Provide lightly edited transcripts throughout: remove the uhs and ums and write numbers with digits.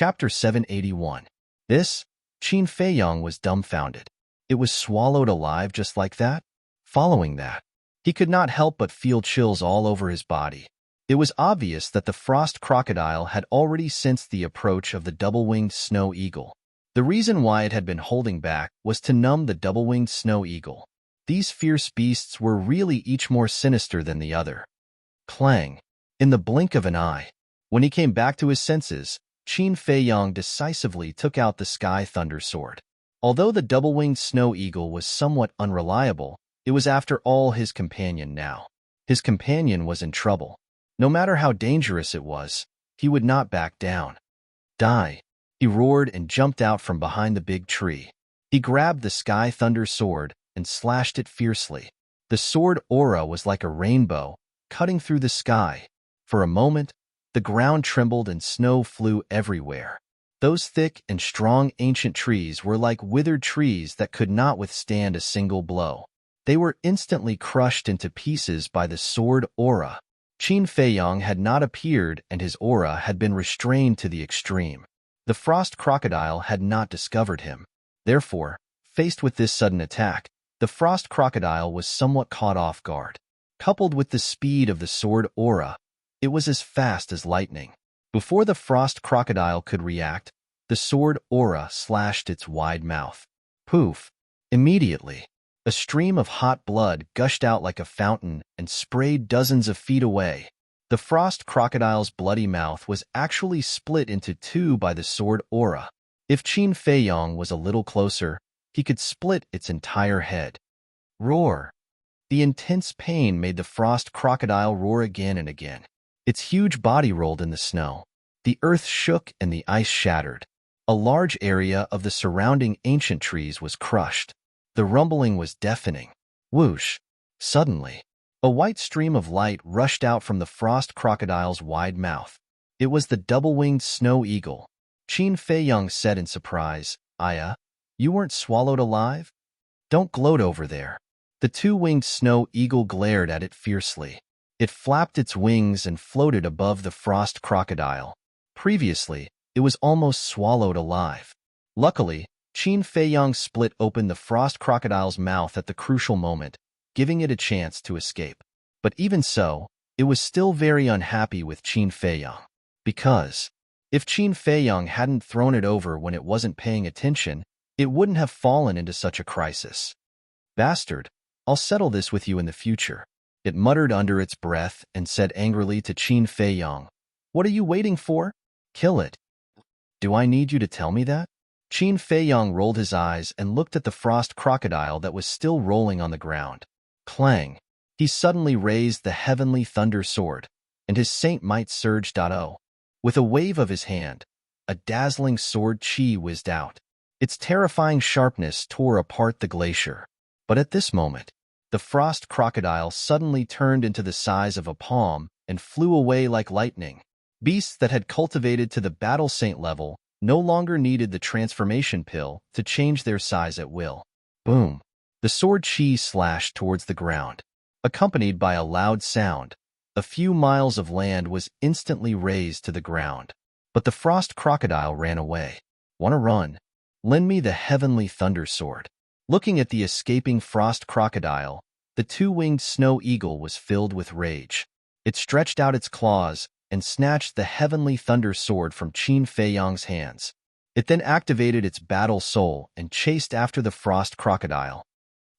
Chapter 781. This, Qin Feiyang was dumbfounded. It was swallowed alive just like that? Following that, he could not help but feel chills all over his body. It was obvious that the frost crocodile had already sensed the approach of the double-winged snow eagle. The reason why it had been holding back was to numb the double-winged snow eagle. These fierce beasts were really each more sinister than the other. Clang! In the blink of an eye, when he came back to his senses, Qin Feiyang decisively took out the Sky Thunder Sword. Although the double-winged snow eagle was somewhat unreliable, it was after all his companion now. His companion was in trouble. No matter how dangerous it was, he would not back down. Die! He roared and jumped out from behind the big tree. He grabbed the Sky Thunder Sword and slashed it fiercely. The sword aura was like a rainbow, cutting through the sky. For a moment, the ground trembled and snow flew everywhere. Those thick and strong ancient trees were like withered trees that could not withstand a single blow. They were instantly crushed into pieces by the sword aura. Qin Feiyang had not appeared and his aura had been restrained to the extreme. The frost crocodile had not discovered him. Therefore, faced with this sudden attack, the frost crocodile was somewhat caught off guard. Coupled with the speed of the sword aura, it was as fast as lightning. Before the frost crocodile could react, the sword aura slashed its wide mouth. Poof! Immediately, a stream of hot blood gushed out like a fountain and sprayed dozens of feet away. The frost crocodile's bloody mouth was actually split into two by the sword aura. If Qin Feiyang was a little closer, he could split its entire head. Roar! The intense pain made the frost crocodile roar again and again. Its huge body rolled in the snow. The earth shook and the ice shattered. A large area of the surrounding ancient trees was crushed. The rumbling was deafening. Whoosh! Suddenly, a white stream of light rushed out from the frost crocodile's wide mouth. It was the double-winged snow eagle. Qin Feiyang said in surprise, "Aya, you weren't swallowed alive? Don't gloat over there." The two-winged snow eagle glared at it fiercely. It flapped its wings and floated above the frost crocodile. Previously, it was almost swallowed alive. Luckily, Qin Feiyang split open the frost crocodile's mouth at the crucial moment, giving it a chance to escape. But even so, it was still very unhappy with Qin Feiyang. Because, if Qin Feiyang hadn't thrown it over when it wasn't paying attention, it wouldn't have fallen into such a crisis. "Bastard, I'll settle this with you in the future," it muttered under its breath and said angrily to Qin Feiyang, "What are you waiting for? Kill it." "Do I need you to tell me that?" Qin Feiyang rolled his eyes and looked at the frost crocodile that was still rolling on the ground. Clang! He suddenly raised the heavenly thunder sword, and his Saint Might surged. With a wave of his hand, a dazzling sword chi whizzed out. Its terrifying sharpness tore apart the glacier. But at this moment, the frost crocodile suddenly turned into the size of a palm and flew away like lightning. Beasts that had cultivated to the battle saint level no longer needed the transformation pill to change their size at will. Boom! The sword chi slashed towards the ground. Accompanied by a loud sound, a few miles of land was instantly razed to the ground. But the frost crocodile ran away. "Wanna run? Lend me the heavenly thunder sword." Looking at the escaping frost crocodile, the two-winged snow eagle was filled with rage. It stretched out its claws and snatched the heavenly thunder sword from Qin Feiyang's hands. It then activated its battle soul and chased after the frost crocodile.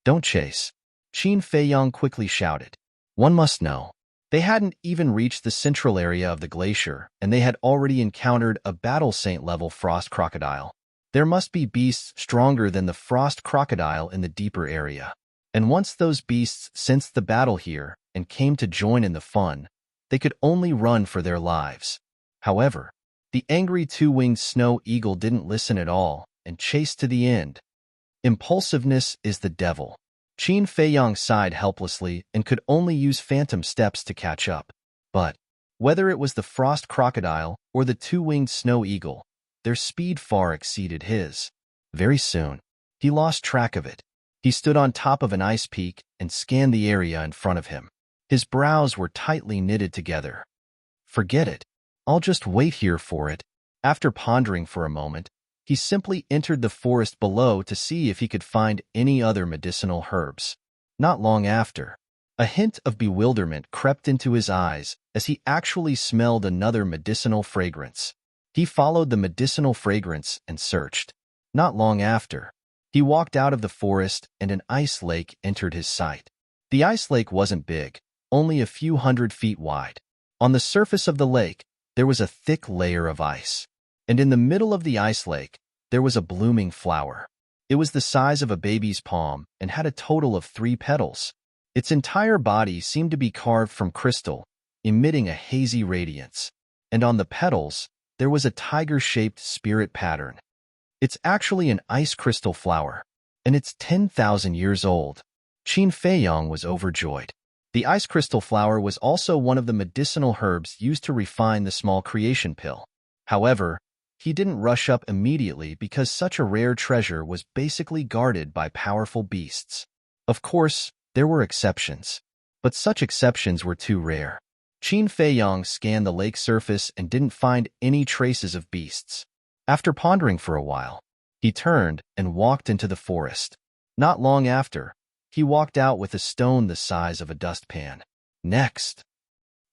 "Don't chase," Qin Feiyang quickly shouted. One must know. They hadn't even reached the central area of the glacier, and they had already encountered a battle saint-level frost crocodile. There must be beasts stronger than the frost crocodile in the deeper area. And once those beasts sensed the battle here and came to join in the fun, they could only run for their lives. However, the angry two-winged snow eagle didn't listen at all and chased to the end. Impulsiveness is the devil. Qin Feiyang sighed helplessly and could only use phantom steps to catch up. But, whether it was the frost crocodile or the two-winged snow eagle, their speed far exceeded his. Very soon, he lost track of it. He stood on top of an ice peak and scanned the area in front of him. His brows were tightly knitted together. "Forget it. I'll just wait here for it," After pondering for a moment, he simply entered the forest below to see if he could find any other medicinal herbs. Not long after, a hint of bewilderment crept into his eyes as he actually smelled another medicinal fragrance. He followed the medicinal fragrance and searched. Not long after, he walked out of the forest and an ice lake entered his sight. The ice lake wasn't big, only a few 100 feet wide. On the surface of the lake, there was a thick layer of ice. And in the middle of the ice lake, there was a blooming flower. It was the size of a baby's palm and had a total of 3 petals. Its entire body seemed to be carved from crystal, emitting a hazy radiance. And on the petals, there was a tiger-shaped spirit pattern. It's actually an ice crystal flower, and it's 10,000 years old. Qin Feiyong was overjoyed. The ice crystal flower was also one of the medicinal herbs used to refine the small creation pill. However, he didn't rush up immediately because such a rare treasure was basically guarded by powerful beasts. Of course, there were exceptions, but such exceptions were too rare. Qin Feiyong scanned the lake surface and didn't find any traces of beasts. After pondering for a while, he turned and walked into the forest. Not long after, he walked out with a stone the size of a dustpan. Next,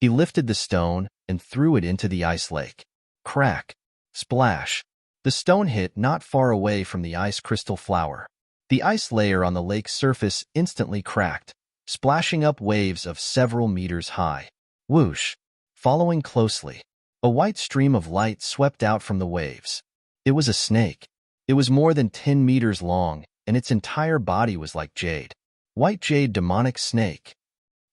he lifted the stone and threw it into the ice lake. Crack! Splash! The stone hit not far away from the ice crystal flower. The ice layer on the lake's surface instantly cracked, splashing up waves of several meters high. Whoosh! Following closely, a white stream of light swept out from the waves. It was a snake. It was more than 10 meters long, and its entire body was like jade. White jade demonic snake.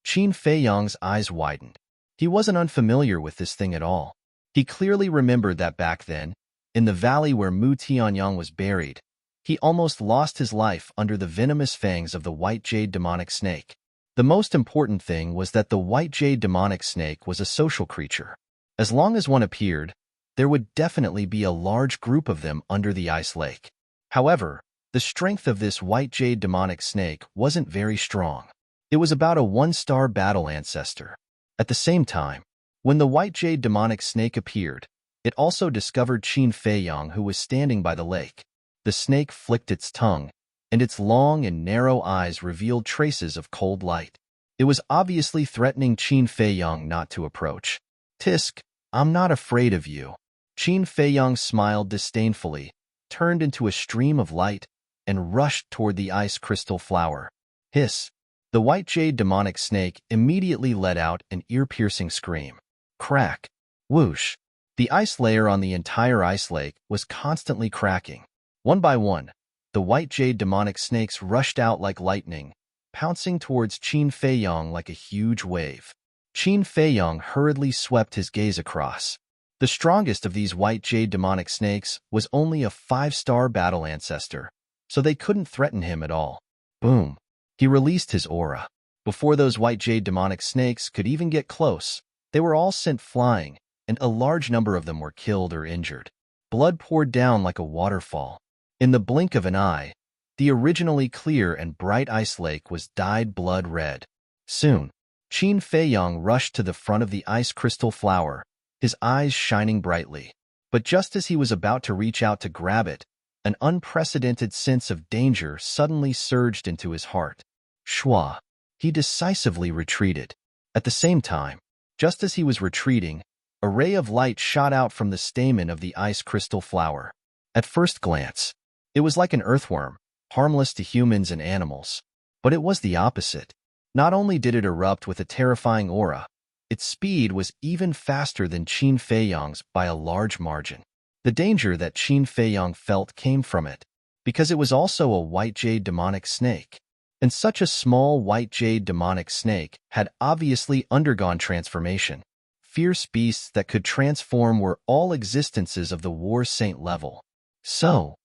Qin Feiyong's eyes widened. He wasn't unfamiliar with this thing at all. He clearly remembered that back then, in the valley where Mu Tianyang was buried, he almost lost his life under the venomous fangs of the white jade demonic snake. The most important thing was that the white jade demonic snake was a social creature. As long as one appeared, there would definitely be a large group of them under the ice lake. However, the strength of this white jade demonic snake wasn't very strong. It was about a 1-star battle ancestor. At the same time, when the white jade demonic snake appeared, it also discovered Qin Feiyong, who was standing by the lake. The snake flicked its tongue, and its long and narrow eyes revealed traces of cold light. It was obviously threatening Qin Feiyong not to approach. "Tisk, I'm not afraid of you." Qin Feiyong smiled disdainfully, turned into a stream of light, and rushed toward the ice crystal flower. Hiss! The white jade demonic snake immediately let out an ear-piercing scream. Crack! Whoosh! The ice layer on the entire ice lake was constantly cracking. One by one, the white jade demonic snakes rushed out like lightning, pouncing towards Qin Feiyong like a huge wave. Qin Feiyong hurriedly swept his gaze across. The strongest of these white jade demonic snakes was only a 5-star battle ancestor, so they couldn't threaten him at all. Boom! He released his aura. Before those white jade demonic snakes could even get close, they were all sent flying, and a large number of them were killed or injured. Blood poured down like a waterfall. In the blink of an eye, the originally clear and bright ice lake was dyed blood red. Soon, Qin Feiyong rushed to the front of the ice crystal flower, his eyes shining brightly. But just as he was about to reach out to grab it, an unprecedented sense of danger suddenly surged into his heart. Shua! He decisively retreated. At the same time, just as he was retreating, a ray of light shot out from the stamen of the ice crystal flower. At first glance, it was like an earthworm, harmless to humans and animals. But it was the opposite. Not only did it erupt with a terrifying aura, its speed was even faster than Qin Feiyong's by a large margin. The danger that Qin Feiyong felt came from it, because it was also a white jade demonic snake. And such a small white jade demonic snake had obviously undergone transformation. Fierce beasts that could transform were all existences of the War Saint level. So,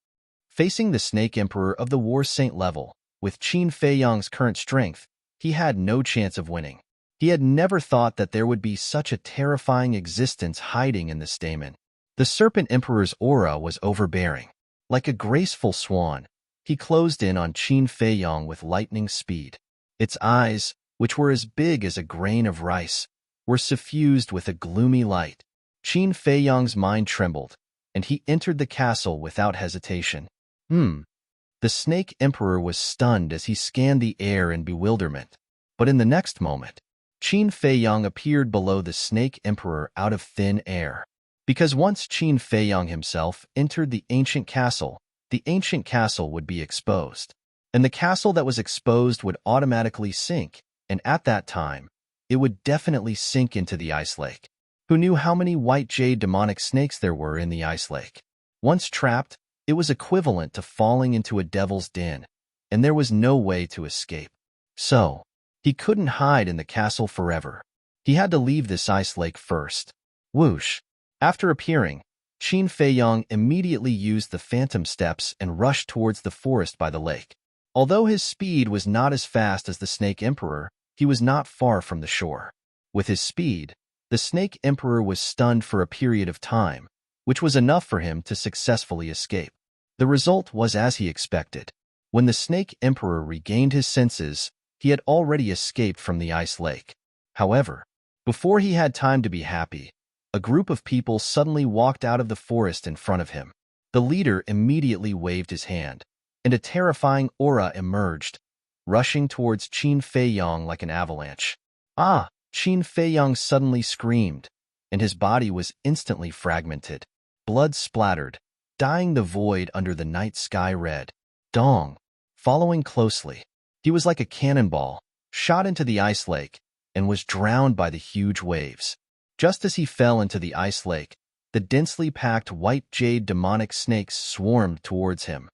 facing the Snake Emperor of the War Saint level, with Qin Feiyong's current strength, he had no chance of winning. He had never thought that there would be such a terrifying existence hiding in the stamen. The Serpent Emperor's aura was overbearing. Like a graceful swan, he closed in on Qin Feiyong with lightning speed. Its eyes, which were as big as a grain of rice, were suffused with a gloomy light. Qin Feiyong's mind trembled, and he entered the castle without hesitation. The Snake Emperor was stunned as he scanned the air in bewilderment. But in the next moment, Qin Feiyang appeared below the Snake Emperor out of thin air. Because once Qin Feiyang himself entered the ancient castle would be exposed. And the castle that was exposed would automatically sink, and at that time, it would definitely sink into the ice lake. Who knew how many white jade demonic snakes there were in the ice lake? Once trapped, it was equivalent to falling into a devil's den, and there was no way to escape. So, he couldn't hide in the castle forever. He had to leave this ice lake first. Whoosh! After appearing, Qin Feiyang immediately used the phantom steps and rushed towards the forest by the lake. Although his speed was not as fast as the Snake Emperor, he was not far from the shore. With his speed, the Snake Emperor was stunned for a period of time, which was enough for him to successfully escape. The result was as he expected. When the Snake Emperor regained his senses, he had already escaped from the ice lake. However, before he had time to be happy, a group of people suddenly walked out of the forest in front of him. The leader immediately waved his hand, and a terrifying aura emerged, rushing towards Qin Feiyang like an avalanche. Ah! Qin Feiyang suddenly screamed, and his body was instantly fragmented. Blood splattered, dyeing the void under the night sky red. Dong! Following closely, he was like a cannonball, shot into the ice lake, and was drowned by the huge waves. Just as he fell into the ice lake, the densely packed white jade demonic snakes swarmed towards him.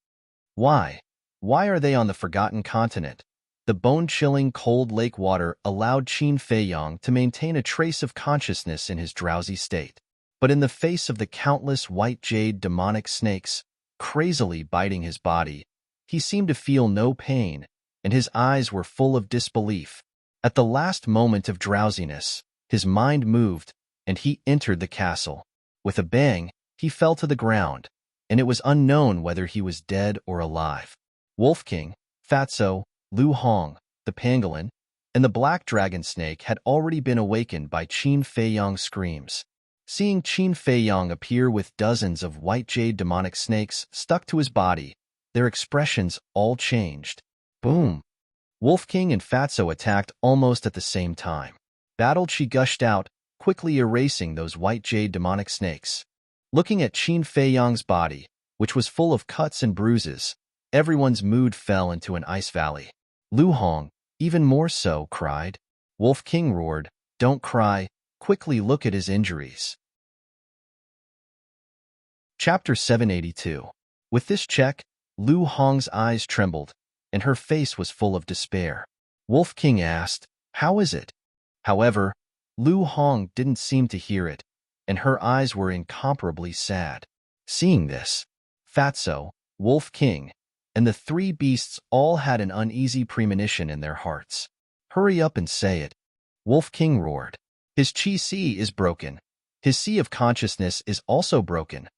Why? Why are they on the forgotten continent? The bone-chilling cold lake water allowed Qin Feiyang to maintain a trace of consciousness in his drowsy state. But in the face of the countless white jade demonic snakes, crazily biting his body, he seemed to feel no pain, and his eyes were full of disbelief. At the last moment of drowsiness, his mind moved, and he entered the castle. With a bang, he fell to the ground, and it was unknown whether he was dead or alive. Wolf King, Fatso, Lu Hong, the pangolin, and the black dragon snake had already been awakened by Qin Feiyang's screams. Seeing Qin Feiyang appear with dozens of white jade demonic snakes stuck to his body, their expressions all changed. Boom! Wolf King and Fatso attacked almost at the same time. Battle Chi gushed out, quickly erasing those white jade demonic snakes. Looking at Qin Feiyang's body, which was full of cuts and bruises, everyone's mood fell into an ice valley. Lu Hong, even more so, cried. Wolf King roared, "Don't cry, quickly look at his injuries." Chapter 782. With this check, Lu Hong's eyes trembled, and her face was full of despair. Wolf King asked, "How is it?" However, Lu Hong didn't seem to hear it, and her eyes were incomparably sad. Seeing this, Fatso, Wolf King, and the three beasts all had an uneasy premonition in their hearts. "Hurry up and say it," Wolf King roared. "His Qi Sea is broken. His Sea of Consciousness is also broken.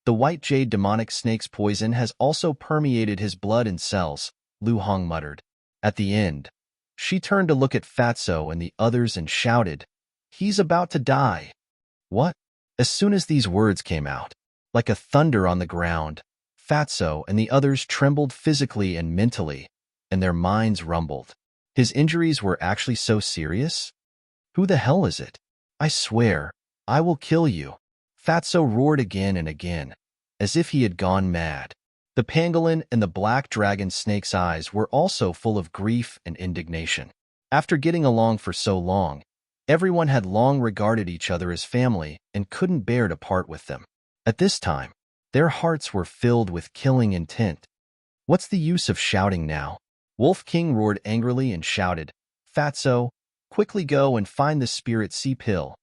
The white jade demonic snake's poison has also permeated his blood and cells," Lu Hong muttered. At the end, she turned to look at Fatso and the others and shouted, "He's about to die." What? As soon as these words came out, like a thunder on the ground, Fatso and the others trembled physically and mentally, and their minds rumbled. His injuries were actually so serious? Who the hell is it? I swear, I will kill you. Fatso roared again and again, as if he had gone mad. The pangolin and the black dragon snake's eyes were also full of grief and indignation. After getting along for so long, everyone had long regarded each other as family and couldn't bear to part with them. At this time, their hearts were filled with killing intent. What's the use of shouting now? Wolf King roared angrily and shouted, "Fatso, quickly go and find the Spirit Sea Pill,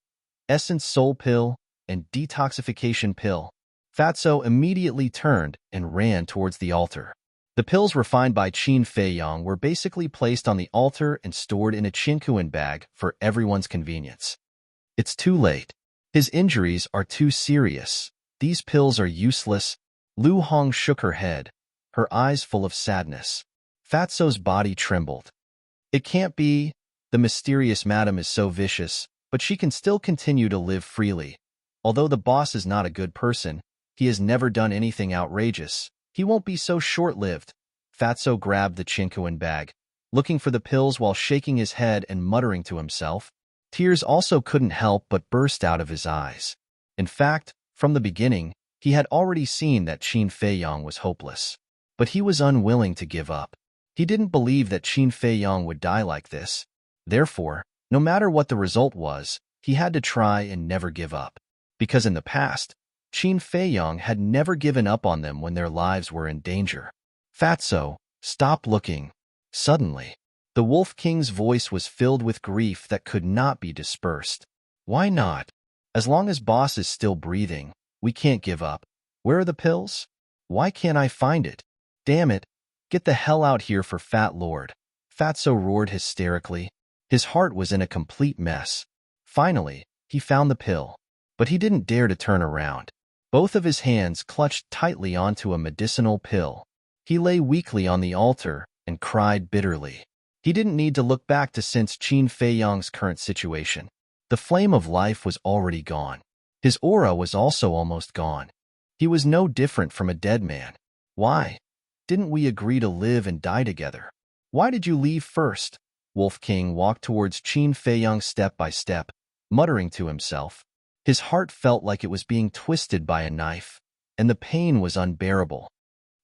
Essence Soul Pill, and Detoxification Pill." Fatso immediately turned and ran towards the altar. The pills refined by Qin Feiyang were basically placed on the altar and stored in a chinkuan bag for everyone's convenience. It's too late. His injuries are too serious. These pills are useless. Lu Hong shook her head, her eyes full of sadness. Fatso's body trembled. It can't be. The mysterious madam is so vicious, but she can still continue to live freely. Although the boss is not a good person, He has never done anything outrageous. He won't be so short-lived. Fatso grabbed the Chinkoan bag, looking for the pills while shaking his head and muttering to himself. Tears also couldn't help but burst out of his eyes. In fact, from the beginning, he had already seen that Qin Feiyong was hopeless. But he was unwilling to give up. He didn't believe that Qin Feiyong would die like this. Therefore, no matter what the result was, he had to try and never give up. Because in the past, Qin Feiyong had never given up on them when their lives were in danger. Fatso, stop looking. Suddenly, the Wolf King's voice was filled with grief that could not be dispersed. Why not? As long as Boss is still breathing, we can't give up. Where are the pills? Why can't I find it? Damn it. Get the hell out here for Fat Lord. Fatso roared hysterically. His heart was in a complete mess. Finally, he found the pill. But he didn't dare to turn around. Both of his hands clutched tightly onto a medicinal pill. He lay weakly on the altar and cried bitterly. He didn't need to look back to sense Qin Feiyong's current situation. The flame of life was already gone. His aura was also almost gone. He was no different from a dead man. Why? Didn't we agree to live and die together? Why did you leave first? Wolf King walked towards Qin Feiyong step by step, muttering to himself. His heart felt like it was being twisted by a knife, and the pain was unbearable.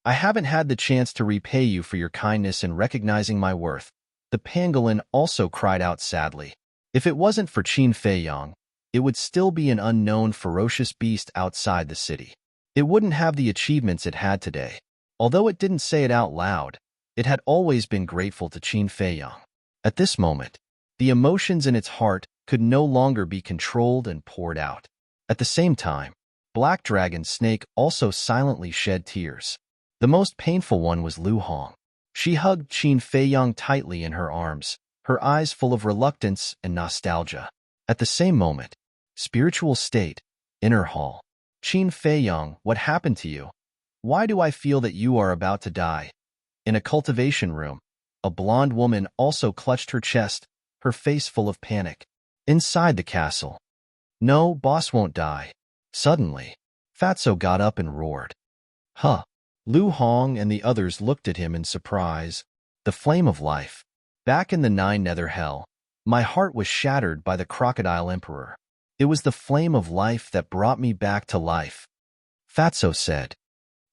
I haven't had the chance to repay you for your kindness in recognizing my worth. The pangolin also cried out sadly. If it wasn't for Qin Feiyong, it would still be an unknown ferocious beast outside the city. It wouldn't have the achievements it had today. Although it didn't say it out loud, it had always been grateful to Qin Feiyong. At this moment, the emotions in its heart could no longer be controlled and poured out. At the same time, Black Dragon Snake also silently shed tears. The most painful one was Lu Hong. She hugged Qin Feiyong tightly in her arms, her eyes full of reluctance and nostalgia. At the same moment, spiritual state, inner hall. Qin Feiyong, what happened to you? Why do I feel that you are about to die? In a cultivation room, a blonde woman also clutched her chest, her face full of panic. Inside the castle. No, boss won't die. Suddenly, Fatso got up and roared. Huh. Lu Hong and the others looked at him in surprise. The flame of life. Back in the Nine Nether Hell, my heart was shattered by the Crocodile Emperor. It was the flame of life that brought me back to life. Fatso said.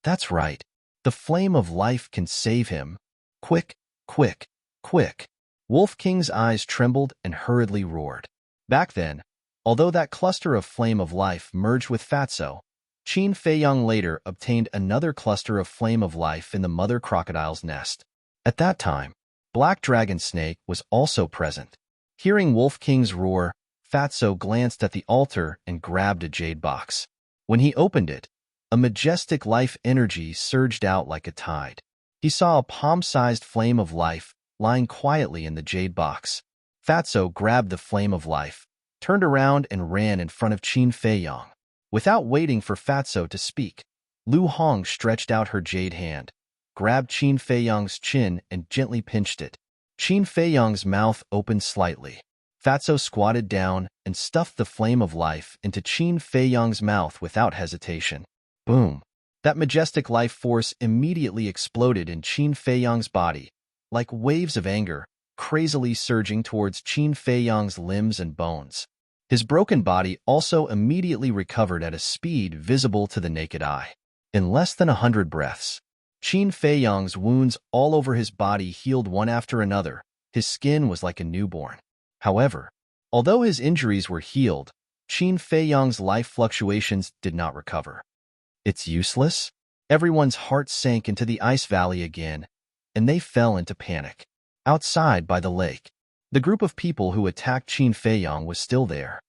That's right. The flame of life can save him. Quick, quick, quick. Wolf King's eyes trembled and hurriedly roared. Back then, although that cluster of flame of life merged with Fatso, Qin Feiyong later obtained another cluster of flame of life in the mother crocodile's nest. At that time, Black Dragon Snake was also present. Hearing Wolf King's roar, Fatso glanced at the altar and grabbed a jade box. When he opened it, a majestic life energy surged out like a tide. He saw a palm-sized flame of life lying quietly in the jade box. Fatso grabbed the flame of life, turned around and ran in front of Qin Feiyong. Without waiting for Fatso to speak, Lu Hong stretched out her jade hand, grabbed Qin Feiyong's chin and gently pinched it. Qin Feiyong's mouth opened slightly. Fatso squatted down and stuffed the flame of life into Qin Feiyong's mouth without hesitation. Boom! That majestic life force immediately exploded in Qin Feiyong's body, like waves of anger, crazily surging towards Qin Feiyong's limbs and bones. His broken body also immediately recovered at a speed visible to the naked eye. In less than 100 breaths, Qin Feiyong's wounds all over his body healed one after another. His skin was like a newborn. However, although his injuries were healed, Qin Feiyong's life fluctuations did not recover. It's useless? Everyone's heart sank into the ice valley again, and they fell into panic. Outside by the lake, the group of people who attacked Qin Feiyong was still there.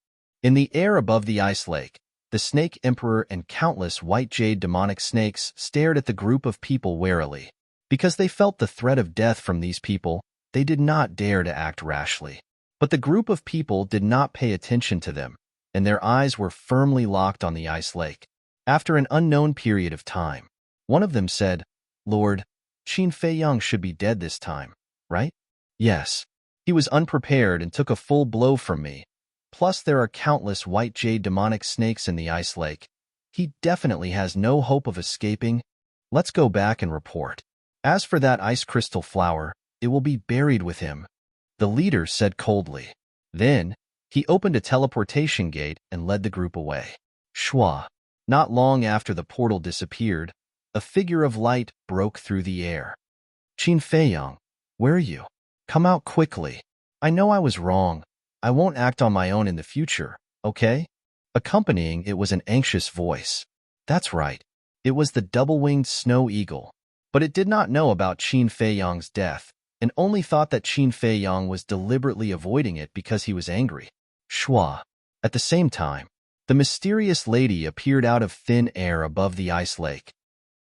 In the air above the ice lake, the Snake Emperor and countless white jade demonic snakes stared at the group of people warily. Because they felt the threat of death from these people, they did not dare to act rashly. But the group of people did not pay attention to them, and their eyes were firmly locked on the ice lake. After an unknown period of time, one of them said, Lord, Qin Feiyong should be dead this time, right? Yes. He was unprepared and took a full blow from me. Plus there are countless white jade demonic snakes in the ice lake. He definitely has no hope of escaping. Let's go back and report. As for that ice crystal flower, it will be buried with him, the leader said coldly. Then, he opened a teleportation gate and led the group away. Shwa. Not long after the portal disappeared, a figure of light broke through the air. Qin Feiyang, where are you? Come out quickly. I know I was wrong. I won't act on my own in the future, okay? Accompanying it was an anxious voice. That's right. It was the double-winged snow eagle. But it did not know about Qin Feiyang's death, and only thought that Qin Feiyang was deliberately avoiding it because he was angry. Shwa. At the same time, the mysterious lady appeared out of thin air above the ice lake.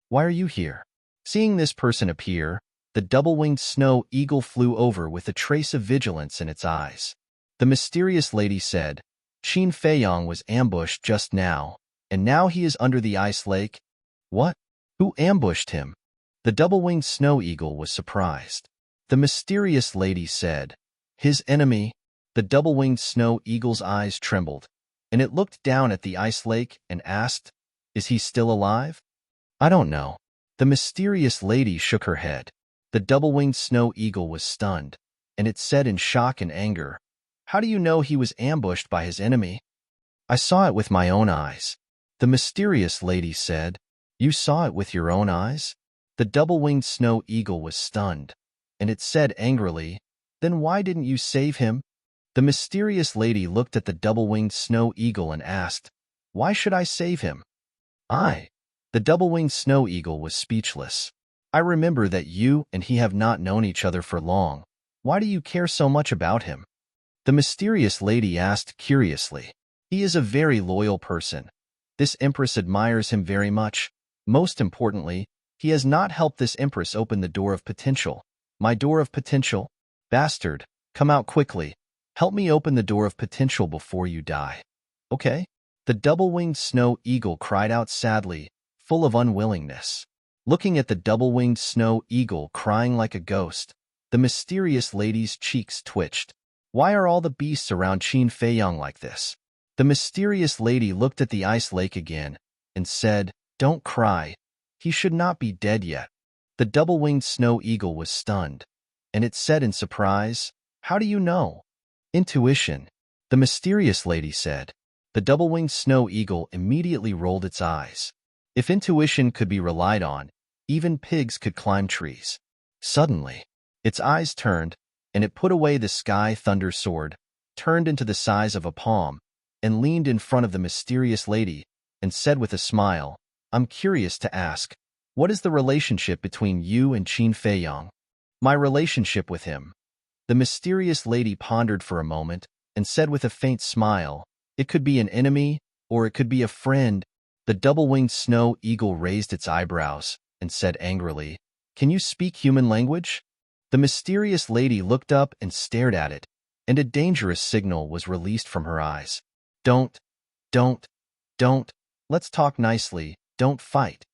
Why are you here? Seeing this person appear, the double-winged snow eagle flew over with a trace of vigilance in its eyes. The mysterious lady said, Qin Feiyang was ambushed just now, and now he is under the ice lake. What? Who ambushed him? The double-winged snow eagle was surprised. The mysterious lady said, his enemy. The double-winged snow eagle's eyes trembled, and it looked down at the ice lake and asked, is he still alive? I don't know. The mysterious lady shook her head. The double-winged snow eagle was stunned, and it said in shock and anger, how do you know he was ambushed by his enemy? I saw it with my own eyes. The mysterious lady said, you saw it with your own eyes? The double-winged snow eagle was stunned, and it said angrily, then why didn't you save him? The mysterious lady looked at the double-winged snow eagle and asked, why should I save him? The double-winged snow eagle was speechless. I remember that you and he have not known each other for long. Why do you care so much about him? The mysterious lady asked curiously. He is a very loyal person. This empress admires him very much. Most importantly, he has not helped this empress open the door of potential. My door of potential? Bastard, come out quickly. Help me open the door of potential before you die. Okay? The double-winged snow eagle cried out sadly, full of unwillingness. Looking at the double-winged snow eagle crying like a ghost, the mysterious lady's cheeks twitched. Why are all the beasts around Qin Feiyang like this? The mysterious lady looked at the ice lake again and said, don't cry. He should not be dead yet. The double-winged snow eagle was stunned, and it said in surprise, how do you know? Intuition, the mysterious lady said. The double-winged snow eagle immediately rolled its eyes. If intuition could be relied on, even pigs could climb trees. Suddenly, its eyes turned, and it put away the sky thunder sword, turned into the size of a palm, and leaned in front of the mysterious lady, and said with a smile, I'm curious to ask, what is the relationship between you and Qin Feiyang? My relationship with him. The mysterious lady pondered for a moment, and said with a faint smile, it could be an enemy, or it could be a friend. The double-winged snow eagle raised its eyebrows, and said angrily, can you speak human language? The mysterious lady looked up and stared at it, and a dangerous signal was released from her eyes. Don't, let's talk nicely, don't fight.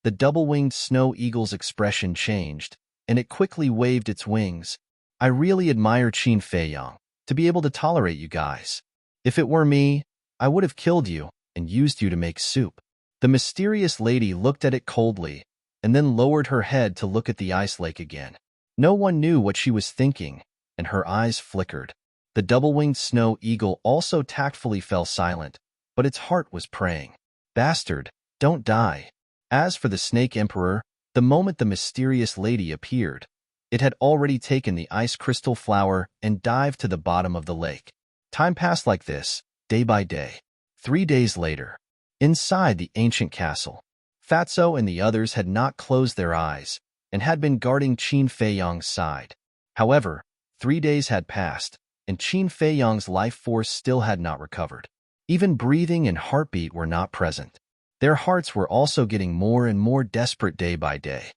The double-winged snow eagle's expression changed, and it quickly waved its wings. I really admire Qin Feiyang, to be able to tolerate you guys. If it were me, I would have killed you and used you to make soup. The mysterious lady looked at it coldly, and then lowered her head to look at the ice lake again. No one knew what she was thinking, and her eyes flickered. The double-winged snow eagle also tactfully fell silent, but its heart was praying. Bastard, don't die. As for the Snake Emperor, the moment the mysterious lady appeared, it had already taken the ice crystal flower and dived to the bottom of the lake. Time passed like this, day by day. 3 days later, inside the ancient castle, Fatso and the others had not closed their eyes and had been guarding Qin Feiyang's side. However, 3 days had passed, and Qin Feiyang's life force still had not recovered. Even breathing and heartbeat were not present. Their hearts were also getting more and more desperate day by day.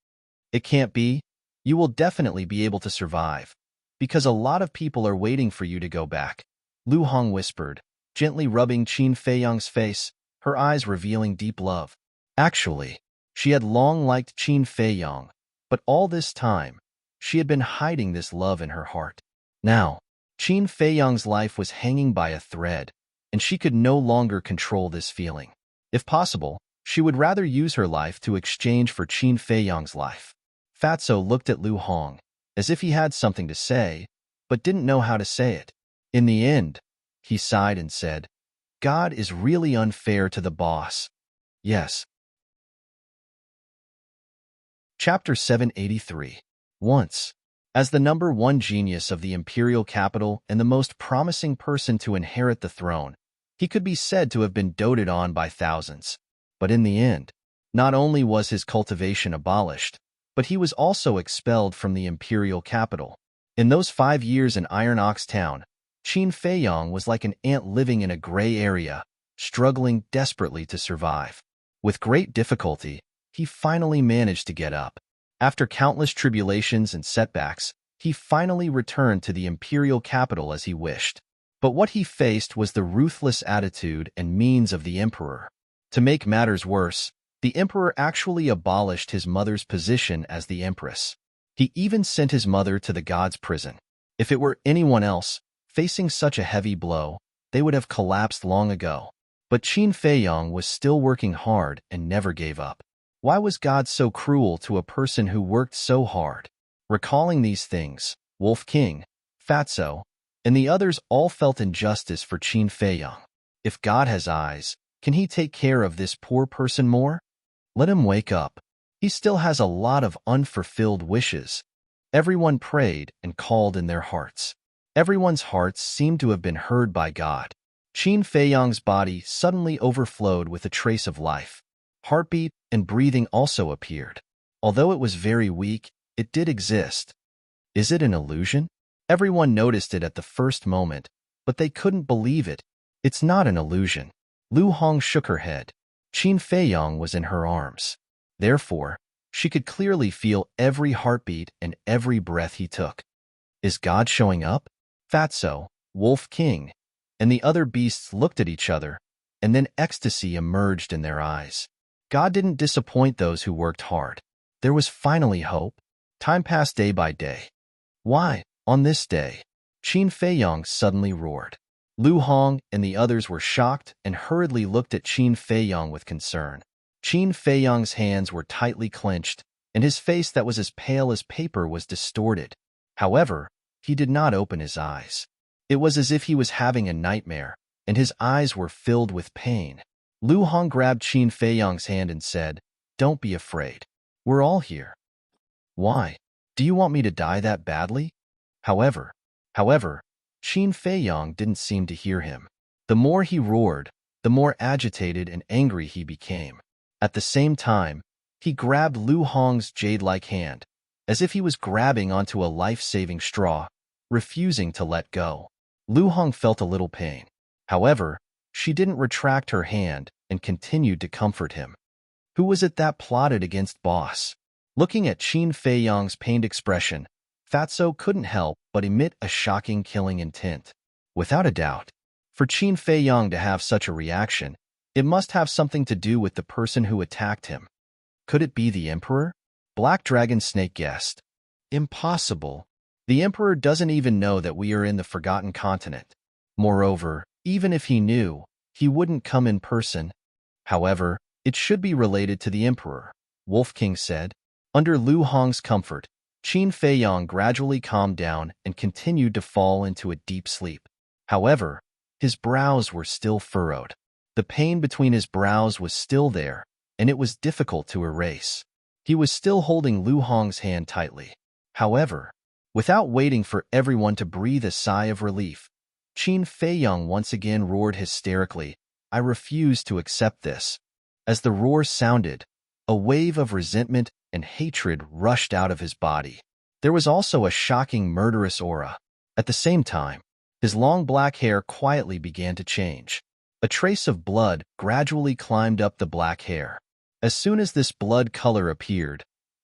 It can't be. You will definitely be able to survive, because a lot of people are waiting for you to go back, Lu Hong whispered, gently rubbing Qin Feiyang's face, her eyes revealing deep love. Actually, she had long liked Qin Feiyang, but all this time, she had been hiding this love in her heart. Now, Qin Feiyang's life was hanging by a thread, and she could no longer control this feeling. If possible, She would rather use her life to exchange for Qin Feiyang's life. Fatso looked at Lu Hong, as if he had something to say, but didn't know how to say it. In the end, he sighed and said, God is really unfair to the boss. Yes. Chapter 783. Once, as the number one genius of the imperial capital and the most promising person to inherit the throne, he could be said to have been doted on by thousands. But in the end, not only was his cultivation abolished, but he was also expelled from the imperial capital. In those 5 years in Iron Ox Town, Qin Feiyang was like an ant living in a gray area, struggling desperately to survive. With great difficulty, he finally managed to get up. After countless tribulations and setbacks, he finally returned to the imperial capital as he wished. But what he faced was the ruthless attitude and means of the emperor. To make matters worse, the emperor actually abolished his mother's position as the empress. He even sent his mother to the god's prison. If it were anyone else, facing such a heavy blow, they would have collapsed long ago. But Qin Feiyang was still working hard and never gave up. Why was God so cruel to a person who worked so hard? Recalling these things, Wolf King, Fatso, and the others all felt injustice for Qin Feiyang. If God has eyes, can he take care of this poor person more? Let him wake up. He still has a lot of unfulfilled wishes. Everyone prayed and called in their hearts. Everyone's hearts seemed to have been heard by God. Qin Feiyang's body suddenly overflowed with a trace of life. Heartbeat and breathing also appeared. Although it was very weak, it did exist. Is it an illusion? Everyone noticed it at the first moment, but they couldn't believe it. It's not an illusion. Lu Hong shook her head. Qin Feiyang was in her arms. Therefore, she could clearly feel every heartbeat and every breath he took. Is God showing up? Fatso, Wolf King, and the other beasts looked at each other, and then ecstasy emerged in their eyes. God didn't disappoint those who worked hard. There was finally hope. Time passed day by day. Why, on this day, Qin Feiyang suddenly roared. Lu Hong and the others were shocked and hurriedly looked at Qin Feiyang with concern. Qin Feiyang's hands were tightly clenched, and his face that was as pale as paper was distorted. However, he did not open his eyes. It was as if he was having a nightmare, and his eyes were filled with pain. Lu Hong grabbed Qin Feiyang's hand and said, Don't be afraid. We're all here. Why? Do you want me to die that badly? However, Qin Feiyang didn't seem to hear him. The more he roared, the more agitated and angry he became. At the same time, he grabbed Lu Hong's jade-like hand, as if he was grabbing onto a life-saving straw, refusing to let go. Lu Hong felt a little pain. However, she didn't retract her hand and continued to comfort him. Who was it that plotted against Boss? Looking at Qin Feiyang's pained expression, Fatso couldn't help but emit a shocking killing intent. Without a doubt, for Qin Feiyang to have such a reaction, it must have something to do with the person who attacked him. Could it be the Emperor? Black Dragon Snake guessed. Impossible. The Emperor doesn't even know that we are in the Forgotten Continent. Moreover, even if he knew, he wouldn't come in person. However, it should be related to the Emperor, Wolf King said. Under Lu Hong's comfort, Qin Feiyang gradually calmed down and continued to fall into a deep sleep. However, his brows were still furrowed. The pain between his brows was still there, and it was difficult to erase. He was still holding Lu Hong's hand tightly. However, without waiting for everyone to breathe a sigh of relief, Qin Feiyang once again roared hysterically, I refuse to accept this. As the roar sounded, a wave of resentment and hatred rushed out of his body. There was also a shocking murderous aura. At the same time, his long black hair quietly began to change. A trace of blood gradually climbed up the black hair. As soon as this blood color appeared,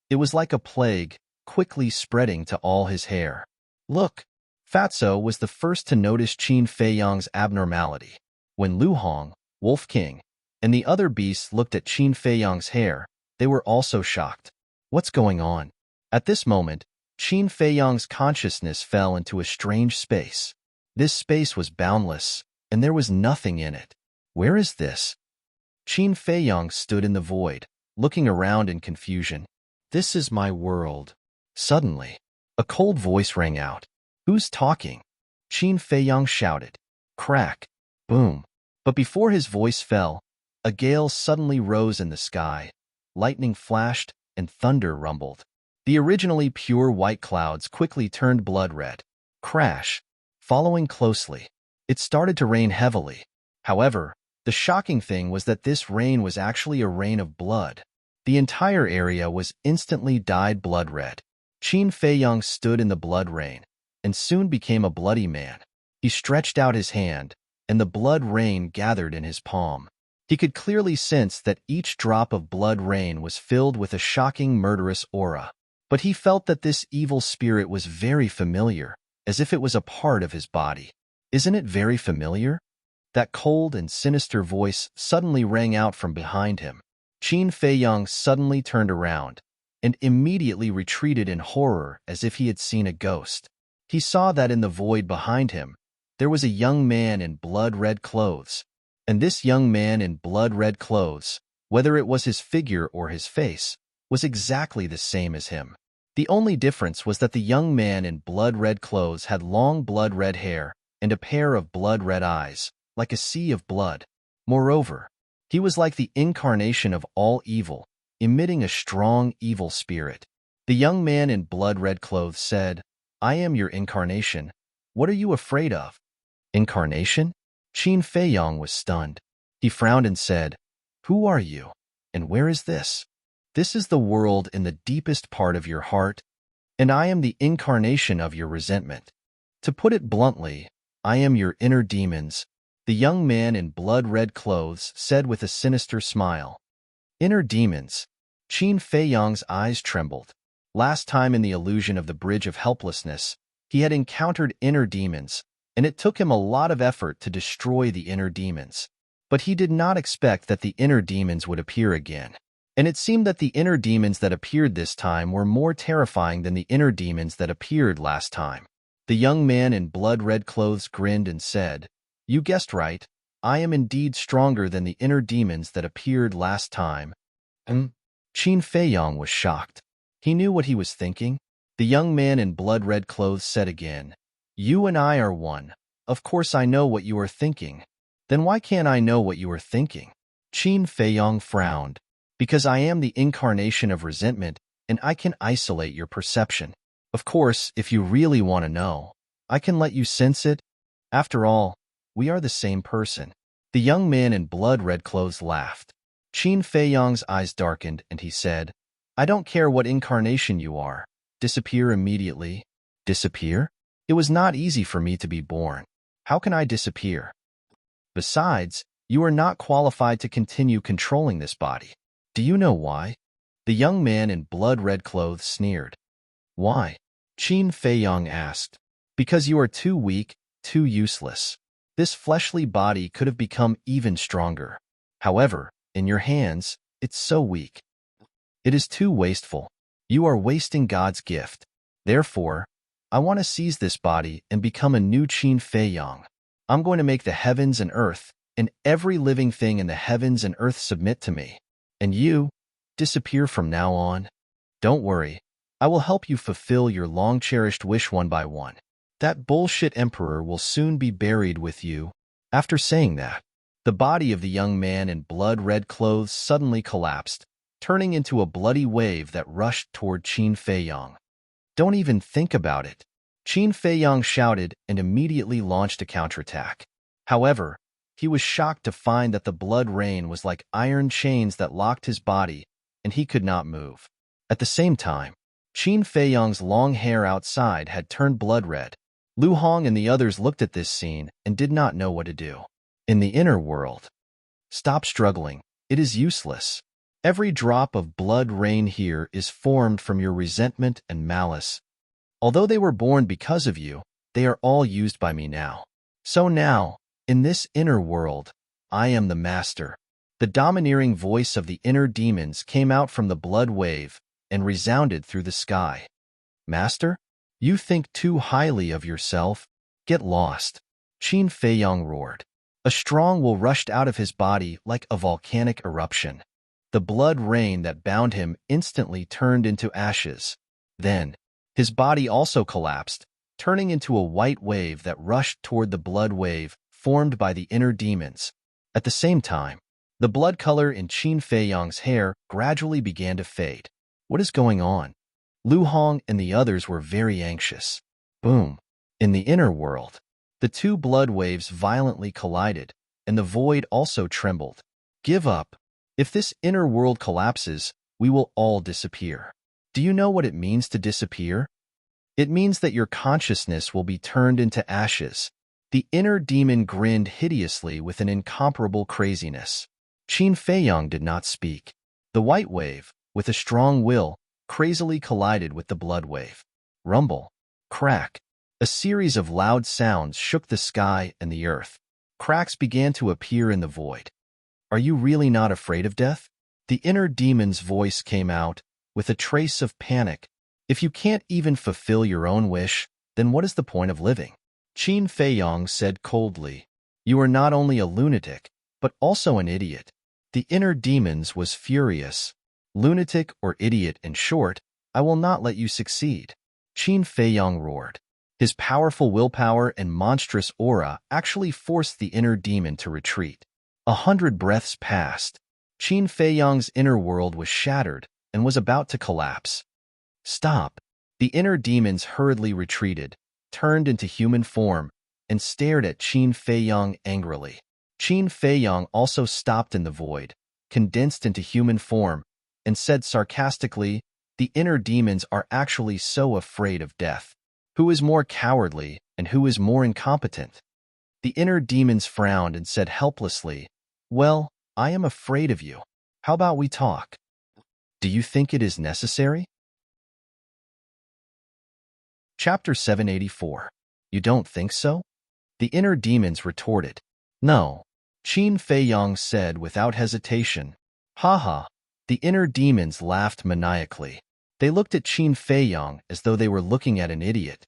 it was like a plague, quickly spreading to all his hair. Look! Fatso was the first to notice Qin Feiyang's abnormality. When Lu Hong, Wolf King, and the other beasts looked at Qin Feiyang's hair, they were also shocked. What's going on? At this moment, Qin Feiyang's consciousness fell into a strange space. This space was boundless, and there was nothing in it. Where is this? Qin Feiyong stood in the void, looking around in confusion. This is my world. Suddenly, a cold voice rang out. Who's talking? Qin Feiyong shouted. Crack. Boom. But before his voice fell, a gale suddenly rose in the sky. Lightning flashed and thunder rumbled. The originally pure white clouds quickly turned blood red. Crash. Following closely, it started to rain heavily. However, the shocking thing was that this rain was actually a rain of blood. The entire area was instantly dyed blood red. Qin Feiyong stood in the blood rain, and soon became a bloody man. He stretched out his hand, and the blood rain gathered in his palm. He could clearly sense that each drop of blood rain was filled with a shocking murderous aura. But he felt that this evil spirit was very familiar, as if it was a part of his body. Isn't it very familiar? That cold and sinister voice suddenly rang out from behind him. Qin Feiyong suddenly turned around and immediately retreated in horror as if he had seen a ghost. He saw that in the void behind him, there was a young man in blood-red clothes. And this young man in blood-red clothes, whether it was his figure or his face, was exactly the same as him. The only difference was that the young man in blood-red clothes had long blood-red hair and a pair of blood-red eyes, like a sea of blood. Moreover, he was like the incarnation of all evil, emitting a strong evil spirit. The young man in blood-red clothes said, I am your incarnation. What are you afraid of? Incarnation? Qin Feiyong was stunned. He frowned and said, Who are you? And where is this? This is the world in the deepest part of your heart, and I am the incarnation of your resentment. To put it bluntly, I am your inner demons, the young man in blood-red clothes said with a sinister smile. Inner demons. Qin Feiyong's eyes trembled. Last time in the illusion of the Bridge of Helplessness, he had encountered inner demons, and it took him a lot of effort to destroy the inner demons. But he did not expect that the inner demons would appear again. And it seemed that the inner demons that appeared this time were more terrifying than the inner demons that appeared last time. The young man in blood-red clothes grinned and said, You guessed right, I am indeed stronger than the inner demons that appeared last time. Qin Feiyong was shocked. He knew what he was thinking. The young man in blood-red clothes said again, You and I are one. Of course I know what you are thinking. Then why can't I know what you are thinking? Qin Feiyong frowned. Because I am the incarnation of resentment, and I can isolate your perception. Of course, if you really want to know, I can let you sense it. After all, we are the same person. The young man in blood-red clothes laughed. Qin Feiyong's eyes darkened, and he said, I don't care what incarnation you are. Disappear immediately. Disappear? It was not easy for me to be born. How can I disappear? Besides, you are not qualified to continue controlling this body. Do you know why? The young man in blood-red clothes sneered. Why? Qin Feiyong asked. Because you are too weak, too useless. This fleshly body could have become even stronger. However, in your hands, it's so weak. It is too wasteful. You are wasting God's gift. Therefore, I want to seize this body and become a new Qin Feiyong. I'm going to make the heavens and earth, and every living thing in the heavens and earth submit to me. And you, disappear from now on. Don't worry, I will help you fulfill your long-cherished wish one by one. That bullshit emperor will soon be buried with you. After saying that, the body of the young man in blood-red clothes suddenly collapsed, turning into a bloody wave that rushed toward Qin Feiyong. Don't even think about it. Qin Feiyong shouted and immediately launched a counterattack. However, he was shocked to find that the blood rain was like iron chains that locked his body, and he could not move. At the same time, Qin Feiyong's long hair outside had turned blood red. Lu Hong and the others looked at this scene and did not know what to do. In the inner world, stop struggling. It is useless. Every drop of blood rain here is formed from your resentment and malice. Although they were born because of you, they are all used by me now. So now, in this inner world, I am the master. The domineering voice of the inner demons came out from the blood wave and resounded through the sky. Master? You think too highly of yourself? Get lost. Qin Feiyong roared. A strong will rushed out of his body like a volcanic eruption. The blood rain that bound him instantly turned into ashes. Then, his body also collapsed, turning into a white wave that rushed toward the blood wave formed by the inner demons. At the same time, the blood color in Qin Fei Yang's hair gradually began to fade. What is going on? Lu Hong and the others were very anxious. Boom! In the inner world, the two blood waves violently collided, and the void also trembled. Give up. If this inner world collapses, we will all disappear. Do you know what it means to disappear? It means that your consciousness will be turned into ashes. The inner demon grinned hideously with an incomparable craziness. Qin Feiyang did not speak. The white wave, with a strong will, crazily collided with the blood wave. Rumble. Crack. A series of loud sounds shook the sky and the earth. Cracks began to appear in the void. Are you really not afraid of death? The inner demon's voice came out, with a trace of panic. If you can't even fulfill your own wish, then what is the point of living? Qin Feiyang said coldly, you are not only a lunatic, but also an idiot. The inner demons was furious. Lunatic or idiot, in short, I will not let you succeed. Qin Feiyang roared. His powerful willpower and monstrous aura actually forced the inner demon to retreat. 100 breaths passed. Qin Feiyang's inner world was shattered and was about to collapse. Stop! The inner demons hurriedly retreated, turned into human form, and stared at Qin Feiyang angrily. Qin Feiyang also stopped in the void, condensed into human form, and said sarcastically, the inner demons are actually so afraid of death. Who is more cowardly and who is more incompetent? The inner demons frowned and said helplessly, well, I am afraid of you. How about we talk? Do you think it is necessary? Chapter 784. You don't think so? The inner demons retorted. No. Qin Feiyang said without hesitation. Ha. The inner demons laughed maniacally. They looked at Qin Feiyang as though they were looking at an idiot.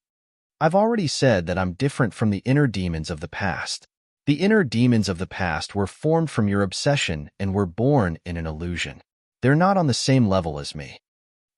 I've already said that I'm different from the inner demons of the past. The inner demons of the past were formed from your obsession and were born in an illusion. They're not on the same level as me.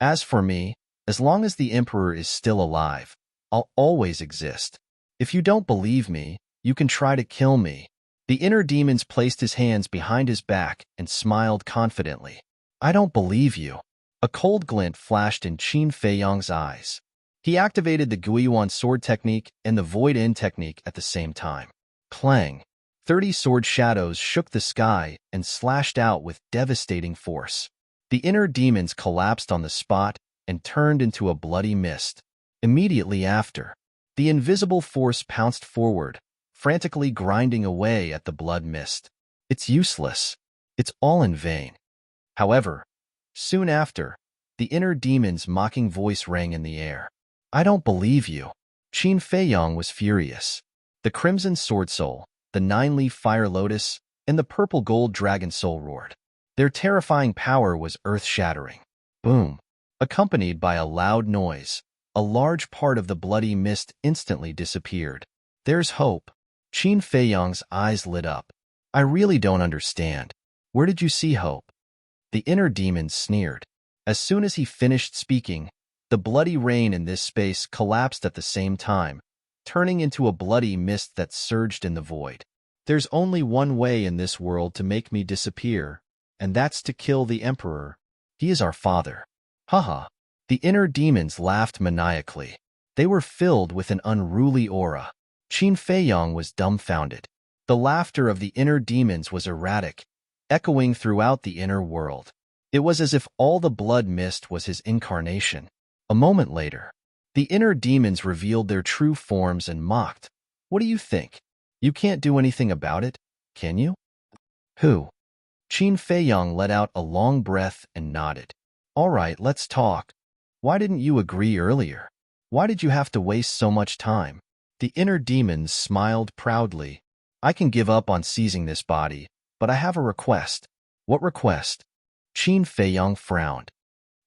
As for me, as long as the Emperor is still alive, I'll always exist. If you don't believe me, you can try to kill me. The inner demons placed his hands behind his back and smiled confidently. I don't believe you. A cold glint flashed in Qin Feiyang's eyes. He activated the Guiyuan sword technique and the Void End technique at the same time. Clang! 30 sword shadows shook the sky and slashed out with devastating force. The inner demons collapsed on the spot and turned into a bloody mist. Immediately after, the invisible force pounced forward, frantically grinding away at the blood mist. It's useless. It's all in vain. However, soon after, the inner demon's mocking voice rang in the air. I don't believe you. Qin Feiyang was furious. The Crimson Sword Soul, the Nine-Leaf Fire Lotus, and the Purple Gold Dragon Soul roared. Their terrifying power was earth-shattering. Boom! Accompanied by a loud noise, a large part of the bloody mist instantly disappeared. There's hope. Qin Feiyang's eyes lit up. I really don't understand. Where did you see hope? The inner demon sneered. As soon as he finished speaking, the bloody rain in this space collapsed at the same time, turning into a bloody mist that surged in the void. There's only one way in this world to make me disappear, and that's to kill the Emperor. He is our father. Haha. The inner demons laughed maniacally. They were filled with an unruly aura. Qin Feiyang was dumbfounded. The laughter of the inner demons was erratic, echoing throughout the inner world. It was as if all the blood mist was his incarnation. A moment later, the inner demons revealed their true forms and mocked. What do you think? You can't do anything about it, can you? Who? Qin Feiyang let out a long breath and nodded. All right, let's talk. Why didn't you agree earlier? Why did you have to waste so much time? The inner demons smiled proudly. I can give up on seizing this body, but I have a request. What request? Qin Feiyang frowned.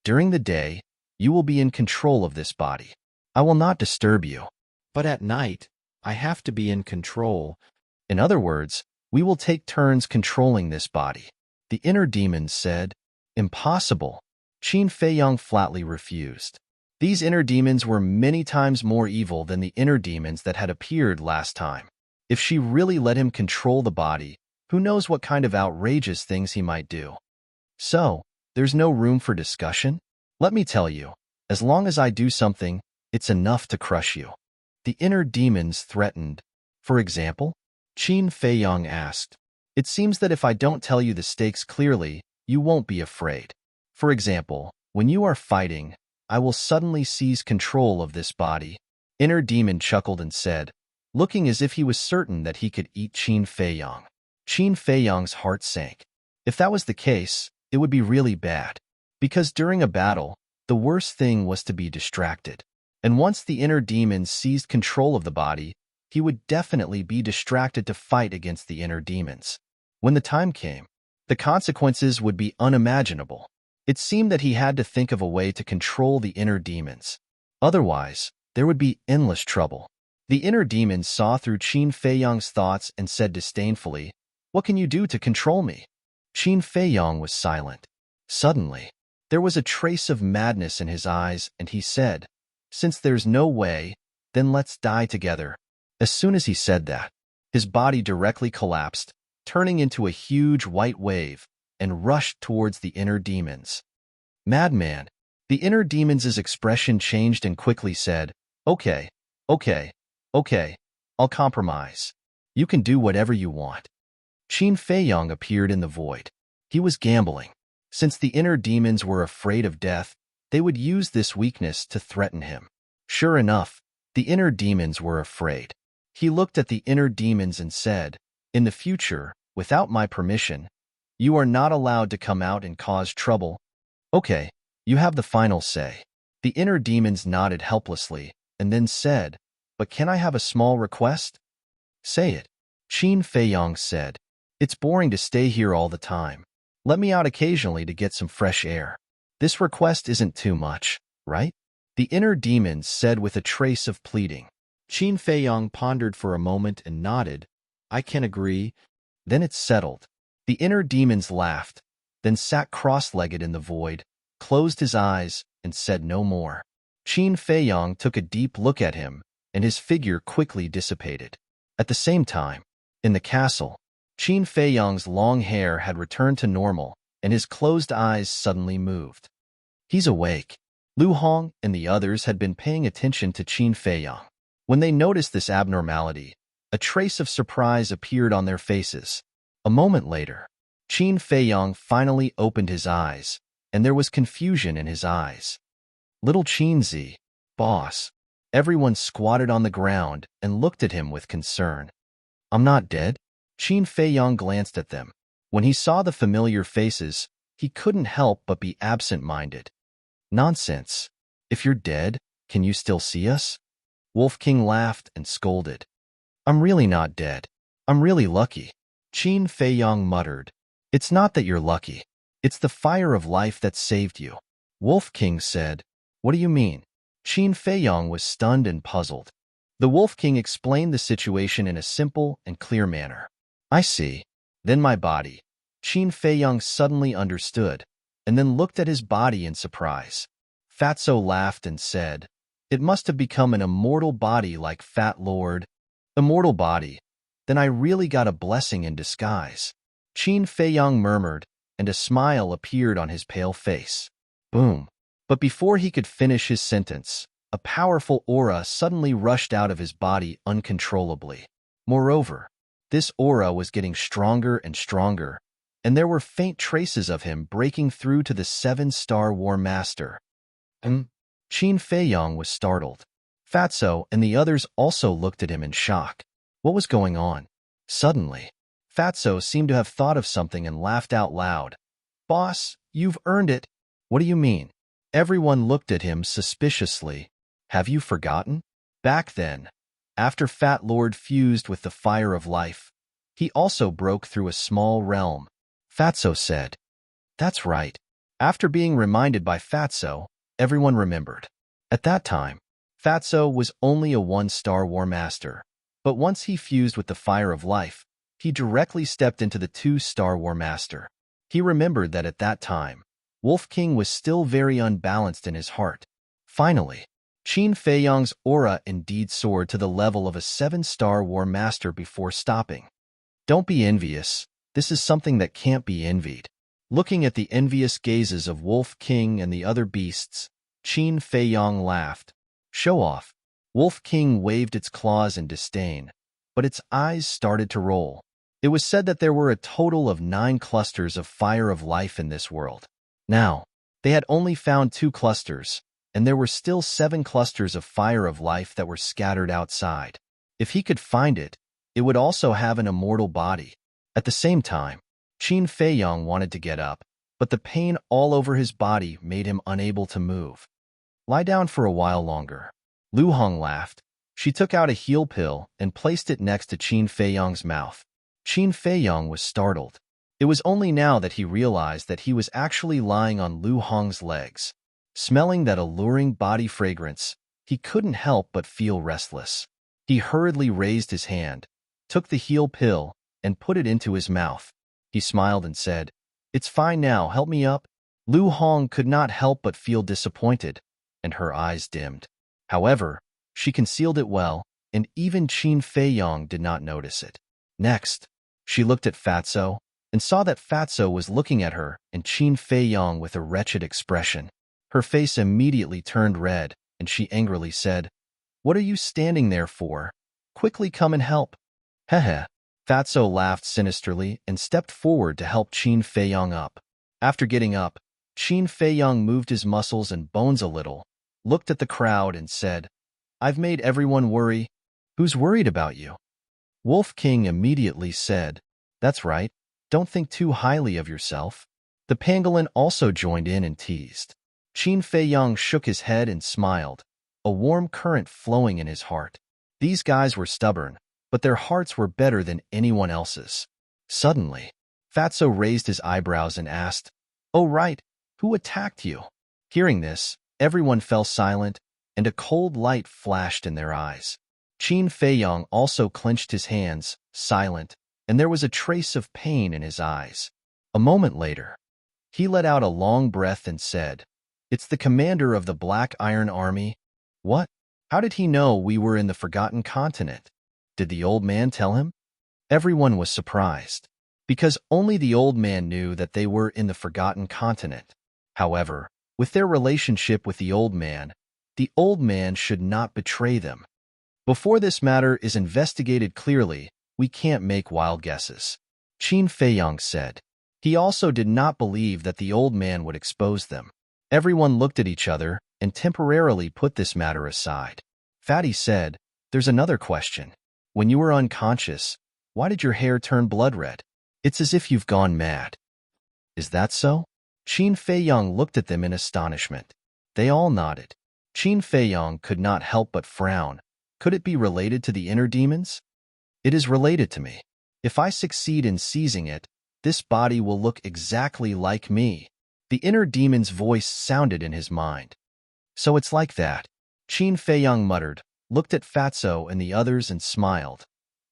During the day, you will be in control of this body. I will not disturb you. But at night, I have to be in control. In other words, We will take turns controlling this body. The inner demons said. Impossible. Qin Feiyang flatly refused. These inner demons were many times more evil than the inner demons that had appeared last time. If she really let him control the body, who knows what kind of outrageous things he might do. So, there's no room for discussion? Let me tell you, as long as I do something, it's enough to crush you. The inner demons threatened. For example, Qin Feiyang asked, it seems that if I don't tell you the stakes clearly, you won't be afraid. For example, when you are fighting, I will suddenly seize control of this body. Inner demon chuckled and said, looking as if he was certain that he could eat Qin Feiyang. Qin Feiyang's heart sank. If that was the case, it would be really bad. Because during a battle, the worst thing was to be distracted. And once the inner demons seized control of the body, he would definitely be distracted to fight against the inner demons. When the time came, the consequences would be unimaginable. It seemed that he had to think of a way to control the inner demons. Otherwise, there would be endless trouble. The inner demons saw through Qin Feiyang's thoughts and said disdainfully, what can you do to control me? Qin Feiyang was silent. Suddenly, there was a trace of madness in his eyes, and he said, since there's no way, then let's die together. As soon as he said that, his body directly collapsed, turning into a huge white wave, and rushed towards the inner demons. Madman! The inner demons' expression changed and quickly said, okay, I'll compromise. You can do whatever you want. Qin Feiyang appeared in the void. He was gambling. Since the inner demons were afraid of death, they would use this weakness to threaten him. Sure enough, the inner demons were afraid. He looked at the inner demons and said, in the future, without my permission, you are not allowed to come out and cause trouble. Okay, you have the final say. The inner demons nodded helplessly, and then said, but can I have a small request? Say it. Qin Feiyang said, it's boring to stay here all the time. Let me out occasionally to get some fresh air. This request isn't too much, right? The inner demons said with a trace of pleading. Qin Feiyang pondered for a moment and nodded. I can agree. Then it's settled. The inner demons laughed, then sat cross-legged in the void, closed his eyes, and said no more. Qin Feiyang took a deep look at him, and his figure quickly dissipated. At the same time, in the castle, Qin Feiyang's long hair had returned to normal, and his closed eyes suddenly moved. He's awake. Lu Hong and the others had been paying attention to Qin Feiyang. When they noticed this abnormality, a trace of surprise appeared on their faces. A moment later, Qin Feiyang finally opened his eyes, and there was confusion in his eyes. Little Qinzi, boss. Everyone squatted on the ground and looked at him with concern. I'm not dead? Qin Feiyang glanced at them. When he saw the familiar faces, he couldn't help but be absent-minded. Nonsense. If you're dead, can you still see us? Wolf King laughed and scolded. I'm really not dead. I'm really lucky. Qin Feiyang muttered. It's not that you're lucky. It's the fire of life that saved you. Wolf King said. What do you mean? Qin Feiyang was stunned and puzzled. The Wolf King explained the situation in a simple and clear manner. I see. Then my body. Qin Feiyang suddenly understood, and then looked at his body in surprise. Fatso laughed and said, it must have become an immortal body like Fat Lord. Immortal body. Then I really got a blessing in disguise. Qin Feiyang murmured, and a smile appeared on his pale face. Boom. But before he could finish his sentence, a powerful aura suddenly rushed out of his body uncontrollably. Moreover, this aura was getting stronger and stronger, and there were faint traces of him breaking through to the 7-star War Master. Qin Feiyang was startled. Fatso and the others also looked at him in shock. What was going on? Suddenly, Fatso seemed to have thought of something and laughed out loud. Boss, you've earned it. What do you mean? Everyone looked at him suspiciously. Have you forgotten? Back then, after Fat Lord fused with the fire of life, he also broke through a small realm. Fatso said. That's right. After being reminded by Fatso, everyone remembered. At that time, Fatso was only a 1-star War Master, but once he fused with the fire of life, he directly stepped into the two-star War Master. He remembered that at that time, Wolf King was still very unbalanced in his heart. Finally, Qin Feiyang's aura indeed soared to the level of a 7-star War Master before stopping. Don't be envious. This is something that can't be envied. Looking at the envious gazes of Wolf King and the other beasts, Qin Feiyang laughed. Show off. Wolf King waved its claws in disdain, but its eyes started to roll. It was said that there were a total of 9 clusters of fire of life in this world. Now, they had only found 2 clusters, and there were still 7 clusters of fire of life that were scattered outside. If he could find it, it would also have an immortal body. At the same time, Qin Feiyang wanted to get up, but the pain all over his body made him unable to move. Lie down for a while longer. Lu Hong laughed. She took out a heal pill and placed it next to Qin Feiyang's mouth. Qin Feiyang was startled. It was only now that he realized that he was actually lying on Lu Hong's legs. Smelling that alluring body fragrance, he couldn't help but feel restless. He hurriedly raised his hand, took the heal pill, and put it into his mouth. He smiled and said, "It's fine now, help me up." Lu Hong could not help but feel disappointed, and her eyes dimmed. However, she concealed it well, and even Qin Feiyang did not notice it. Next, she looked at Fatso, and saw that Fatso was looking at her and Qin Feiyang with a wretched expression. Her face immediately turned red, and she angrily said, "What are you standing there for? Quickly come and help." Heh. Fatso laughed sinisterly and stepped forward to help Qin Feiyang up. After getting up, Qin Feiyang moved his muscles and bones a little, looked at the crowd and said, "I've made everyone worry. Who's worried about you?" Wolf King immediately said, "That's right. Don't think too highly of yourself." The pangolin also joined in and teased. Qin Feiyang shook his head and smiled, a warm current flowing in his heart. These guys were stubborn, but their hearts were better than anyone else's. Suddenly, Fatso raised his eyebrows and asked, "Oh right, who attacked you?" Hearing this, everyone fell silent, and a cold light flashed in their eyes. Qin Feiyang also clenched his hands, silent, and there was a trace of pain in his eyes. A moment later, he let out a long breath and said, "It's the commander of the Black Iron Army." What? How did he know we were in the Forgotten Continent? Did the old man tell him? Everyone was surprised, because only the old man knew that they were in the Forgotten Continent. However, with their relationship with the old man should not betray them. Before this matter is investigated clearly, we can't make wild guesses, Qin Feiyang said. He also did not believe that the old man would expose them. Everyone looked at each other and temporarily put this matter aside. Fatty said, "There's another question. When you were unconscious, why did your hair turn blood red? It's as if you've gone mad." "Is that so?" Qin Feiyang looked at them in astonishment. They all nodded. Qin Feiyang could not help but frown. Could it be related to the inner demons? "It is related to me. If I succeed in seizing it, this body will look exactly like me." The inner demon's voice sounded in his mind. "So it's like that," Qin Feiyang muttered, looked at Fatso and the others and smiled.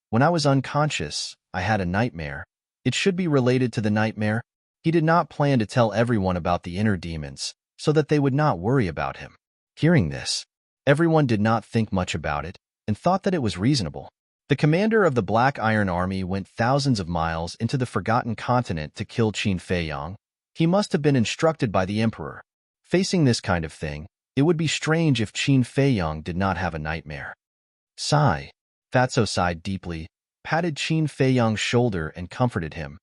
"When I was unconscious, I had a nightmare. It should be related to the nightmare." He did not plan to tell everyone about the inner demons, so that they would not worry about him. Hearing this, everyone did not think much about it, and thought that it was reasonable. The commander of the Black Iron Army went thousands of miles into the Forgotten Continent to kill Qin Feiyang. He must have been instructed by the emperor. Facing this kind of thing, it would be strange if Qin Feiyang did not have a nightmare. Sigh. Fatso sighed deeply, patted Qin Feiyang's shoulder and comforted him.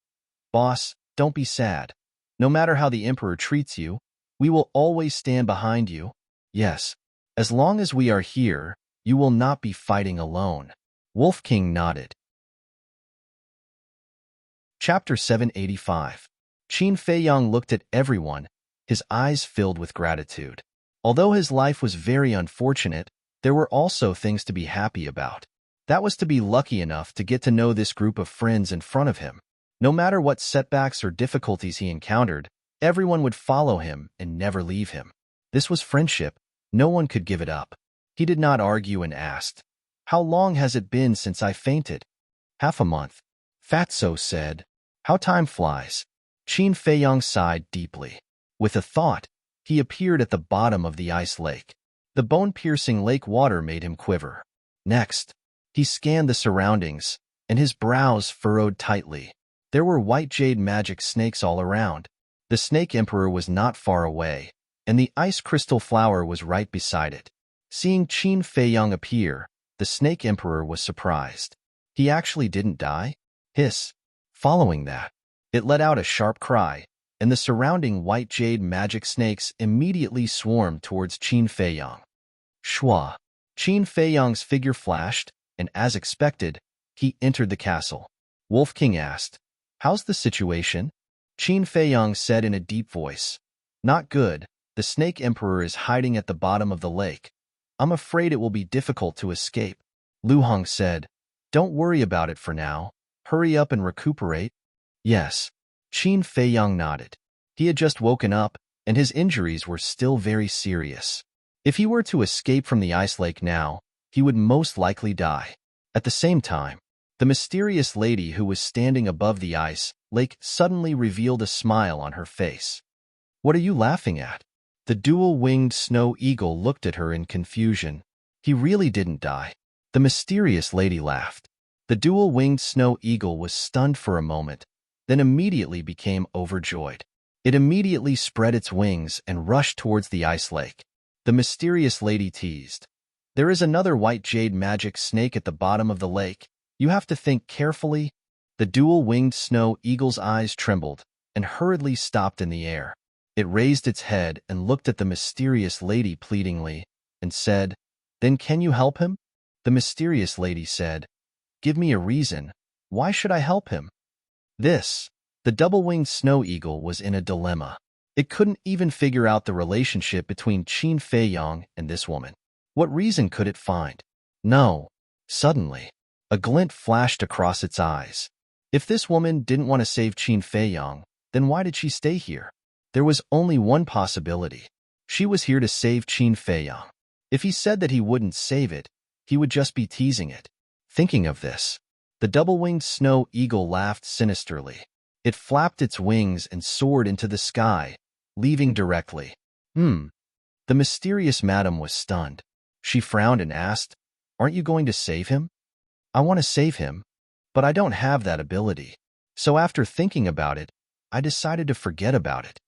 "Boss, don't be sad. No matter how the emperor treats you, we will always stand behind you. Yes, as long as we are here, you will not be fighting alone." Wolf King nodded. Chapter 785. Qin Feiyang looked at everyone, his eyes filled with gratitude. Although his life was very unfortunate, there were also things to be happy about. That was to be lucky enough to get to know this group of friends in front of him. No matter what setbacks or difficulties he encountered, everyone would follow him and never leave him. This was friendship. No one could give it up. He did not argue and asked, "How long has it been since I fainted?" "Half a month." Fatso said, "How time flies." Qin Feiyang sighed deeply. With a thought, he appeared at the bottom of the ice lake. The bone-piercing lake water made him quiver. Next, he scanned the surroundings, and his brows furrowed tightly. There were white jade magic snakes all around. The Snake Emperor was not far away, and the ice crystal flower was right beside it. Seeing Qin Feiyang appear, the Snake Emperor was surprised. He actually didn't die? Hiss. Following that, it let out a sharp cry, and the surrounding white jade magic snakes immediately swarmed towards Qin Feiyang. Shua. Qin Feiyang's figure flashed, and as expected, he entered the castle. Wolf King asked, "How's the situation?" Qin Feiyang said in a deep voice, "Not good. The Snake Emperor is hiding at the bottom of the lake. I'm afraid it will be difficult to escape." Lu Hong said, "Don't worry about it for now. Hurry up and recuperate." Yes. Qin Feiyang nodded. He had just woken up, and his injuries were still very serious. If he were to escape from the ice lake now, he would most likely die. At the same time, the mysterious lady who was standing above the ice lake suddenly revealed a smile on her face. "What are you laughing at?" The dual-winged snow eagle looked at her in confusion. "He really didn't die." The mysterious lady laughed. The dual-winged snow eagle was stunned for a moment, then immediately became overjoyed. It immediately spread its wings and rushed towards the ice lake. The mysterious lady teased, "There is another white jade magic snake at the bottom of the lake. You have to think carefully." The dual-winged snow eagle's eyes trembled and hurriedly stopped in the air. It raised its head and looked at the mysterious lady pleadingly and said, "Then can you help him?" The mysterious lady said, "Give me a reason. Why should I help him?" The double-winged snow eagle was in a dilemma. It couldn't even figure out the relationship between Qin Feiyang and this woman. What reason could it find? No. Suddenly, a glint flashed across its eyes. If this woman didn't want to save Qin Feiyang, then why did she stay here? There was only one possibility. She was here to save Qin Feiyang. If he said that he wouldn't save it, he would just be teasing it. Thinking of this, the double-winged snow eagle laughed sinisterly. It flapped its wings and soared into the sky, leaving directly. The mysterious madam was stunned. She frowned and asked, "Aren't you going to save him?" "I want to save him, but I don't have that ability. So after thinking about it, I decided to forget about it.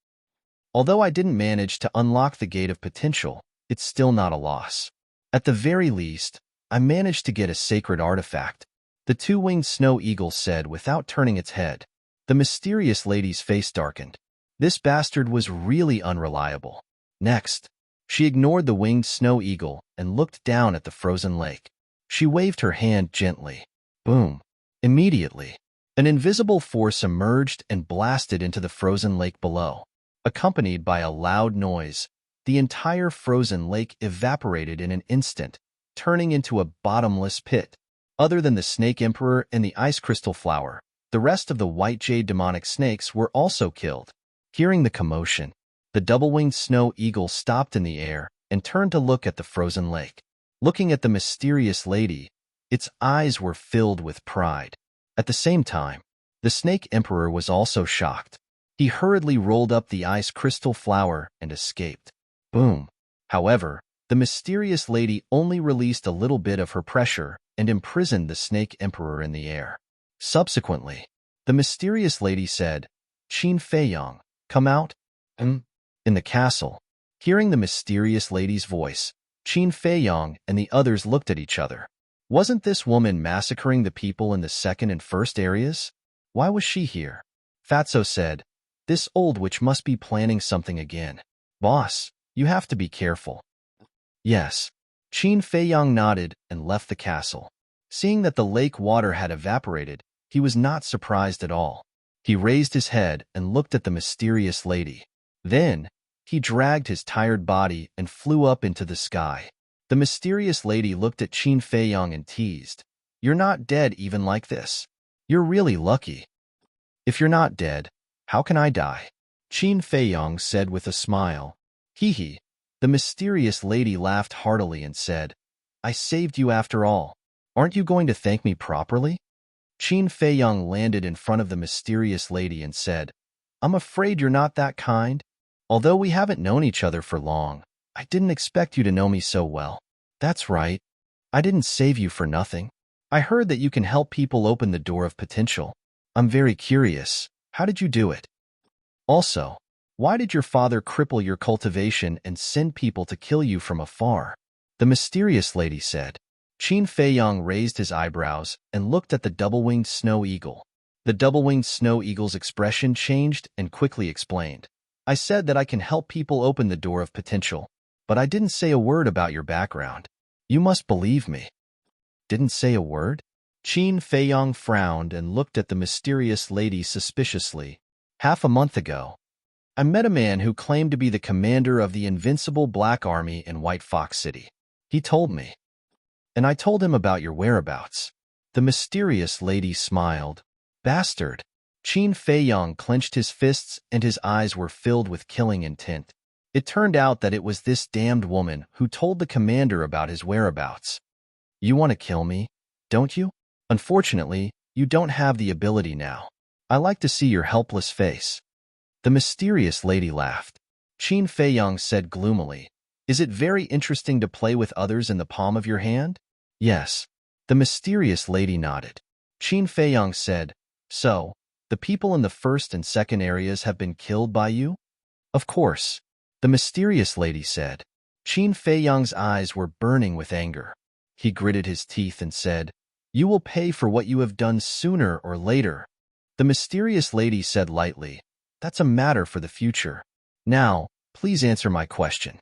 Although I didn't manage to unlock the gate of potential, it's still not a loss. At the very least, I managed to get a sacred artifact," the two-winged snow eagle said without turning its head. The mysterious lady's face darkened. This bastard was really unreliable. Next, she ignored the winged snow eagle and looked down at the frozen lake. She waved her hand gently. Boom. Immediately, an invisible force emerged and blasted into the frozen lake below. Accompanied by a loud noise, the entire frozen lake evaporated in an instant, turning into a bottomless pit. Other than the Snake Emperor and the Ice Crystal Flower, the rest of the white jade demonic snakes were also killed. Hearing the commotion, the double-winged snow eagle stopped in the air and turned to look at the frozen lake. Looking at the mysterious lady, its eyes were filled with pride. At the same time, the Snake Emperor was also shocked. He hurriedly rolled up the ice crystal flower and escaped. Boom. However, the mysterious lady only released a little bit of her pressure and imprisoned the Snake Emperor in the air. Subsequently, the mysterious lady said, "Qin Feiyang, come out." In the castle, hearing the mysterious lady's voice, Qin Feiyang and the others looked at each other. Wasn't this woman massacring the people in the second and first areas? Why was she here? Fatso said, "This old witch must be planning something again. Boss, you have to be careful." Yes. Qin Feiyang nodded and left the castle. Seeing that the lake water had evaporated, he was not surprised at all. He raised his head and looked at the mysterious lady. Then, he dragged his tired body and flew up into the sky. The mysterious lady looked at Qin Feiyang and teased, "You're not dead even like this. You're really lucky." "If you're not dead, how can I die?" Qin Feiyang said with a smile. "Hee hee." The mysterious lady laughed heartily and said, "I saved you after all. Aren't you going to thank me properly?" Qin Feiyang landed in front of the mysterious lady and said, "I'm afraid you're not that kind. Although we haven't known each other for long, I didn't expect you to know me so well." "That's right. I didn't save you for nothing. I heard that you can help people open the door of potential. I'm very curious. How did you do it? Also, why did your father cripple your cultivation and send people to kill you from afar?" The mysterious lady said. Qin Feiyang raised his eyebrows and looked at the double-winged snow eagle. The double-winged snow eagle's expression changed and quickly explained. "I said that I can help people open the door of potential, but I didn't say a word about your background. You must believe me." "Didn't say a word?" Qin Feiyang frowned and looked at the mysterious lady suspiciously. "Half a month ago, I met a man who claimed to be the commander of the invincible Black Army in White Fox City. He told me, and I told him about your whereabouts." The mysterious lady smiled. "Bastard." Qin Feiyang clenched his fists and his eyes were filled with killing intent. It turned out that it was this damned woman who told the commander about his whereabouts. "You want to kill me, don't you? Unfortunately, you don't have the ability now. I like to see your helpless face." The mysterious lady laughed. Qin Feiyang said gloomily, "Is it very interesting to play with others in the palm of your hand?" "Yes." The mysterious lady nodded. Qin Feiyang said, "So, the people in the first and second areas have been killed by you?" "Of course." The mysterious lady said. Qin Feiyang's eyes were burning with anger. He gritted his teeth and said, "You will pay for what you have done sooner or later." The mysterious lady said lightly, "That's a matter for the future. Now, please answer my question."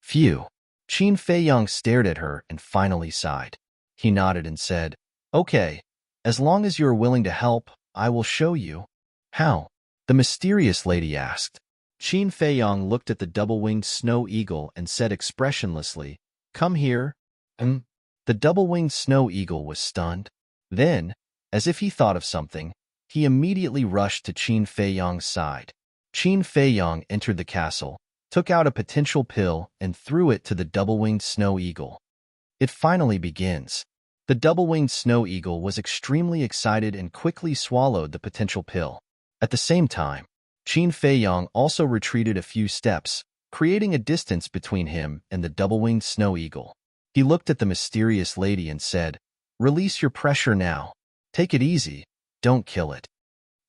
"Phew." Qin Feiyang stared at her and finally sighed. He nodded and said, "Okay, as long as you are willing to help, I will show you." "How?" the mysterious lady asked. Qin Feiyang looked at the double-winged snow eagle and said expressionlessly, "Come here." The double-winged snow eagle was stunned. Then, as if he thought of something, he immediately rushed to Qin Feiyang's side. Qin Feiyang entered the castle, took out a potential pill, and threw it to the double-winged snow eagle. "It finally begins." The double-winged snow eagle was extremely excited and quickly swallowed the potential pill. At the same time, Qin Feiyang also retreated a few steps, creating a distance between him and the double-winged snow eagle. He looked at the mysterious lady and said, "Release your pressure now. Take it easy. Don't kill it."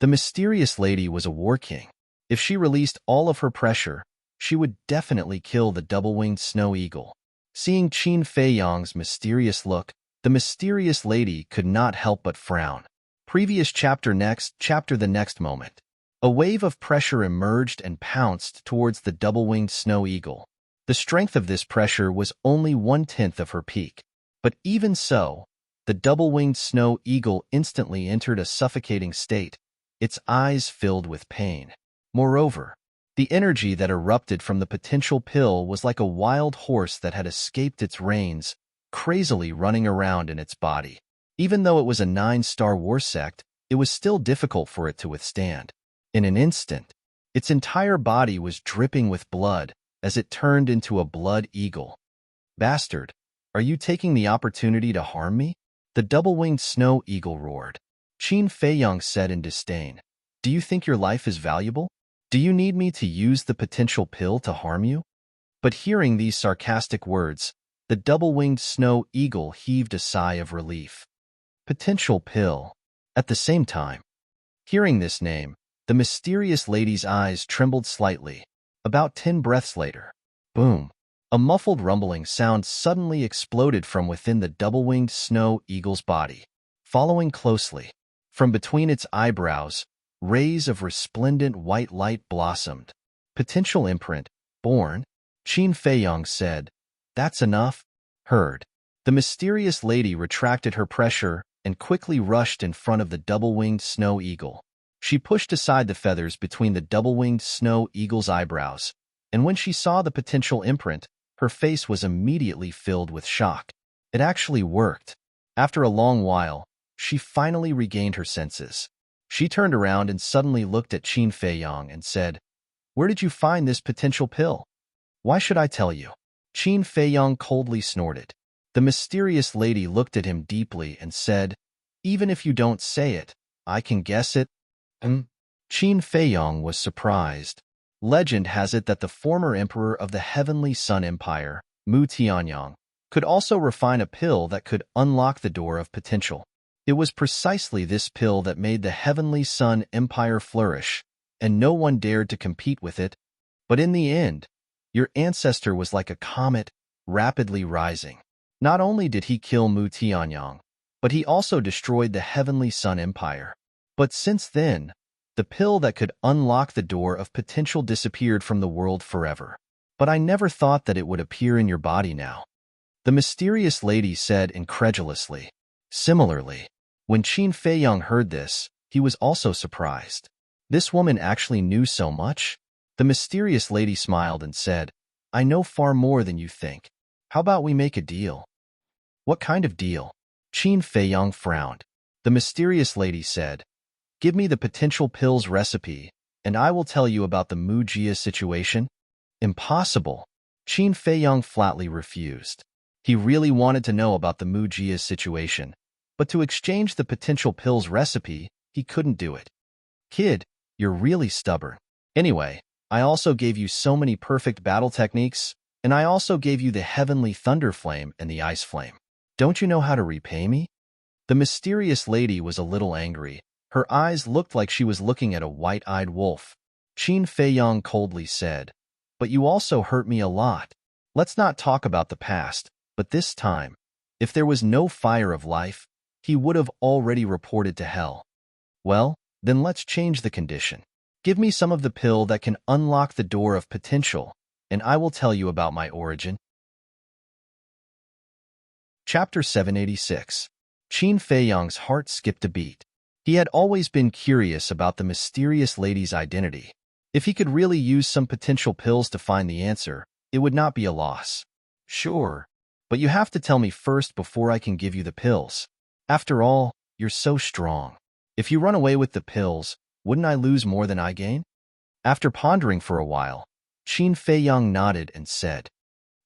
The mysterious lady was a war king. If she released all of her pressure, she would definitely kill the double-winged snow eagle. Seeing Qin Feiyang's mysterious look, the mysterious lady could not help but frown. Previous chapter the next moment. A wave of pressure emerged and pounced towards the double-winged snow eagle. The strength of this pressure was only 1/10 of her peak. But even so, the double-winged snow eagle instantly entered a suffocating state, its eyes filled with pain. Moreover, the energy that erupted from the potential pill was like a wild horse that had escaped its reins, crazily running around in its body. Even though it was a 9-star war sect, it was still difficult for it to withstand. In an instant, its entire body was dripping with blood as it turned into a blood eagle. "Bastard, are you taking the opportunity to harm me?" the double-winged snow eagle roared. Qin Feiyang said in disdain, "Do you think your life is valuable? Do you need me to use the potential pill to harm you?" But hearing these sarcastic words, the double-winged snow eagle heaved a sigh of relief. Potential pill. At the same time, hearing this name, the mysterious lady's eyes trembled slightly. About 10 breaths later, boom, a muffled rumbling sound suddenly exploded from within the double-winged snow eagle's body. Following closely, from between its eyebrows, rays of resplendent white light blossomed. "Potential imprint, born," Qin Feiyang said. "That's enough." Heard. The mysterious lady retracted her pressure and quickly rushed in front of the double-winged snow eagle. She pushed aside the feathers between the double-winged snow eagle's eyebrows, and when she saw the potential imprint, her face was immediately filled with shock. It actually worked. After a long while, she finally regained her senses. She turned around and suddenly looked at Qin Feiyang and said, "Where did you find this potential pill?" "Why should I tell you?" Qin Feiyang coldly snorted. The mysterious lady looked at him deeply and said, Even if you don't say it, I can guess it. Hmm. Qin Feiyong was surprised. Legend has it that the former emperor of the Heavenly Sun Empire, Mu Tianyang, could also refine a pill that could unlock the door of potential. It was precisely this pill that made the Heavenly Sun Empire flourish, and no one dared to compete with it. But in the end, your ancestor was like a comet, rapidly rising. Not only did he kill Mu Tianyang, but he also destroyed the Heavenly Sun Empire. But since then, the pill that could unlock the door of potential disappeared from the world forever. But I never thought that it would appear in your body now, the mysterious lady said incredulously. Similarly, when Qin Feiyong heard this, he was also surprised. This woman actually knew so much? The mysterious lady smiled and said, I know far more than you think. How about we make a deal? What kind of deal? Qin Feiyong frowned. The mysterious lady said, Give me the potential pills recipe, and I will tell you about the Mu Jia situation. Impossible. Qin Feiyong flatly refused. He really wanted to know about the Mu Jia's situation, but to exchange the potential pills recipe, he couldn't do it. Kid, you're really stubborn. Anyway, I also gave you so many perfect battle techniques, and I also gave you the heavenly thunder flame and the ice flame. Don't you know how to repay me? The mysterious lady was a little angry. Her eyes looked like she was looking at a white-eyed wolf. Qin Feiyong coldly said, But you also hurt me a lot. Let's not talk about the past, but this time, if there was no fire of life, he would have already reported to hell. Well, then let's change the condition. Give me some of the pill that can unlock the door of potential, and I will tell you about my origin. Chapter 786. Qin Feiyong's heart skipped a beat. He had always been curious about the mysterious lady's identity. If he could really use some potential pills to find the answer, it would not be a loss. Sure, but you have to tell me first before I can give you the pills. After all, you're so strong. If you run away with the pills, wouldn't I lose more than I gain? After pondering for a while, Qin Feiyong nodded and said,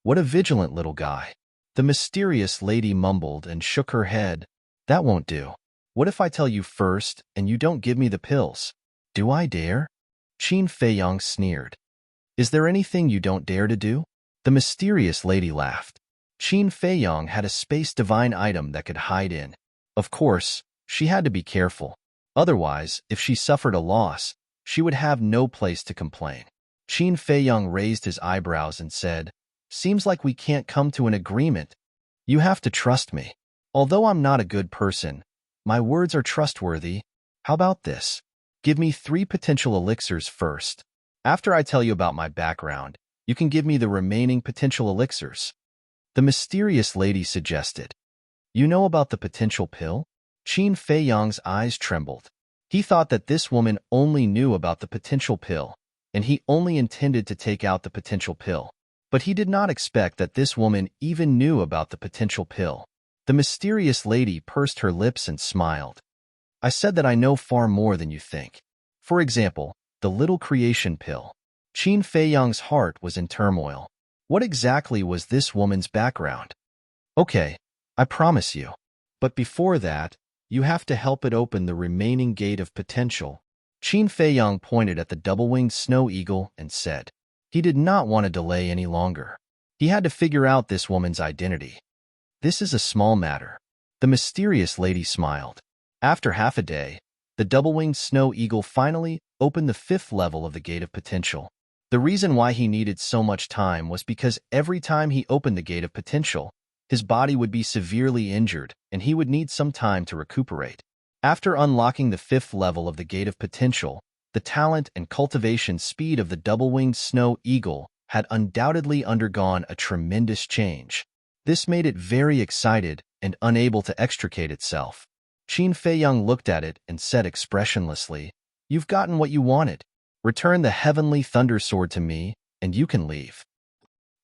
What a vigilant little guy. The mysterious lady mumbled and shook her head. That won't do. What if I tell you first and you don't give me the pills? Do I dare? Qin Feiyong sneered. Is there anything you don't dare to do? The mysterious lady laughed. Qin Feiyong had a space divine item that could hide in. Of course, she had to be careful. Otherwise, if she suffered a loss, she would have no place to complain. Qin Feiyong raised his eyebrows and said, Seems like we can't come to an agreement. You have to trust me. Although I'm not a good person, my words are trustworthy. How about this? Give me 3 potential elixirs first. After I tell you about my background, you can give me the remaining potential elixirs. The mysterious lady suggested. You know about the potential pill? Qin Feiyong's eyes trembled. He thought that this woman only knew about the potential pill, and he only intended to take out the potential pill. But he did not expect that this woman even knew about the potential pill. The mysterious lady pursed her lips and smiled. I said that I know far more than you think. For example, the little creation pill. Qin Feiyong's heart was in turmoil. What exactly was this woman's background? Okay, I promise you. But before that, you have to help it open the remaining gate of potential. Qin Feiyong pointed at the double-winged snow eagle and said. He did not want to delay any longer. He had to figure out this woman's identity. This is a small matter. The mysterious lady smiled. After half a day, the double-winged snow eagle finally opened the 5th level of the gate of potential. The reason why he needed so much time was because every time he opened the gate of potential, his body would be severely injured and he would need some time to recuperate. After unlocking the 5th level of the gate of potential, the talent and cultivation speed of the double-winged snow eagle had undoubtedly undergone a tremendous change. This made it very excited and unable to extricate itself. Qin Feiyong looked at it and said expressionlessly, You've gotten what you wanted. Return the heavenly thunder sword to me, and you can leave.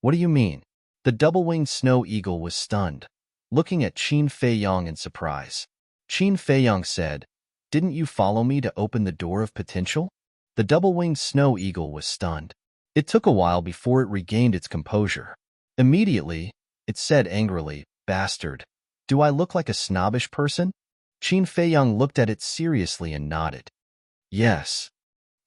What do you mean? The double-winged snow eagle was stunned, looking at Qin Feiyong in surprise. Qin Feiyong said, Didn't you follow me to open the door of potential? The double-winged snow eagle was stunned. It took a while before it regained its composure. Immediately, it said angrily, Bastard, do I look like a snobbish person? Qin Feiyang looked at it seriously and nodded. Yes.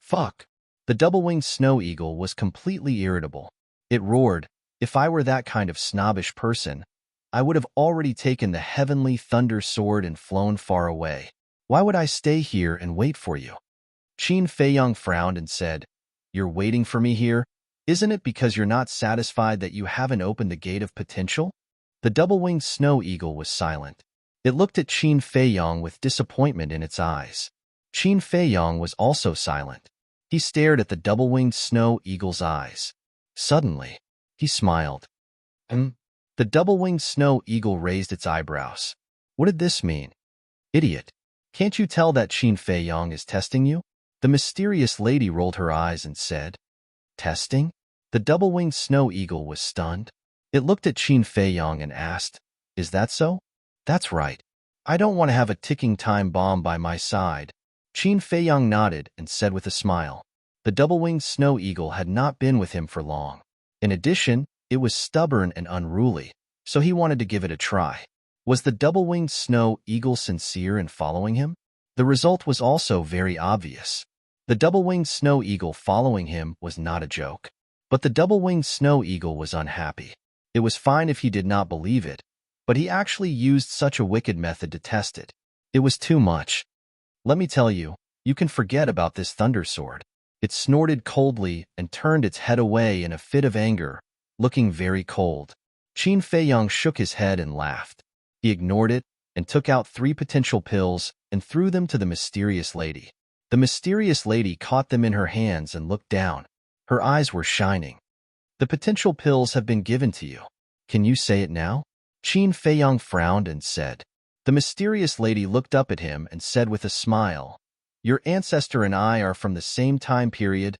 Fuck. The double-winged snow eagle was completely irritable. It roared, if I were that kind of snobbish person, I would have already taken the heavenly thunder sword and flown far away. Why would I stay here and wait for you? Qin Feiyang frowned and said, You're waiting for me here? Isn't it because you're not satisfied that you haven't opened the gate of potential? The double-winged snow eagle was silent. It looked at Qin Feiyang with disappointment in its eyes. Qin Feiyang was also silent. He stared at the double-winged snow eagle's eyes. Suddenly, he smiled. The double-winged snow eagle raised its eyebrows. What did this mean? Idiot. Can't you tell that Qin Feiyang is testing you? The mysterious lady rolled her eyes and said, Testing? The double-winged snow eagle was stunned. It looked at Qin Feiyang and asked, Is that so? That's right. I don't want to have a ticking time bomb by my side. Qin Feiyang nodded and said with a smile. The double-winged snow eagle had not been with him for long. In addition, it was stubborn and unruly, so he wanted to give it a try. Was the double-winged snow eagle sincere in following him? The result was also very obvious. The double-winged snow eagle following him was not a joke. But the double-winged snow eagle was unhappy. It was fine if he did not believe it, but he actually used such a wicked method to test it. It was too much. Let me tell you, you can forget about this thunder sword. It snorted coldly and turned its head away in a fit of anger, looking very cold. Qin Feiyang shook his head and laughed. He ignored it and took out 3 potential pills and threw them to the mysterious lady. The mysterious lady caught them in her hands and looked down. Her eyes were shining. The potential pills have been given to you. Can you say it now? Qin Feiyang frowned and said. The mysterious lady looked up at him and said with a smile, Your ancestor and I are from the same time period.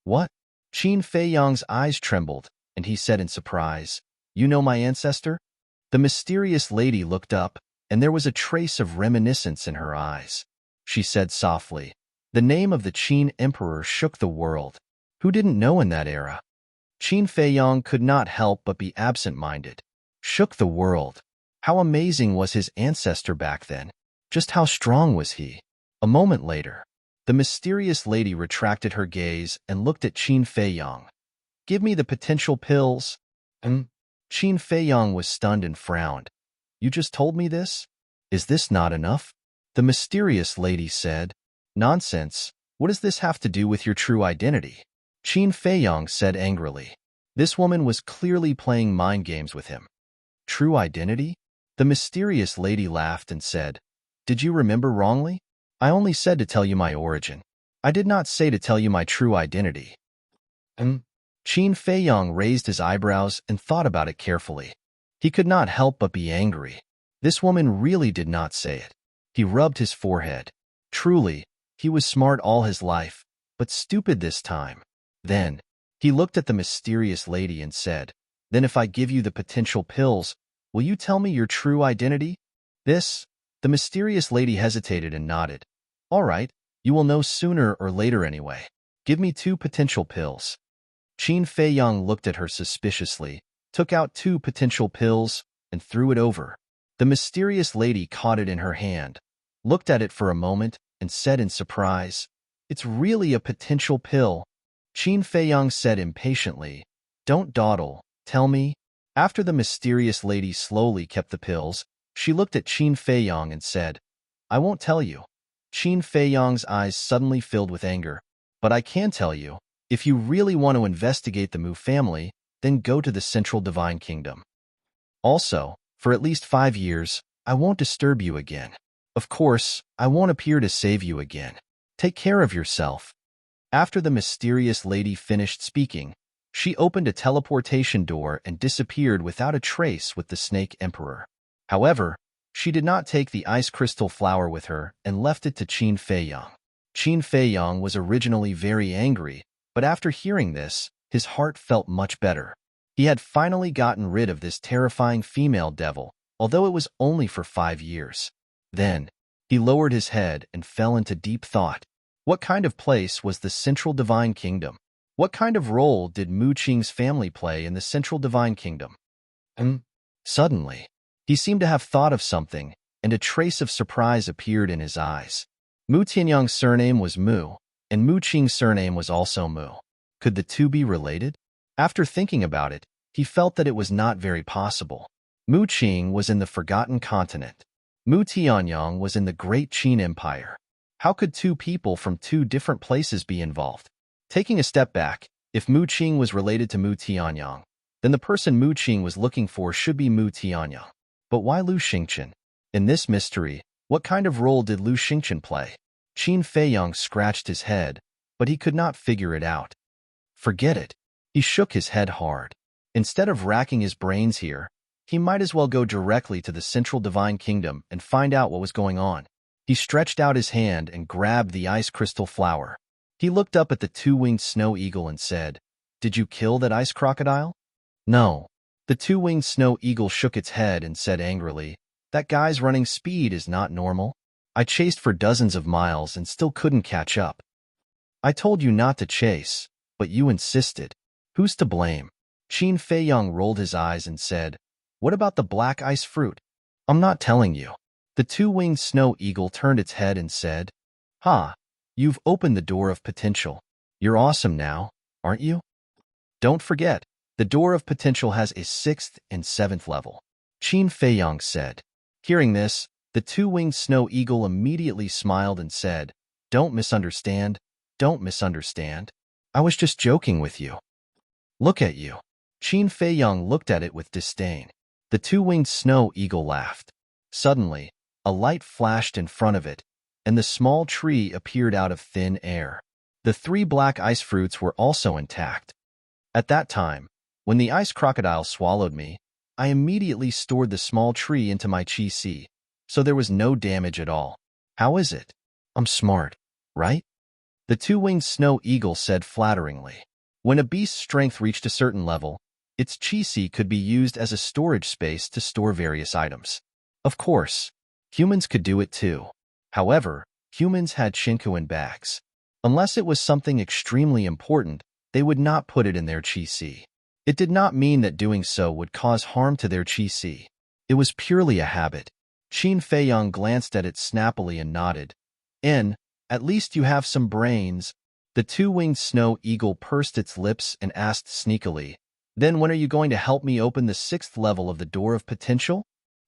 What? Qin Feiyang's eyes trembled, and he said in surprise, You know my ancestor? The mysterious lady looked up, and there was a trace of reminiscence in her eyes. She said softly, The name of the Qin emperor shook the world. Who didn't know in that era? Qin Feiyang could not help but be absent-minded. Shook the world. How amazing was his ancestor back then? Just how strong was he? A moment later, the mysterious lady retracted her gaze and looked at Qin Feiyang. Give me the potential pills. Qin Feiyang was stunned and frowned. You just told me this? Is this not enough? The mysterious lady said. Nonsense. What does this have to do with your true identity? Qin Feiyang said angrily. This woman was clearly playing mind games with him. True identity? The mysterious lady laughed and said, Did you remember wrongly? I only said to tell you my origin. I did not say to tell you my true identity. Qin Feiyang raised his eyebrows and thought about it carefully. He could not help but be angry. This woman really did not say it. He rubbed his forehead. Truly, he was smart all his life, but stupid this time. Then, he looked at the mysterious lady and said, Then if I give you the potential pills, will you tell me your true identity? The mysterious lady hesitated and nodded. All right, you will know sooner or later anyway. Give me 2 potential pills. Qin Feiyang looked at her suspiciously, took out 2 potential pills, and threw it over. The mysterious lady caught it in her hand, looked at it for a moment, and said in surprise, It's really a potential pill. Qin Feiyang said impatiently, Don't dawdle, tell me. After the mysterious lady slowly kept the pills, she looked at Qin Feiyang and said, I won't tell you. Qin Feiyang's eyes suddenly filled with anger. But I can tell you, if you really want to investigate the Mu family, then go to the Central Divine Kingdom. Also, for at least 5 years, I won't disturb you again. Of course, I won't appear to save you again. Take care of yourself. After the mysterious lady finished speaking, she opened a teleportation door and disappeared without a trace with the Snake Emperor. However, she did not take the ice crystal flower with her and left it to Qin Feiyang. Qin Feiyang was originally very angry, but after hearing this, his heart felt much better. He had finally gotten rid of this terrifying female devil, although it was only for 5 years. Then, he lowered his head and fell into deep thought. What kind of place was the Central Divine Kingdom? What kind of role did Mu Qing's family play in the Central Divine Kingdom? Suddenly, he seemed to have thought of something, and a trace of surprise appeared in his eyes. Mu Tianyang's surname was Mu, and Mu Qing's surname was also Mu. Could the two be related? After thinking about it, he felt that it was not very possible. Mu Qing was in the Forgotten Continent. Mu Tianyang was in the Great Qin Empire. How could two people from two different places be involved? Taking a step back, if Mu Qing was related to Mu Tianyang, then the person Mu Qing was looking for should be Mu Tianyang. But why Lu Xingqian? In this mystery, what kind of role did Lu Xingqian play? Qin Feiyang scratched his head, but he could not figure it out. Forget it. He shook his head hard. Instead of racking his brains here, he might as well go directly to the Central Divine Kingdom and find out what was going on. He stretched out his hand and grabbed the ice crystal flower. He looked up at the two-winged snow eagle and said, "Did you kill that ice crocodile?" "No." The two-winged snow eagle shook its head and said angrily, "That guy's running speed is not normal. I chased for dozens of miles and still couldn't catch up. I told you not to chase, but you insisted. Who's to blame?" Qin Feiyang rolled his eyes and said, "What about the black ice fruit?" "I'm not telling you." The two-winged snow eagle turned its head and said, "Ha, you've opened the door of potential. You're awesome now, aren't you? Don't forget, the door of potential has a 6th and 7th level." Qin Feiyang said. Hearing this, the two-winged snow eagle immediately smiled and said, "Don't misunderstand. Don't misunderstand. I was just joking with you. Look at you." Qin Feiyang looked at it with disdain. The two-winged snow eagle laughed. Suddenly, a light flashed in front of it, and the small tree appeared out of thin air. The 3 black ice fruits were also intact. At that time, when the ice crocodile swallowed me, I immediately stored the small tree into my qi, so there was no damage at all. How is it? I'm smart, right? The two-winged snow eagle said flatteringly. When a beast's strength reached a certain level, its qi could be used as a storage space to store various items. Of course, humans could do it too. However, humans had Shinkuan bags. Unless it was something extremely important, they would not put it in their qi. It did not mean that doing so would cause harm to their qi. It was purely a habit. Qin Feiyang glanced at it snappily and nodded. At least you have some brains." The two-winged snow eagle pursed its lips and asked sneakily, "Then when are you going to help me open the 6th level of the Door of Potential?"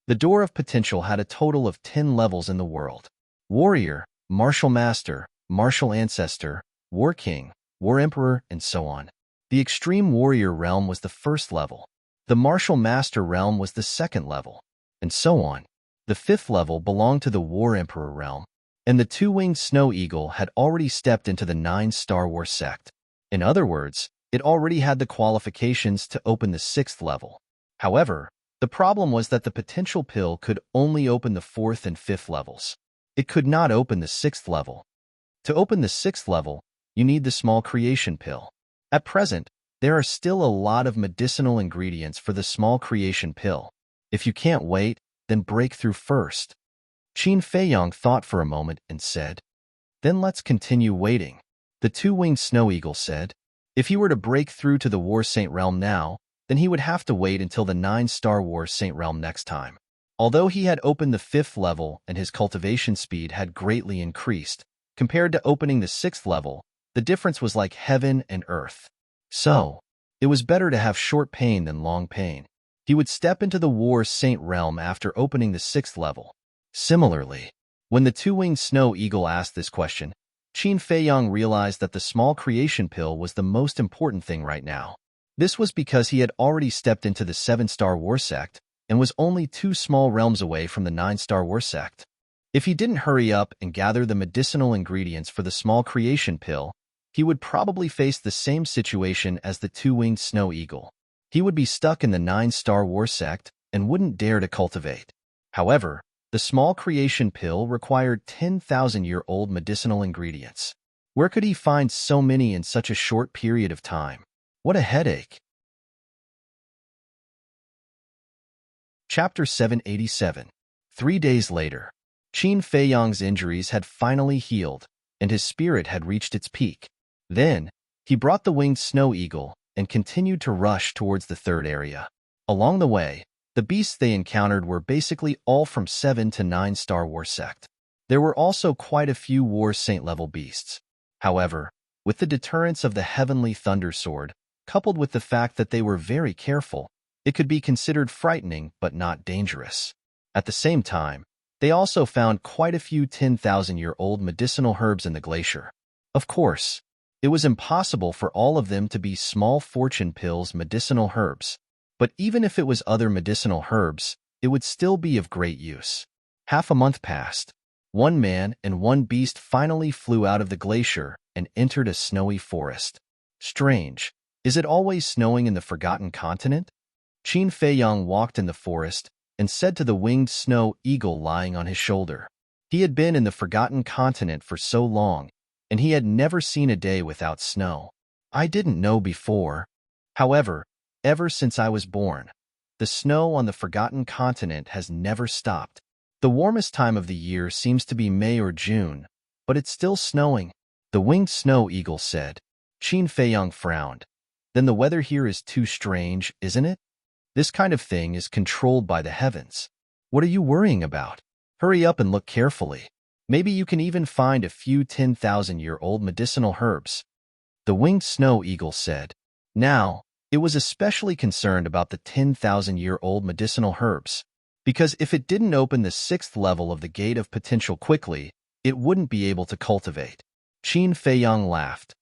The Door of Potential had a total of 10 levels in the world. Warrior, Martial Master, Martial Ancestor, War King, War Emperor, and so on. The Extreme Warrior realm was the 1st level. The Martial Master realm was the 2nd level, and so on. The 5th level belonged to the War Emperor realm, and the two-winged snow eagle had already stepped into the 9 Star Wars sect. In other words, it already had the qualifications to open the 6th level. However, the problem was that the potential pill could only open the 4th and 5th levels. It could not open the 6th level. To open the 6th level, you need the small creation pill. At present, there are still a lot of medicinal ingredients for the small creation pill. If you can't wait, then break through first. Qin Feiyang thought for a moment and said, "Then let's continue waiting." The two-winged snow eagle said, "If he were to break through to the War Saint realm now, then he would have to wait until the 9 Star Wars Saint realm next time." Although he had opened the 5th level and his cultivation speed had greatly increased, compared to opening the 6th level, the difference was like heaven and earth. So, it was better to have short pain than long pain. He would step into the War Saint realm after opening the 6th level. Similarly, when the two-winged snow eagle asked this question, Qin Feiyang realized that the small creation pill was the most important thing right now. This was because he had already stepped into the 7 Star Wars sect and was only 2 small realms away from the 9 Star Wars sect. If he didn't hurry up and gather the medicinal ingredients for the small creation pill, he would probably face the same situation as the two-winged snow eagle. He would be stuck in the 9 Star Wars sect and wouldn't dare to cultivate. However, the small creation pill required 10,000-year-old medicinal ingredients. Where could he find so many in such a short period of time? What a headache! Chapter 787. 3 days later, Qin Feiyang's injuries had finally healed, and his spirit had reached its peak. Then, he brought the winged snow eagle and continued to rush towards the 3rd area. Along the way, The beasts they encountered were basically all from 7 to 9 Star Wars sect. There were also quite a few War Saint-level beasts. However, with the deterrence of the Heavenly Thunder Sword, coupled with the fact that they were very careful, it could be considered frightening but not dangerous. At the same time, they also found quite a few 10,000-year-old medicinal herbs in the glacier. Of course, it was impossible for all of them to be small fortune pills medicinal herbs, but even if it was other medicinal herbs, it would still be of great use. Half a month passed. One man and one beast finally flew out of the glacier and entered a snowy forest. Strange, is it always snowing in the Forgotten Continent? Qin Feiyang walked in the forest and said to the winged snow eagle lying on his shoulder. He had been in the Forgotten Continent for so long, and he had never seen a day without snow. I didn't know before. However, ever since I was born, the snow on the Forgotten Continent has never stopped. The warmest time of the year seems to be May or June, but it's still snowing, the winged snow eagle said. Qin Feiyang frowned. Then the weather here is too strange, isn't it? This kind of thing is controlled by the heavens. What are you worrying about? Hurry up and look carefully. Maybe you can even find a few 10,000-year-old medicinal herbs. The winged snow eagle said. Now, it was especially concerned about the 10,000-year-old medicinal herbs, because if it didn't open the 6th level of the Gate of Potential quickly, it wouldn't be able to cultivate. Qin Feiyang laughed.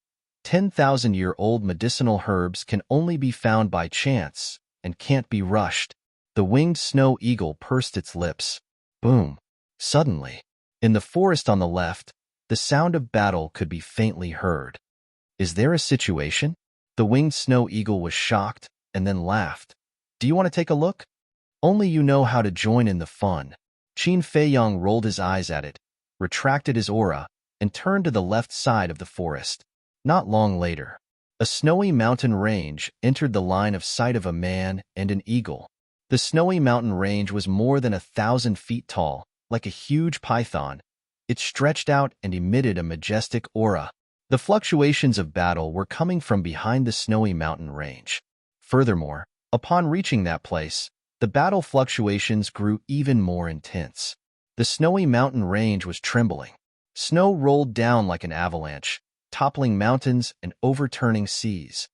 10,000-year-old medicinal herbs can only be found by chance and can't be rushed. The winged snow eagle pursed its lips. Boom. Suddenly, in the forest on the left, the sound of battle could be faintly heard. Is there a situation? The winged snow eagle was shocked and then laughed. Do you want to take a look? Only you know how to join in the fun. Qin Feiyang rolled his eyes at it, retracted his aura, and turned to the left side of the forest. Not long later, a snowy mountain range entered the line of sight of a man and an eagle. The snowy mountain range was more than 1,000 feet tall, like a huge python. It stretched out and emitted a majestic aura. The fluctuations of battle were coming from behind the snowy mountain range. Furthermore, upon reaching that place, the battle fluctuations grew even more intense. The snowy mountain range was trembling. Snow rolled down like an avalanche, toppling mountains and overturning seas.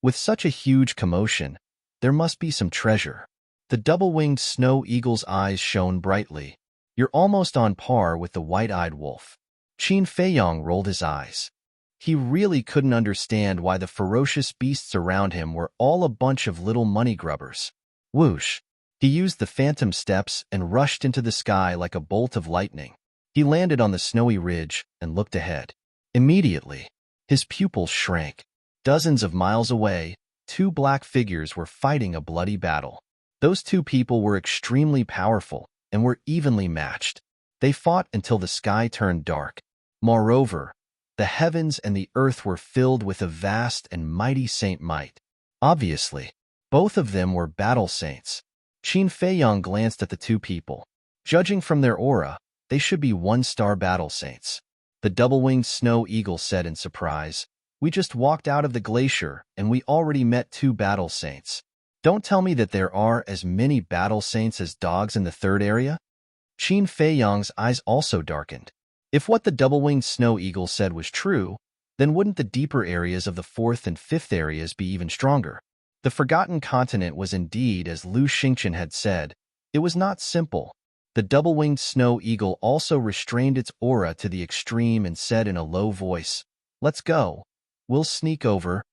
With such a huge commotion, there must be some treasure. The double-winged snow eagle's eyes shone brightly. You're almost on par with the white-eyed wolf. Qin Feiyang rolled his eyes. He really couldn't understand why the ferocious beasts around him were all a bunch of little money grubbers. Whoosh! He used the phantom steps and rushed into the sky like a bolt of lightning. He landed on the snowy ridge and looked ahead. Immediately, his pupils shrank. Dozens of miles away, two black figures were fighting a bloody battle. Those two people were extremely powerful and were evenly matched. They fought until the sky turned dark. Moreover, the heavens and the earth were filled with a vast and mighty saint might. Obviously, both of them were battle saints. Qin Feiyang glanced at the two people. Judging from their aura, they should be one-star battle saints. The double-winged snow eagle said in surprise, We just walked out of the glacier and we already met two battle saints. Don't tell me that there are as many battle saints as dogs in the third area? Qin Feiyang's eyes also darkened. If what the double-winged snow eagle said was true, then wouldn't the deeper areas of the fourth and fifth areas be even stronger? The Forgotten Continent was indeed, as Lu Xingqian had said, it was not simple. The double-winged snow eagle also restrained its aura to the extreme and said in a low voice, Let's go. We'll sneak over.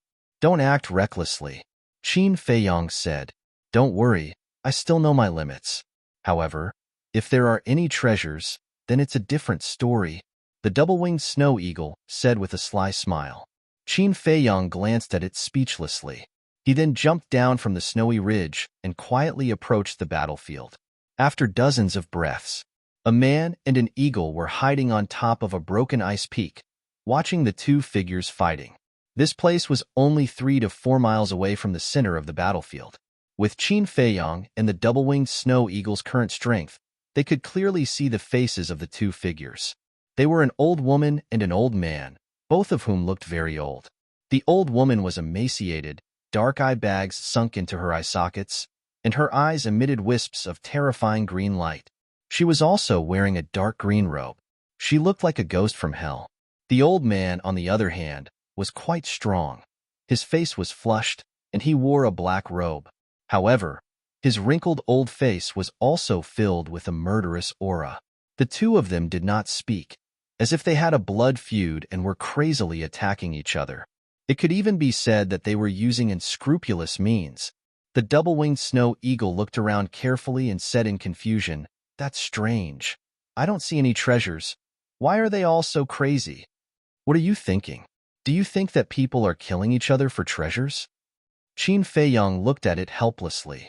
Don't act recklessly. Qin Feiyang said, Don't worry, I still know my limits. However, if there are any treasures, then it's a different story. The double-winged snow eagle said with a sly smile. Qin Feiyang glanced at it speechlessly. He then jumped down from the snowy ridge and quietly approached the battlefield. After dozens of breaths, a man and an eagle were hiding on top of a broken ice peak, watching the two figures fighting. This place was only 3 to 4 miles away from the center of the battlefield. With Qin Feiyang and the double-winged snow eagle's current strength, they could clearly see the faces of the two figures. They were an old woman and an old man, both of whom looked very old. The old woman was emaciated, dark eye bags sunk into her eye sockets, and her eyes emitted wisps of terrifying green light. She was also wearing a dark green robe. She looked like a ghost from hell. The old man, on the other hand, was quite strong. His face was flushed, and he wore a black robe. However, his wrinkled old face was also filled with a murderous aura. The two of them did not speak, as if they had a blood feud and were crazily attacking each other. It could even be said that they were using unscrupulous means. The double-winged snow eagle looked around carefully and said in confusion, "That's strange. I don't see any treasures. Why are they all so crazy? What are you thinking? Do you think that people are killing each other for treasures?" Qin Feiyang looked at it helplessly.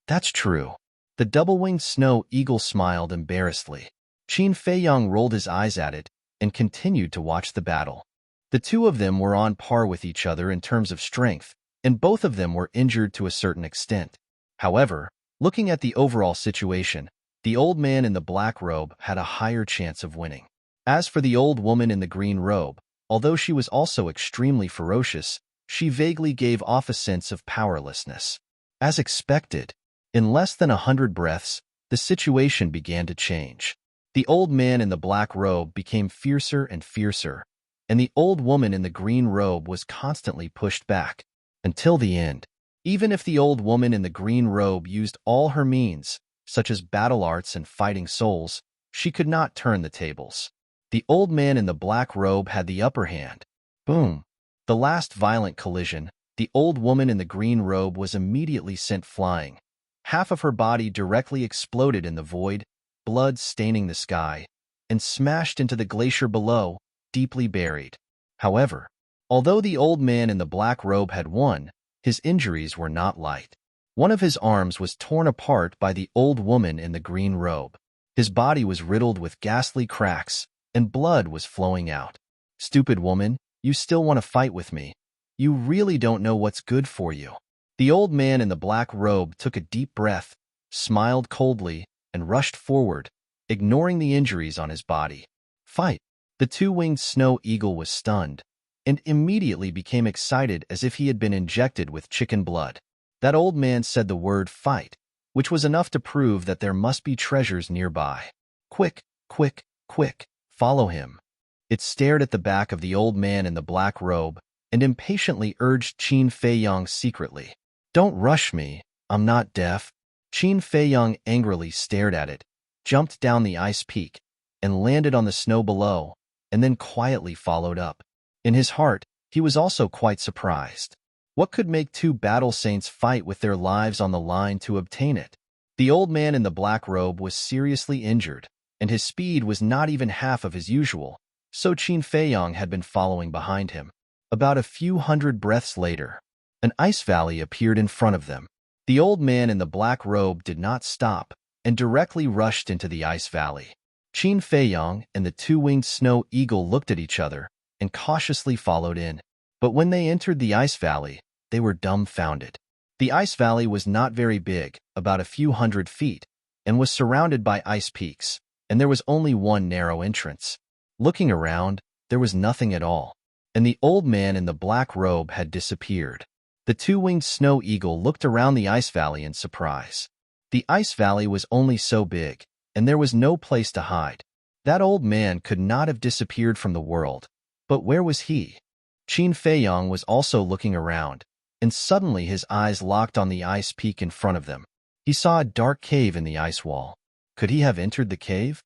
"That's true." The double-winged snow eagle smiled embarrassedly. Qin Feiyang rolled his eyes at it and continued to watch the battle. The two of them were on par with each other in terms of strength, and both of them were injured to a certain extent. However, looking at the overall situation, the old man in the black robe had a higher chance of winning. As for the old woman in the green robe, although she was also extremely ferocious, she vaguely gave off a sense of powerlessness. As expected, in less than 100 breaths, the situation began to change. The old man in the black robe became fiercer and fiercer, and the old woman in the green robe was constantly pushed back, until the end. Even if the old woman in the green robe used all her means, such as battle arts and fighting souls, she could not turn the tables. The old man in the black robe had the upper hand. Boom! The last violent collision, the old woman in the green robe was immediately sent flying. Half of her body directly exploded in the void, blood staining the sky, and smashed into the glacier below, deeply buried. However, although the old man in the black robe had won, his injuries were not light. One of his arms was torn apart by the old woman in the green robe. His body was riddled with ghastly cracks, and blood was flowing out. "Stupid woman, you still want to fight with me? You really don't know what's good for you." The old man in the black robe took a deep breath, smiled coldly, and rushed forward, ignoring the injuries on his body. "Fight!" The two-winged snow eagle was stunned, and immediately became excited as if he had been injected with chicken blood. That old man said the word "fight," which was enough to prove that there must be treasures nearby. "Quick, quick, quick, follow him." It stared at the back of the old man in the black robe and impatiently urged Qin Feiyang secretly. "Don't rush me, I'm not deaf." Qin Feiyang angrily stared at it, jumped down the ice peak, and landed on the snow below, and then quietly followed up. In his heart, he was also quite surprised. What could make two battle saints fight with their lives on the line to obtain it? The old man in the black robe was seriously injured, and his speed was not even half of his usual, so Qin Feiyang had been following behind him. About a few hundred breaths later, an ice valley appeared in front of them. The old man in the black robe did not stop and directly rushed into the ice valley. Qin Feiyang and the two-winged snow eagle looked at each other and cautiously followed in. But when they entered the ice valley, they were dumbfounded. The ice valley was not very big, about a few hundred feet, and was surrounded by ice peaks, and there was only one narrow entrance. Looking around, there was nothing at all, and the old man in the black robe had disappeared. The two-winged snow eagle looked around the ice valley in surprise. The ice valley was only so big, and there was no place to hide. That old man could not have disappeared from the world, but where was he? Qin Feiyang was also looking around, and suddenly his eyes locked on the ice peak in front of them. He saw a dark cave in the ice wall. Could he have entered the cave?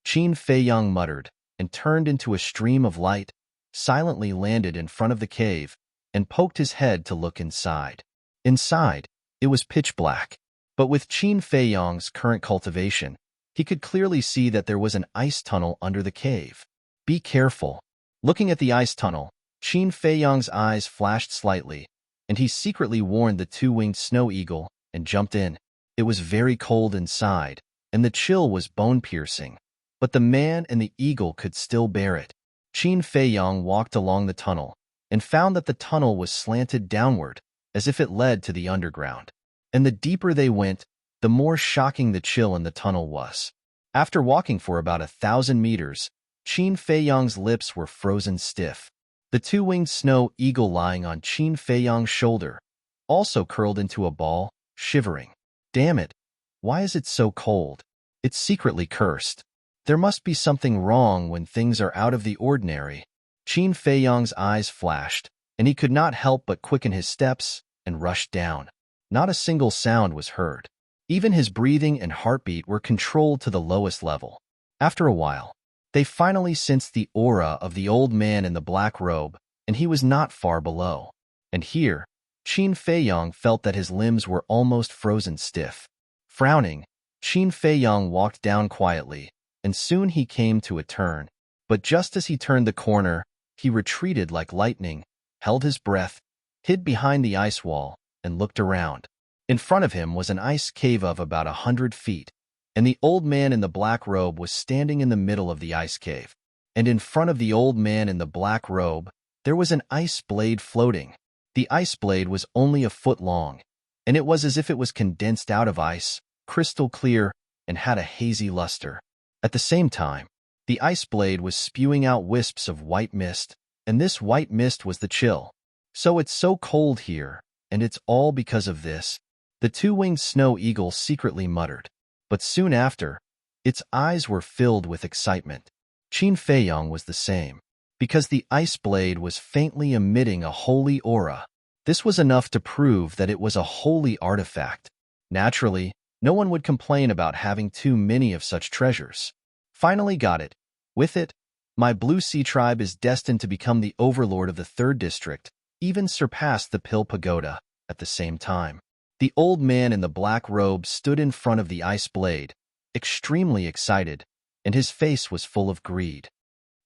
Qin Feiyang muttered, and turned into a stream of light, silently landed in front of the cave, and poked his head to look inside. Inside, it was pitch black, but with Qin Feiyang's current cultivation, he could clearly see that there was an ice tunnel under the cave. "Be careful." Looking at the ice tunnel, Qin Feiyang's eyes flashed slightly, and he secretly warned the two-winged snow eagle and jumped in. It was very cold inside, and the chill was bone-piercing, but the man and the eagle could still bear it. Qin Feiyang walked along the tunnel and found that the tunnel was slanted downward, as if it led to the underground. And the deeper they went, the more shocking the chill in the tunnel was. After walking for about 1,000 meters, Qin Feiyang's lips were frozen stiff. The two-winged snow eagle lying on Qin Feiyang's shoulder also curled into a ball, shivering. Damn it! Why is it so cold? It's secretly cursed. There must be something wrong when things are out of the ordinary. Qin Feiyang's eyes flashed, and he could not help but quicken his steps and rush down. Not a single sound was heard. Even his breathing and heartbeat were controlled to the lowest level. After a while, they finally sensed the aura of the old man in the black robe, and he was not far below. And here, Qin Feiyang felt that his limbs were almost frozen stiff. Frowning, Qin Feiyang walked down quietly, and soon he came to a turn. But just as he turned the corner, he retreated like lightning, held his breath, hid behind the ice wall, and looked around. In front of him was an ice cave of about 100 feet, and the old man in the black robe was standing in the middle of the ice cave. And in front of the old man in the black robe, there was an ice blade floating. The ice blade was only a foot long, and it was as if it was condensed out of ice, crystal clear, and had a hazy luster. At the same time, the ice blade was spewing out wisps of white mist, and this white mist was the chill. So it's so cold here, and it's all because of this, the two-winged snow eagle secretly muttered. But soon after, its eyes were filled with excitement. Qin Feiyang was the same, because the ice blade was faintly emitting a holy aura. This was enough to prove that it was a holy artifact. Naturally, no one would complain about having too many of such treasures. Finally got it. With it, my Blue Sea tribe is destined to become the overlord of the 3rd district, even surpass the Pill Pagoda. At the same time, the old man in the black robe stood in front of the ice blade, extremely excited, and his face was full of greed.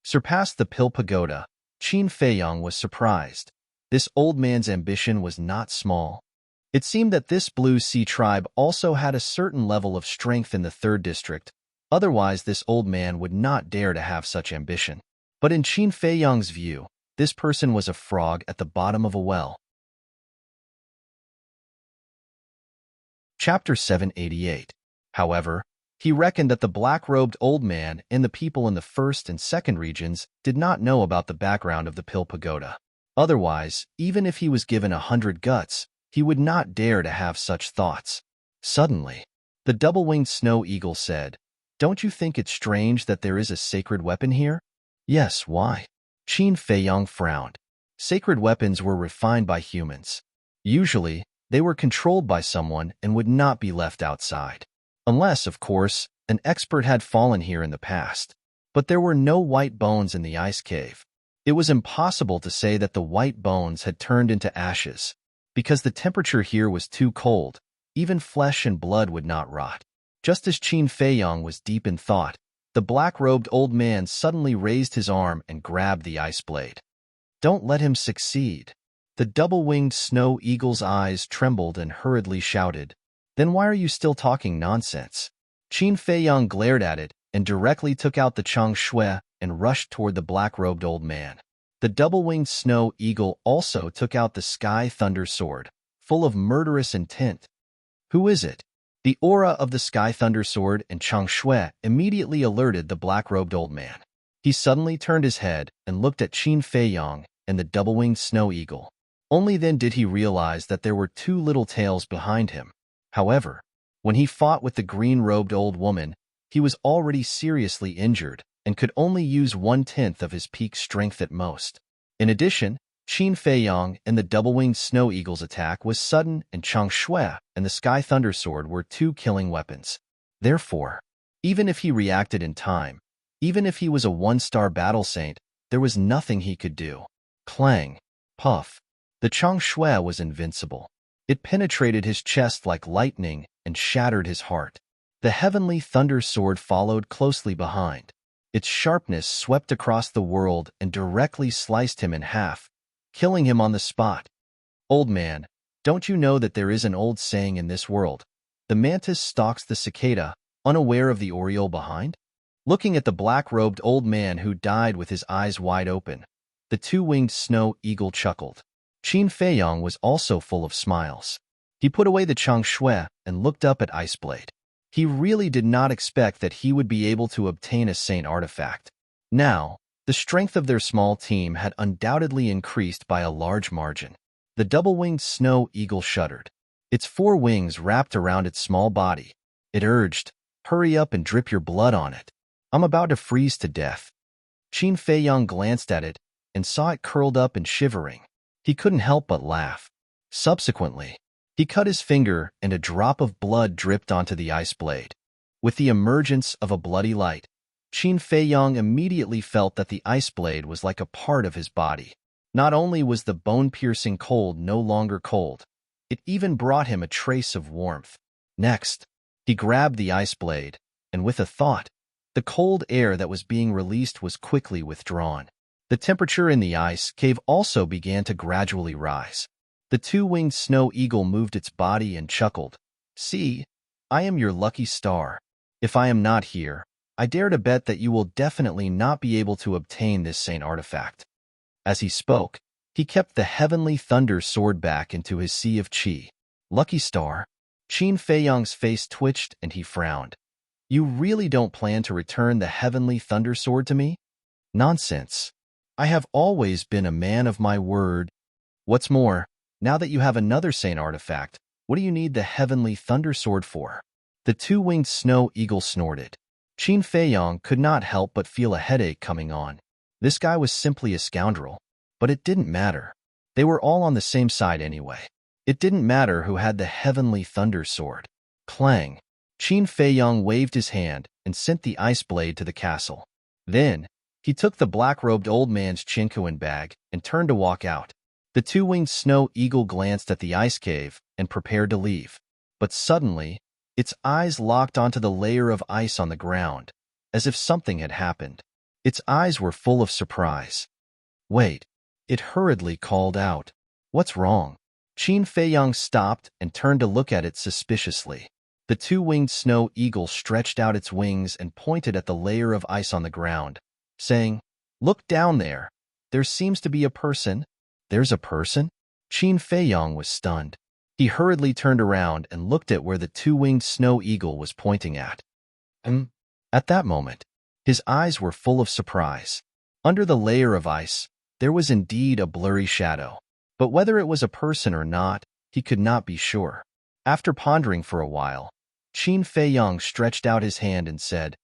Surpassed the Pill Pagoda, Qin Feiyang was surprised. This old man's ambition was not small. It seemed that this Blue Sea tribe also had a certain level of strength in the 3rd district, otherwise this old man would not dare to have such ambition. But in Qin Feiyang's view, this person was a frog at the bottom of a well. Chapter 788. However, he reckoned that the black-robed old man and the people in the 1st and 2nd regions did not know about the background of the Pill Pagoda. Otherwise, even if he was given 100 guts, he would not dare to have such thoughts. Suddenly, the double-winged snow eagle said, "Don't you think it's strange that there is a sacred weapon here?" "Yes, why?" Qin Feiyang frowned. Sacred weapons were refined by humans. Usually, they were controlled by someone and would not be left outside. Unless, of course, an expert had fallen here in the past. But there were no white bones in the ice cave. It was impossible to say that the white bones had turned into ashes. Because the temperature here was too cold, even flesh and blood would not rot. Just as Qin Feiyang was deep in thought, the black-robed old man suddenly raised his arm and grabbed the ice blade. "Don't let him succeed." The double-winged snow eagle's eyes trembled and hurriedly shouted, "Then why are you still talking nonsense?" Qin Feiyang glared at it and directly took out the Chang Shui and rushed toward the black-robed old man. The double-winged snow eagle also took out the sky thunder sword, full of murderous intent. "Who is it?" The aura of the sky thunder sword and Chang Shui immediately alerted the black-robed old man. He suddenly turned his head and looked at Qin Feiyang and the double-winged snow eagle. Only then did he realize that there were 2 little tails behind him. However, when he fought with the green-robed old woman, he was already seriously injured and could only use 1/10 of his peak strength at most. In addition, Qin Feiyang and the double-winged snow eagle's attack was sudden, and Chang Shui and the sky thunder sword were 2 killing weapons. Therefore, even if he reacted in time, even if he was a 1-star battle saint, there was nothing he could do. Clang! Puff! The Chang Shui was invincible. It penetrated his chest like lightning and shattered his heart. The heavenly thunder sword followed closely behind. Its sharpness swept across the world and directly sliced him in half, killing him on the spot. "Old man, don't you know that there is an old saying in this world? The mantis stalks the cicada, unaware of the oriole behind?" Looking at the black-robed old man who died with his eyes wide open, the 2-winged snow eagle chuckled. Qin Feiyang was also full of smiles. He put away the Chang Shui and looked up at Iceblade. He really did not expect that he would be able to obtain a saint artifact. Now, the strength of their small team had undoubtedly increased by a large margin. The double-winged snow eagle shuddered. its 4 wings wrapped around its small body. It urged, "Hurry up and drip your blood on it. I'm about to freeze to death." Qin Feiyang glanced at it and saw it curled up and shivering. He couldn't help but laugh. Subsequently, he cut his finger and a drop of blood dripped onto the ice blade. With the emergence of a bloody light, Qin Feiyang immediately felt that the ice blade was like a part of his body. Not only was the bone-piercing cold no longer cold, it even brought him a trace of warmth. Next, he grabbed the ice blade, and with a thought, the cold air that was being released was quickly withdrawn. The temperature in the ice cave also began to gradually rise. The 2-winged snow eagle moved its body and chuckled. "See, I am your lucky star. If I am not here, I dare to bet that you will definitely not be able to obtain this saint artifact." As he spoke, he kept the heavenly thunder sword back into his sea of qi. "Lucky star?" Qin Feiyang's face twitched and he frowned. "You really don't plan to return the heavenly thunder sword to me?" "Nonsense. I have always been a man of my word. What's more, now that you have another saint artifact, what do you need the heavenly thunder sword for?" The 2-winged snow eagle snorted. Qin Feiyang could not help but feel a headache coming on. This guy was simply a scoundrel, but it didn't matter. They were all on the same side anyway. It didn't matter who had the heavenly thunder sword. Clang! Qin Feiyang waved his hand and sent the ice blade to the castle. Then, he took the black-robed old man's chinkuan bag and turned to walk out. The 2-winged snow eagle glanced at the ice cave and prepared to leave. But suddenly, its eyes locked onto the layer of ice on the ground, as if something had happened. Its eyes were full of surprise. "Wait," it hurriedly called out. "What's wrong?" Qin Feiyang stopped and turned to look at it suspiciously. The 2-winged snow eagle stretched out its wings and pointed at the layer of ice on the ground, saying, "Look down there. There seems to be a person." "There's a person?" Qin Feiyang was stunned. He hurriedly turned around and looked at where the 2-winged snow eagle was pointing at. At that moment, his eyes were full of surprise. Under the layer of ice, there was indeed a blurry shadow. But whether it was a person or not, he could not be sure. After pondering for a while, Qin Feiyang stretched out his hand and said,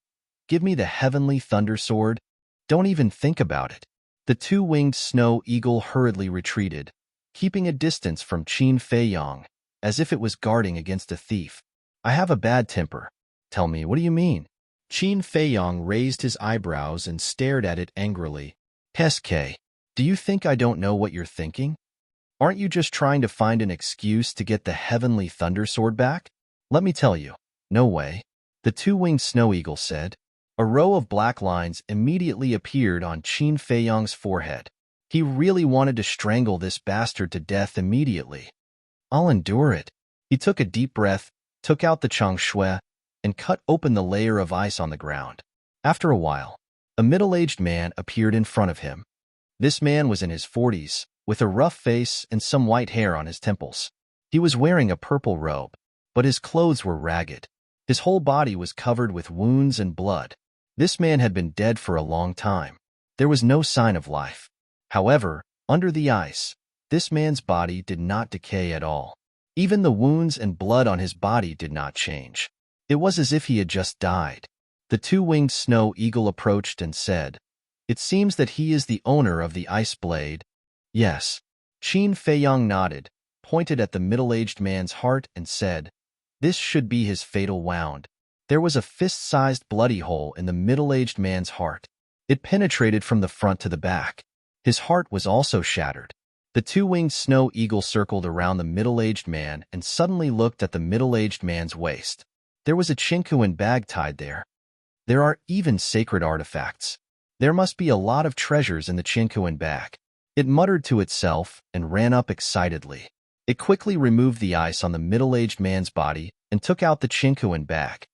"Give me the heavenly thunder sword. Don't even think about it." The 2-winged snow eagle hurriedly retreated, keeping a distance from Qin Feiyang, as if it was guarding against a thief. "I have a bad temper. Tell me, what do you mean?" Qin Feiyang raised his eyebrows and stared at it angrily. "SK, do you think I don't know what you're thinking? Aren't you just trying to find an excuse to get the heavenly thunder sword back? Let me tell you, no way." The 2-winged snow eagle said. A row of black lines immediately appeared on Qin Feiyang's forehead. He really wanted to strangle this bastard to death immediately. "I'll endure it." He took a deep breath, took out the changshui, and cut open the layer of ice on the ground. After a while, a middle-aged man appeared in front of him. This man was in his 40s, with a rough face and some white hair on his temples. He was wearing a purple robe, but his clothes were ragged. His whole body was covered with wounds and blood. This man had been dead for a long time. There was no sign of life. However, under the ice, this man's body did not decay at all. Even the wounds and blood on his body did not change. It was as if he had just died. The 2-winged snow eagle approached and said, "It seems that he is the owner of the ice blade." "Yes." Qin Feiyang nodded, pointed at the middle-aged man's heart and said, "This should be his fatal wound." There was a fist-sized bloody hole in the middle-aged man's heart. It penetrated from the front to the back. His heart was also shattered. The 2-winged snow eagle circled around the middle-aged man and suddenly looked at the middle-aged man's waist. There was a chinkuan bag tied there. There are even sacred artifacts. There must be a lot of treasures in the chinkuan bag. It muttered to itself and ran up excitedly. It quickly removed the ice on the middle-aged man's body and took out the chinkuan bag.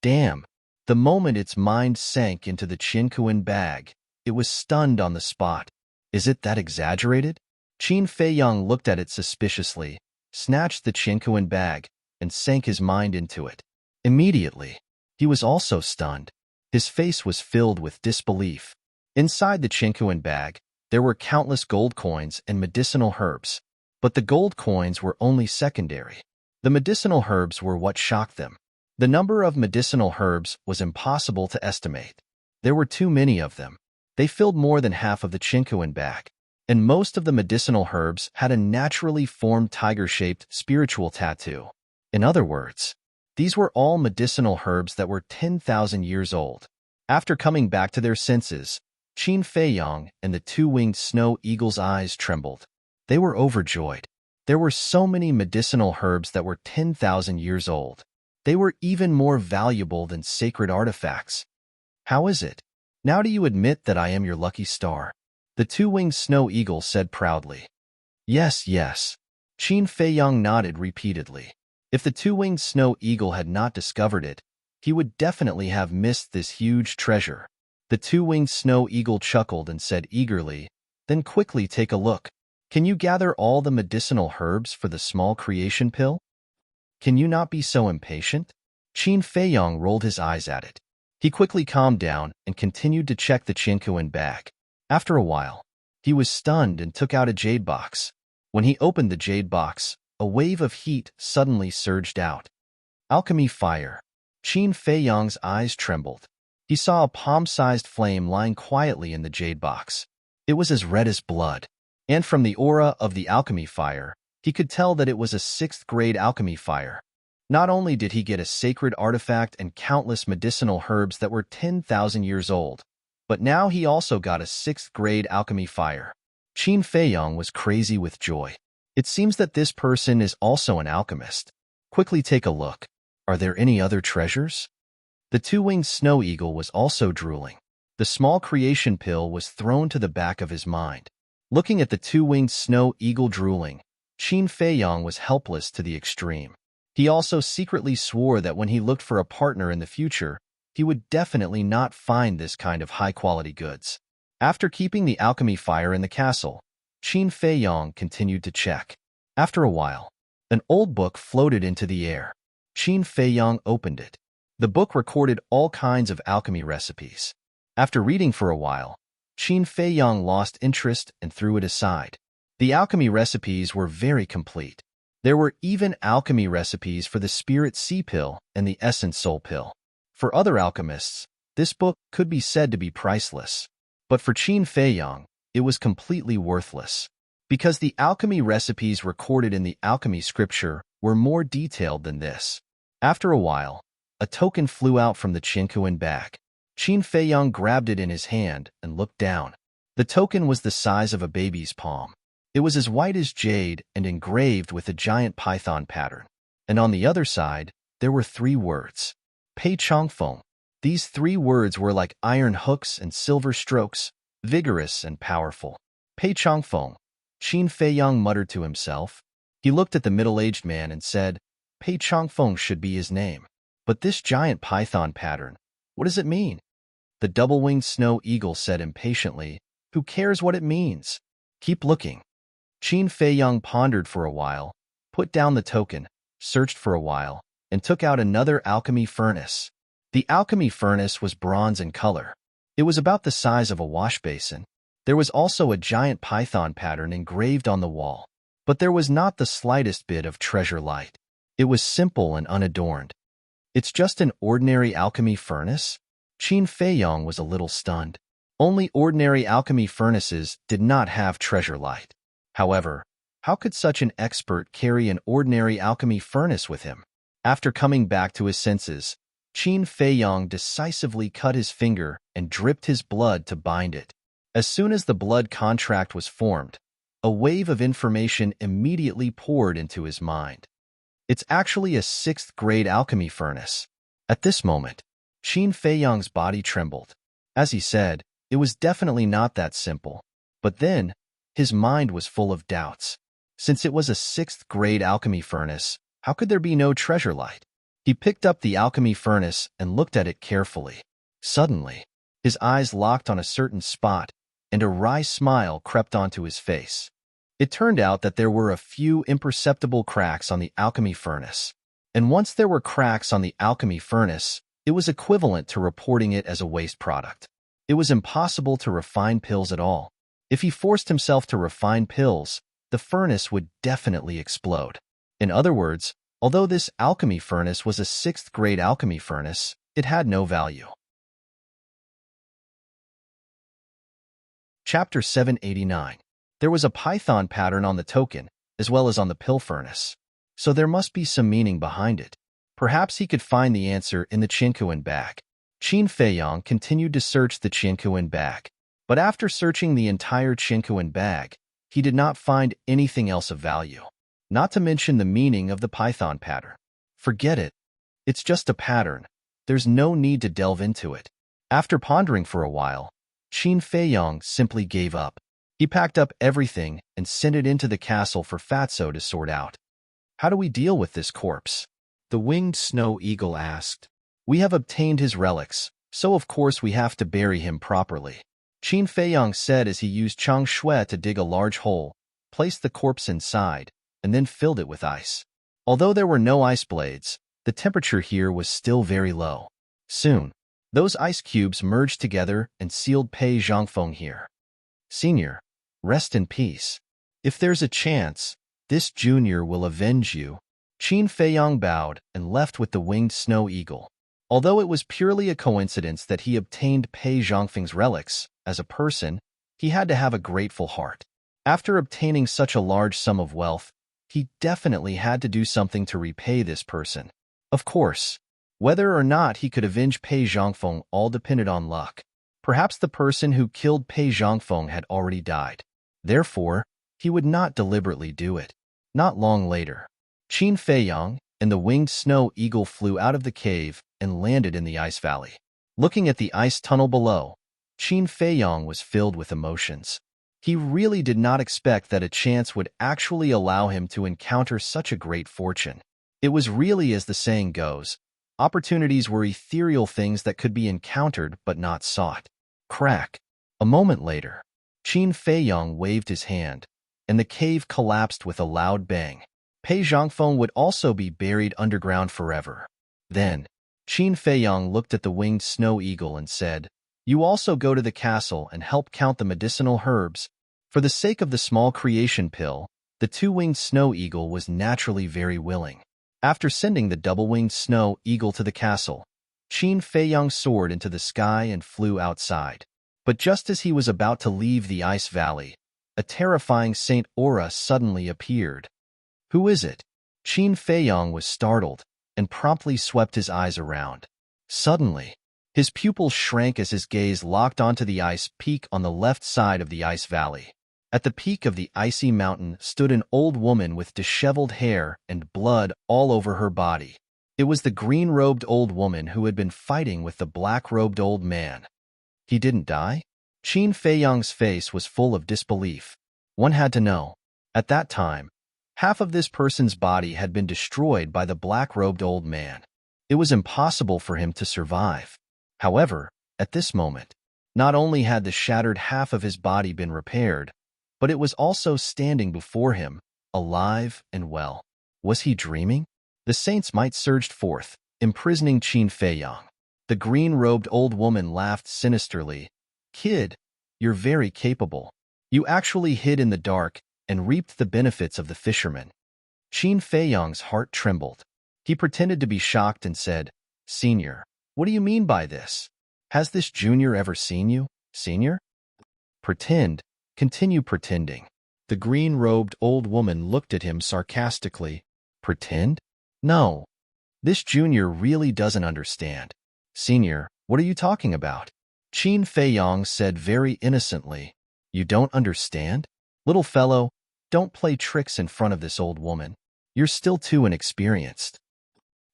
Damn! The moment its mind sank into the chinkuan bag, it was stunned on the spot. Is it that exaggerated? Qin Feiyang looked at it suspiciously, snatched the chinkuan bag, and sank his mind into it. Immediately, he was also stunned. His face was filled with disbelief. Inside the chinkuan bag, there were countless gold coins and medicinal herbs. But the gold coins were only secondary. The medicinal herbs were what shocked them. The number of medicinal herbs was impossible to estimate. There were too many of them. They filled more than half of the Chinquin bag, and most of the medicinal herbs had a naturally formed tiger-shaped spiritual tattoo. In other words, these were all medicinal herbs that were 10,000 years old. After coming back to their senses, Qin Feiyang and the two-winged snow eagle's eyes trembled. They were overjoyed. There were so many medicinal herbs that were 10,000 years old. They were even more valuable than sacred artifacts. How is it? Now do you admit that I am your lucky star? The two-winged snow eagle said proudly. Yes, yes. Qin Feiyang nodded repeatedly. If the two-winged snow eagle had not discovered it, he would definitely have missed this huge treasure. The two-winged snow eagle chuckled and said eagerly, then quickly take a look. Can you gather all the medicinal herbs for the small creation pill? Can you not be so impatient? Qin Feiyang rolled his eyes at it. He quickly calmed down and continued to check the Chinquin bag. After a while, he was stunned and took out a jade box. When he opened the jade box, a wave of heat suddenly surged out. Alchemy fire. Qin Feiyang's eyes trembled. He saw a palm-sized flame lying quietly in the jade box. It was as red as blood, and from the aura of the alchemy fire, he could tell that it was a 6th-grade alchemy fire. Not only did he get a sacred artifact and countless medicinal herbs that were 10,000 years old, but now he also got a 6th-grade alchemy fire. Qin Feiyang was crazy with joy. It seems that this person is also an alchemist. Quickly take a look. Are there any other treasures? The two-winged snow eagle was also drooling. The small creation pill was thrown to the back of his mind. Looking at the two-winged snow eagle drooling, Qin Feiyang was helpless to the extreme. He also secretly swore that when he looked for a partner in the future, he would definitely not find this kind of high-quality goods. After keeping the alchemy fire in the castle, Qin Feiyang continued to check. After a while, an old book floated into the air. Qin Feiyang opened it. The book recorded all kinds of alchemy recipes. After reading for a while, Qin Feiyang lost interest and threw it aside. The alchemy recipes were very complete. There were even alchemy recipes for the Spirit Sea Pill and the Essence Soul Pill. For other alchemists, this book could be said to be priceless. But for Qin Feiyang, it was completely worthless, because the alchemy recipes recorded in the alchemy scripture were more detailed than this. After a while, a token flew out from the Chinquin bag. Qin Feiyang grabbed it in his hand and looked down. The token was the size of a baby's palm. It was as white as jade and engraved with a giant python pattern. And on the other side, there were 3 words. Pei Changfeng. These 3 words were like iron hooks and silver strokes, vigorous and powerful. Pei Changfeng. Qin Feiyang muttered to himself. He looked at the middle-aged man and said, Pei Changfeng should be his name. But this giant python pattern, what does it mean? The double-winged snow eagle said impatiently, who cares what it means? Keep looking. Qin Feiyang pondered for a while, put down the token, searched for a while, and took out another alchemy furnace. The alchemy furnace was bronze in color. It was about the size of a wash basin. There was also a giant python pattern engraved on the wall, but there was not the slightest bit of treasure light. It was simple and unadorned. It's just an ordinary alchemy furnace? Qin Feiyang was a little stunned. Only ordinary alchemy furnaces did not have treasure light. However, how could such an expert carry an ordinary alchemy furnace with him? After coming back to his senses, Qin Feiyang decisively cut his finger and dripped his blood to bind it. As soon as the blood contract was formed, a wave of information immediately poured into his mind. It's actually a 6th-grade alchemy furnace. At this moment, Qin Feiyang's body trembled. As he said, it was definitely not that simple. But then, his mind was full of doubts. Since it was a 6th-grade alchemy furnace, how could there be no treasure light? He picked up the alchemy furnace and looked at it carefully. Suddenly, his eyes locked on a certain spot, and a wry smile crept onto his face. It turned out that there were a few imperceptible cracks on the alchemy furnace. And once there were cracks on the alchemy furnace, it was equivalent to reporting it as a waste product. It was impossible to refine pills at all. If he forced himself to refine pills, the furnace would definitely explode. In other words, Although this alchemy furnace was a 6th-grade alchemy furnace, it had no value. Chapter 789. There was a python pattern on the token, as well as on the pill furnace. So there must be some meaning behind it. Perhaps he could find the answer in the Qinkuan bag. Qin Feiyong continued to search the Qinkuan bag. But after searching the entire Qinkuan bag, he did not find anything else of value. Not to mention the meaning of the python pattern. Forget it. It's just a pattern. There's no need to delve into it. After pondering for a while, Qin Feiyong simply gave up. He packed up everything and sent it into the castle for Fatso to sort out. How do we deal with this corpse? The winged snow eagle asked. We have obtained his relics, so of course we have to bury him properly. Qin Feiyong said as he used Chang Shui to dig a large hole, placed the corpse inside, and then filled it with ice. Although there were no ice blades, the temperature here was still very low. Soon, those ice cubes merged together and sealed Pei Zhangfeng here. Senior, rest in peace. If there's a chance, this junior will avenge you. Qin Feiyong bowed and left with the winged snow eagle. Although it was purely a coincidence that he obtained Pei Zhangfeng's relics, as a person, he had to have a grateful heart. After obtaining such a large sum of wealth, he definitely had to do something to repay this person. Of course, whether or not he could avenge Pei Zhangfeng all depended on luck. Perhaps the person who killed Pei Zhangfeng had already died. Therefore, he would not deliberately do it. Not long later, Qin Feiyong and the winged snow eagle flew out of the cave and landed in the ice valley. Looking at the ice tunnel below, Qin Feiyong was filled with emotions. He really did not expect that a chance would actually allow him to encounter such a great fortune. It was really, as the saying goes, opportunities were ethereal things that could be encountered but not sought. Crack. A moment later, Qin Feiyong waved his hand, and the cave collapsed with a loud bang. Pei Zhangfeng would also be buried underground forever. Then, Qin Feiyong looked at the winged snow eagle and said, You also go to the castle and help count the medicinal herbs. For the sake of the small creation pill, the two-winged snow eagle was naturally very willing. After sending the double-winged snow eagle to the castle, Qin Feiyong soared into the sky and flew outside. But just as he was about to leave the ice valley, a terrifying Saint Aura suddenly appeared. Who is it? Qin Feiyong was startled and promptly swept his eyes around. Suddenly, his pupils shrank as his gaze locked onto the ice peak on the left side of the ice valley. At the peak of the icy mountain stood an old woman with disheveled hair and blood all over her body. It was the green-robed old woman who had been fighting with the black-robed old man. He didn't die? Qin Feiyong's face was full of disbelief. One had to know. At that time, half of this person's body had been destroyed by the black-robed old man. It was impossible for him to survive. However, at this moment, not only had the shattered half of his body been repaired, but it was also standing before him, alive and well. Was he dreaming? The saints' might surged forth, imprisoning Qin Feiyong. The green-robed old woman laughed sinisterly. Kid, you're very capable. You actually hid in the dark and reaped the benefits of the fisherman. Qin Feiyong's heart trembled. He pretended to be shocked and said, Senior, what do you mean by this? Has this junior ever seen you, senior? Pretend. Continue pretending. The green-robed old woman looked at him sarcastically. Pretend? No. This junior really doesn't understand. Senior, what are you talking about? Qin Feiyong said very innocently. You don't understand? Little fellow, don't play tricks in front of this old woman. You're still too inexperienced.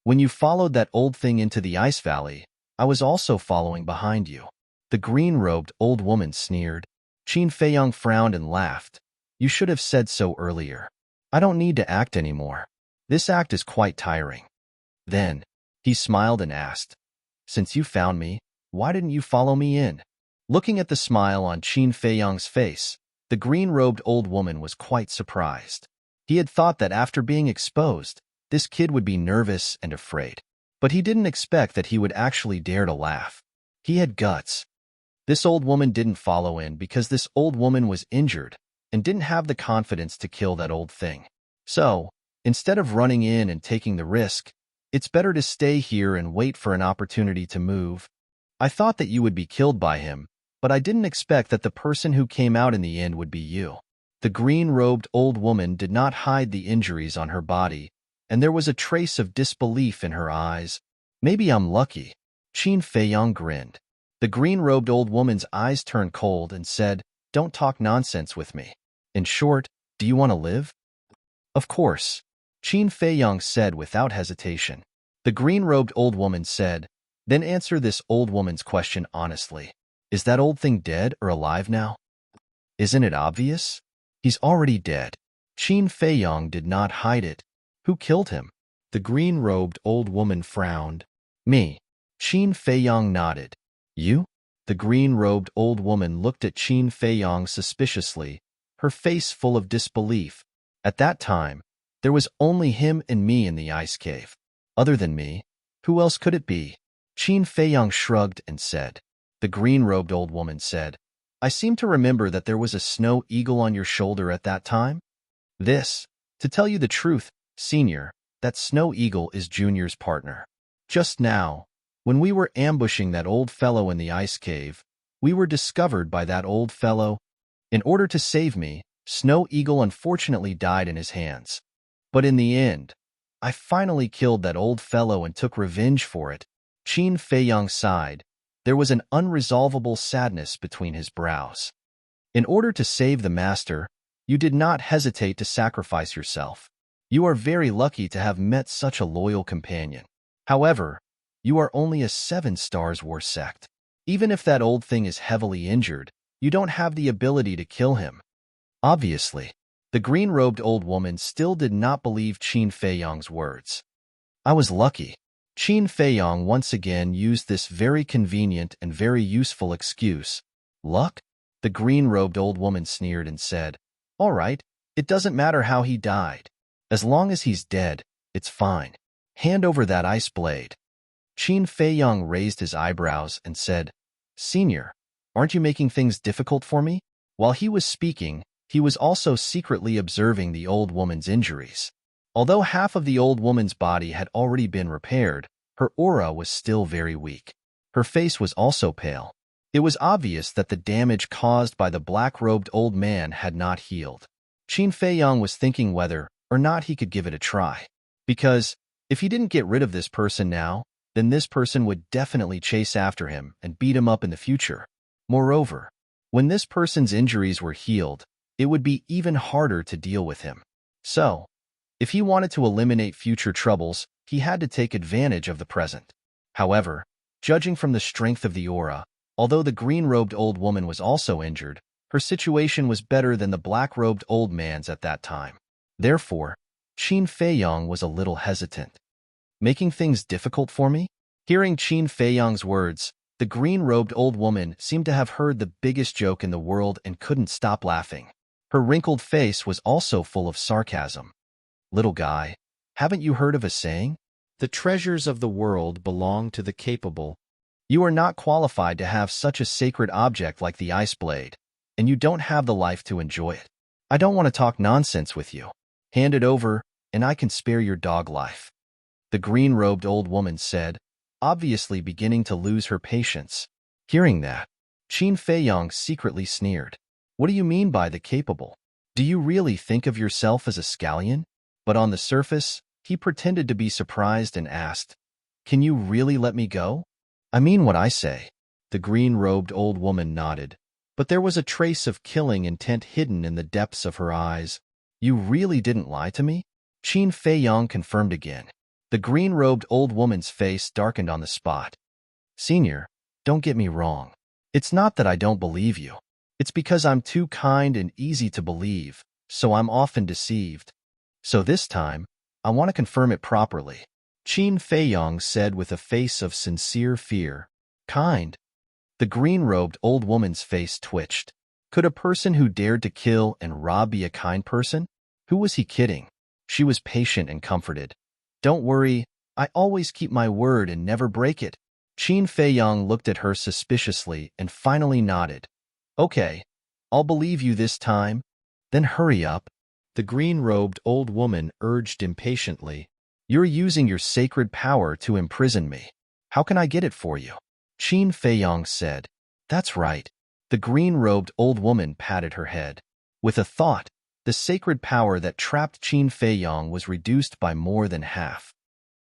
When you followed that old thing into the ice valley, I was also following behind you. The green-robed old woman sneered. Qin Feiyong frowned and laughed. You should have said so earlier. I don't need to act anymore. This act is quite tiring. Then, he smiled and asked, Since you found me, why didn't you follow me in? Looking at the smile on Qin Feiyong's face, the green-robed old woman was quite surprised. He had thought that after being exposed, this kid would be nervous and afraid. But he didn't expect that he would actually dare to laugh. He had guts. This old woman didn't follow in because this old woman was injured and didn't have the confidence to kill that old thing. So, Instead of running in and taking the risk, it's better to stay here and wait for an opportunity to move. I thought that you would be killed by him, but I didn't expect that the person who came out in the end would be you." The green-robed old woman did not hide the injuries on her body, and there was a trace of disbelief in her eyes. "Maybe I'm lucky." Qin Feiyang grinned. The green-robed old woman's eyes turned cold and said, "Don't talk nonsense with me. In short, do you want to live?" "Of course," Qin Feiyang said without hesitation. The green-robed old woman said, "Then answer this old woman's question honestly. Is that old thing dead or alive now?" "Isn't it obvious? He's already dead." Qin Feiyang did not hide it. "Who killed him?" The green-robed old woman frowned. "Me." Qin Feiyang nodded. "You?" The green-robed old woman looked at Qin Feiyang suspiciously, her face full of disbelief. At that time, there was only him and me in the ice cave. Other than me, who else could it be? Qin Feiyang shrugged and said. The green-robed old woman said, "I seem to remember that there was a snow eagle on your shoulder at that time." To tell you the truth, Senior, that snow eagle is Junior's partner. Just now, when we were ambushing that old fellow in the ice cave, we were discovered by that old fellow. In order to save me, Snow Eagle unfortunately died in his hands. But in the end, I finally killed that old fellow and took revenge for it. Qin Feiyang sighed. There was an unresolvable sadness between his brows. In order to save the master, you did not hesitate to sacrifice yourself. You are very lucky to have met such a loyal companion. However, you are only a 7-stars war sect. Even if that old thing is heavily injured, you don't have the ability to kill him. Obviously, the green-robed old woman still did not believe Qin Feiyang's words. I was lucky. Qin Feiyang once again used this very convenient and very useful excuse. Luck? The green-robed old woman sneered and said, "All right, it doesn't matter how he died. As long as he's dead, it's fine. Hand over that ice blade." Qin Feiyang raised his eyebrows and said, "Senior, aren't you making things difficult for me?" While he was speaking, he was also secretly observing the old woman's injuries. Although half of the old woman's body had already been repaired, her aura was still very weak. Her face was also pale. It was obvious that the damage caused by the black-robed old man had not healed. Qin Feiyang was thinking whether or not he could give it a try. Because, if he didn't get rid of this person now, then this person would definitely chase after him and beat him up in the future. Moreover, when this person's injuries were healed, it would be even harder to deal with him. So, if he wanted to eliminate future troubles, he had to take advantage of the present. However, judging from the strength of the aura, although the green-robed old woman was also injured, her situation was better than the black-robed old man's at that time. Therefore, Qin Feiyang was a little hesitant. Making things difficult for me? Hearing Qin Feiyang's words, the green-robed old woman seemed to have heard the biggest joke in the world and couldn't stop laughing. Her wrinkled face was also full of sarcasm. "Little guy, haven't you heard of a saying? The treasures of the world belong to the capable. You are not qualified to have such a sacred object like the ice blade, and you don't have the life to enjoy it. I don't want to talk nonsense with you. Hand it over, and I can spare your dog life." The green-robed old woman said, obviously beginning to lose her patience. Hearing that, Qin Feiyang secretly sneered. "What do you mean by the capable? Do you really think of yourself as a scallion?" But on the surface, he pretended to be surprised and asked, "Can you really let me go?" "I mean what I say." The green-robed old woman nodded, but there was a trace of killing intent hidden in the depths of her eyes. "You really didn't lie to me?" Qin Feiyang confirmed again. The green-robed old woman's face darkened on the spot. "Senior, don't get me wrong. It's not that I don't believe you. It's because I'm too kind and easy to believe, so I'm often deceived. So this time, I want to confirm it properly." Qin Feiyang said with a face of sincere fear. "Kind?" The green-robed old woman's face twitched. Could a person who dared to kill and rob be a kind person? Who was he kidding? She was patient and comforted. "Don't worry, I always keep my word and never break it." Qin Feiyang looked at her suspiciously and finally nodded. "Okay, I'll believe you this time. Then hurry up." The green-robed old woman urged impatiently. You're using your sacred power to imprison me. How can I get it for you? Qin Feiyong said. That's right. The green-robed old woman patted her head. With a thought, the sacred power that trapped Qin Feiyong was reduced by more than half.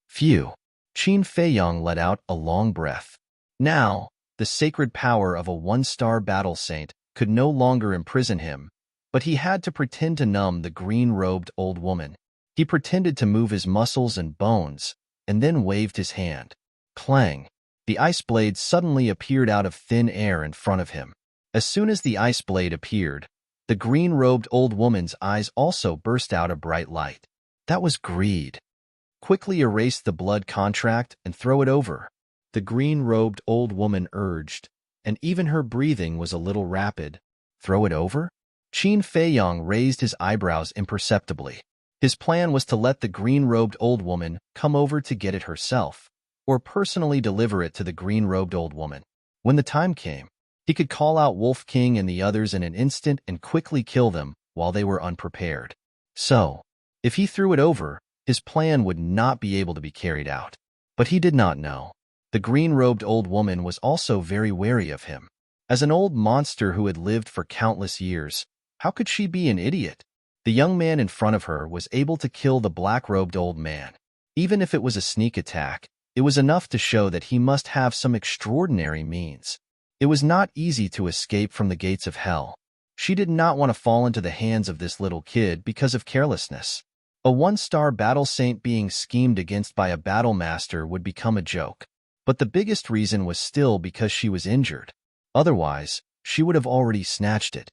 Phew! Qin Feiyong let out a long breath. Now, the sacred power of a one-star battle saint could no longer imprison him, but he had to pretend to numb the green-robed old woman. He pretended to move his muscles and bones, and then waved his hand. Clang! The ice blade suddenly appeared out of thin air in front of him. As soon as the ice blade appeared, the green-robed old woman's eyes also burst out a bright light. That was greed. Quickly erase the blood contract and throw it over, the green-robed old woman urged, and even her breathing was a little rapid. Throw it over? Qin Feiyong raised his eyebrows imperceptibly. His plan was to let the green-robed old woman come over to get it herself, or personally deliver it to the green-robed old woman. When the time came, he could call out Wolf King and the others in an instant and quickly kill them while they were unprepared. So, if he threw it over, his plan would not be able to be carried out. But he did not know. The green-robed old woman was also very wary of him. As an old monster who had lived for countless years, how could she be an idiot? The young man in front of her was able to kill the black-robed old man. Even if it was a sneak attack, it was enough to show that he must have some extraordinary means. It was not easy to escape from the gates of hell. She did not want to fall into the hands of this little kid because of carelessness. A one-star battle saint being schemed against by a battle master would become a joke. But the biggest reason was still because she was injured. Otherwise, she would have already snatched it.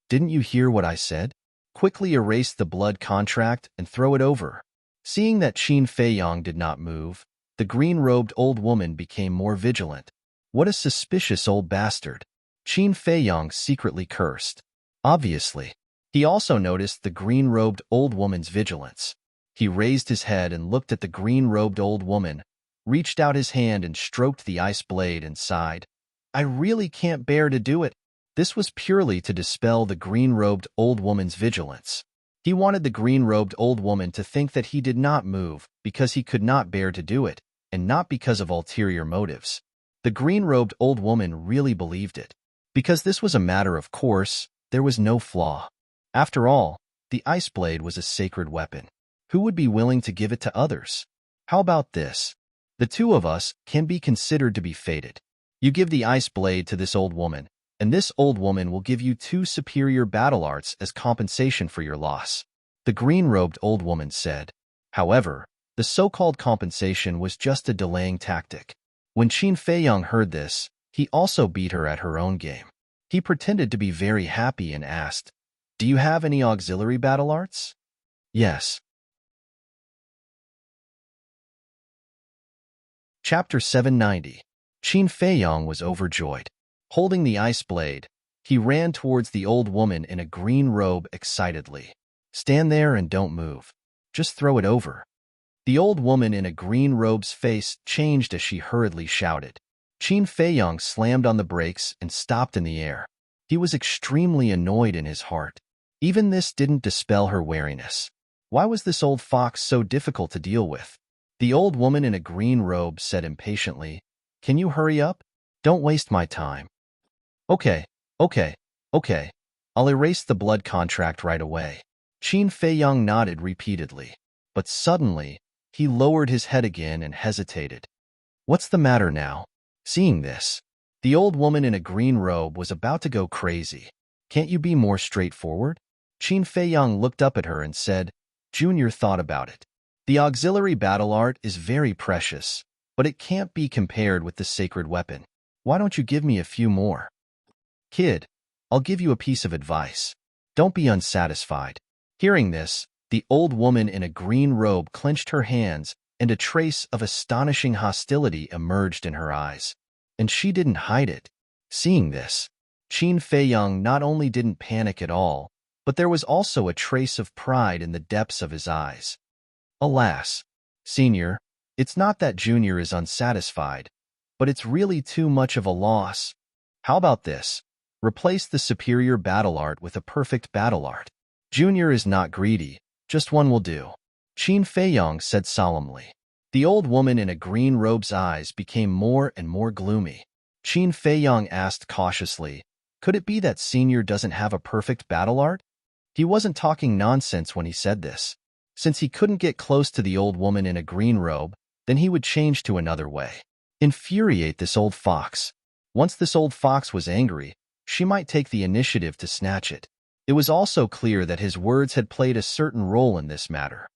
Didn't you hear what I said? Quickly erase the blood contract and throw it over. Seeing that Qin Feiyong did not move, the green-robed old woman became more vigilant. What a suspicious old bastard. Qin Feiyong secretly cursed. Obviously, he also noticed the green-robed old woman's vigilance. He raised his head and looked at the green-robed old woman, reached out his hand and stroked the ice blade and sighed. I really can't bear to do it. This was purely to dispel the green-robed old woman's vigilance. He wanted the green-robed old woman to think that he did not move because he could not bear to do it, and not because of ulterior motives. The green-robed old woman really believed it. Because this was a matter of course, there was no flaw. After all, the ice blade was a sacred weapon. Who would be willing to give it to others? How about this? The two of us can be considered to be fated. You give the ice blade to this old woman, and this old woman will give you 2 superior battle arts as compensation for your loss, the green-robed old woman said. However, the so-called compensation was just a delaying tactic. When Qin Feiyong heard this, he also beat her at her own game. He pretended to be very happy and asked, Do you have any auxiliary battle arts? Yes. Chapter 790. Qin Feiyong was overjoyed. Holding the ice blade, he ran towards the old woman in a green robe excitedly. Stand there and don't move. Just throw it over. The old woman in a green robe's face changed as she hurriedly shouted. Qin Feiyong slammed on the brakes and stopped in the air. He was extremely annoyed in his heart. Even this didn't dispel her wariness. Why was this old fox so difficult to deal with? The old woman in a green robe said impatiently, Can you hurry up? Don't waste my time. Okay. I'll erase the blood contract right away. Qin Feiyong nodded repeatedly. But suddenly, he lowered his head again and hesitated. What's the matter now? Seeing this, the old woman in a green robe was about to go crazy. Can't you be more straightforward? Qin Feiyong looked up at her and said, Junior thought about it. The auxiliary battle art is very precious, but it can't be compared with the sacred weapon. Why don't you give me a few more? Kid, I'll give you a piece of advice. Don't be unsatisfied. Hearing this, the old woman in a green robe clenched her hands, and a trace of astonishing hostility emerged in her eyes. And she didn't hide it. Seeing this, Qin Feiyong not only didn't panic at all, but there was also a trace of pride in the depths of his eyes. Alas, Senior, it's not that Junior is unsatisfied, but it's really too much of a loss. How about this? Replace the superior battle art with a perfect battle art. Junior is not greedy, just one will do. Qin Feiyong said solemnly. The old woman in a green robe's eyes became more and more gloomy. Qin Feiyong asked cautiously, could it be that Senior doesn't have a perfect battle art? He wasn't talking nonsense when he said this. Since he couldn't get close to the old woman in a green robe, then he would change to another way. Infuriate this old fox. Once this old fox was angry, she might take the initiative to snatch it. It was also clear that his words had played a certain role in this matter.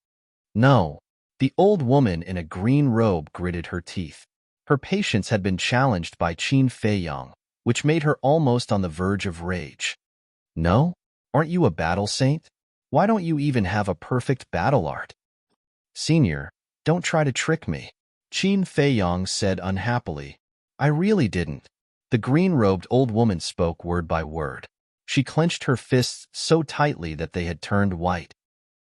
No. The old woman in a green robe gritted her teeth. Her patience had been challenged by Qin Feiyong, which made her almost on the verge of rage. No? Aren't you a battle saint? Why don't you even have a perfect battle art? Senior, don't try to trick me. Qin Feiyong said unhappily. I really didn't. The green-robed old woman spoke word by word. She clenched her fists so tightly that they had turned white.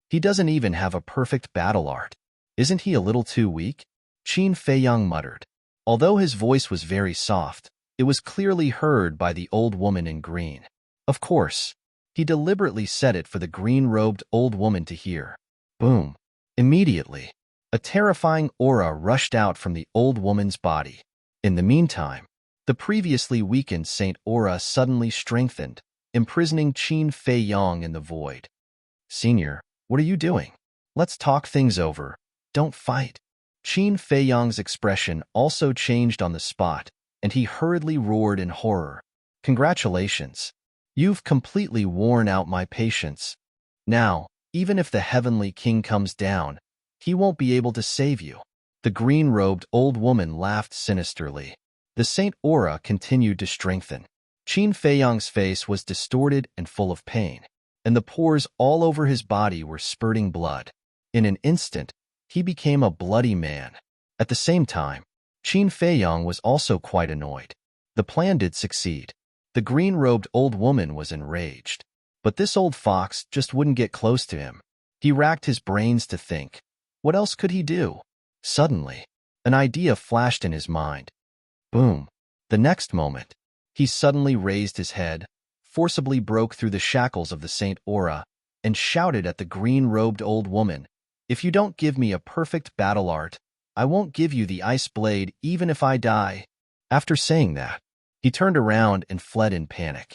He doesn't even have a perfect battle art. Isn't he a little too weak? Qin Feiyong muttered. Although his voice was very soft, it was clearly heard by the old woman in green. Of course. He deliberately said it for the green-robed old woman to hear. Boom. Immediately, a terrifying aura rushed out from the old woman's body. In the meantime, the previously weakened Saint Aura suddenly strengthened, imprisoning Qin Feiyong in the void. Senior, what are you doing? Let's talk things over. Don't fight. Qin Feiyong's expression also changed on the spot, and he hurriedly roared in horror. Congratulations. You've completely worn out my patience. Now, even if the Heavenly King comes down, he won't be able to save you. The green-robed old woman laughed sinisterly. The Saint Aura continued to strengthen. Qin Feiyong's face was distorted and full of pain, and the pores all over his body were spurting blood. In an instant, he became a bloody man. At the same time, Qin Feiyong was also quite annoyed. The plan did succeed. The green-robed old woman was enraged. But this old fox just wouldn't get close to him. He racked his brains to think. What else could he do? Suddenly, an idea flashed in his mind. Boom. The next moment, he suddenly raised his head, forcibly broke through the shackles of the Saint Aura, and shouted at the green-robed old woman, If you don't give me a perfect battle art, I won't give you the ice blade even if I die. After saying that, he turned around and fled in panic.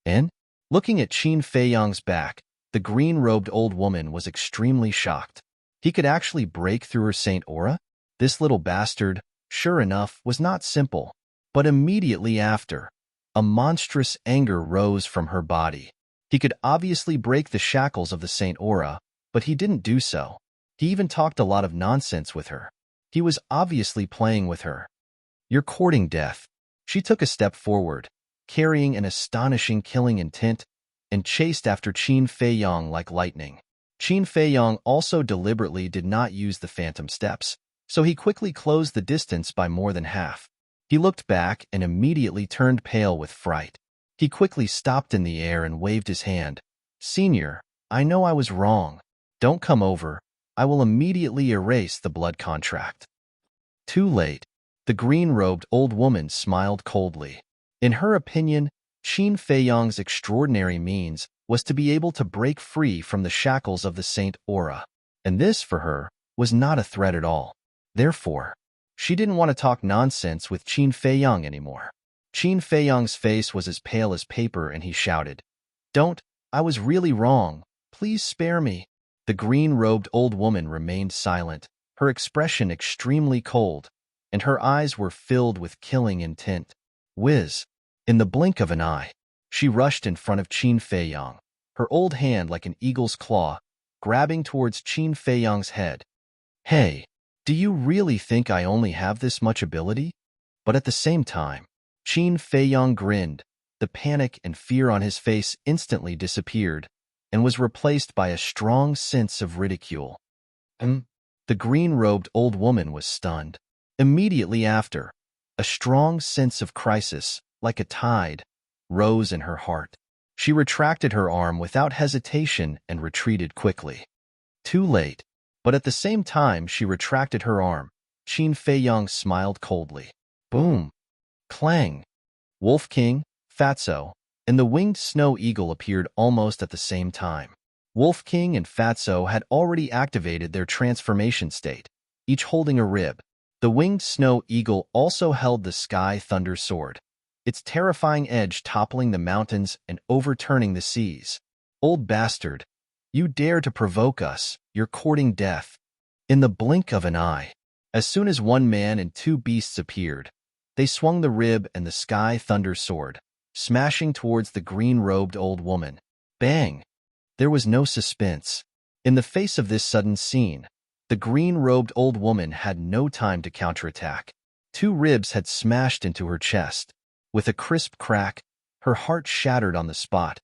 And, looking at Qin Feiyong's back, the green-robed old woman was extremely shocked. He could actually break through her Saint Aura? This little bastard, sure enough, was not simple. But immediately after, a monstrous anger rose from her body. He could obviously break the shackles of the Saint Aura, but he didn't do so. He even talked a lot of nonsense with her. He was obviously playing with her. You're courting death. She took a step forward, carrying an astonishing killing intent, and chased after Qin Feiyong like lightning. Qin Feiyong also deliberately did not use the phantom steps, so he quickly closed the distance by more than half. He looked back and immediately turned pale with fright. He quickly stopped in the air and waved his hand. Senior, I know I was wrong. Don't come over. I will immediately erase the blood contract. Too late. The green-robed old woman smiled coldly. In her opinion, Qin Feiyong's extraordinary means was to be able to break free from the shackles of the Saint Aura, and this, for her, was not a threat at all. Therefore, she didn't want to talk nonsense with Qin Feiyong anymore. Qin Feiyong's face was as pale as paper, and he shouted, Don't, I was really wrong. Please spare me. The green-robed old woman remained silent, her expression extremely cold, and her eyes were filled with killing intent. Whiz! In the blink of an eye, she rushed in front of Qin Feiyong, her old hand like an eagle's claw, grabbing towards Qin Feiyong's head. Hey, do you really think I only have this much ability? But at the same time, Qin Feiyong grinned. The panic and fear on his face instantly disappeared and was replaced by a strong sense of ridicule. The green-robed old woman was stunned. Immediately after, a strong sense of crisis, like a tide, rose in her heart. She retracted her arm without hesitation and retreated quickly. Too late, but at the same time she retracted her arm, Qin Feiyong smiled coldly. Boom! Clang! Wolf King, Fatso, and the winged snow eagle appeared almost at the same time. Wolf King and Fatso had already activated their transformation state, each holding a rib. The winged snow eagle also held the sky thunder sword, its terrifying edge toppling the mountains and overturning the seas. Old bastard, you dare to provoke us, you're courting death. In the blink of an eye, as soon as one man and two beasts appeared, they swung the rib and the sky thunder sword, smashing towards the green-robed old woman. Bang! There was no suspense. In the face of this sudden scene, the green-robed old woman had no time to counterattack. Two ribs had smashed into her chest. With a crisp crack, her heart shattered on the spot.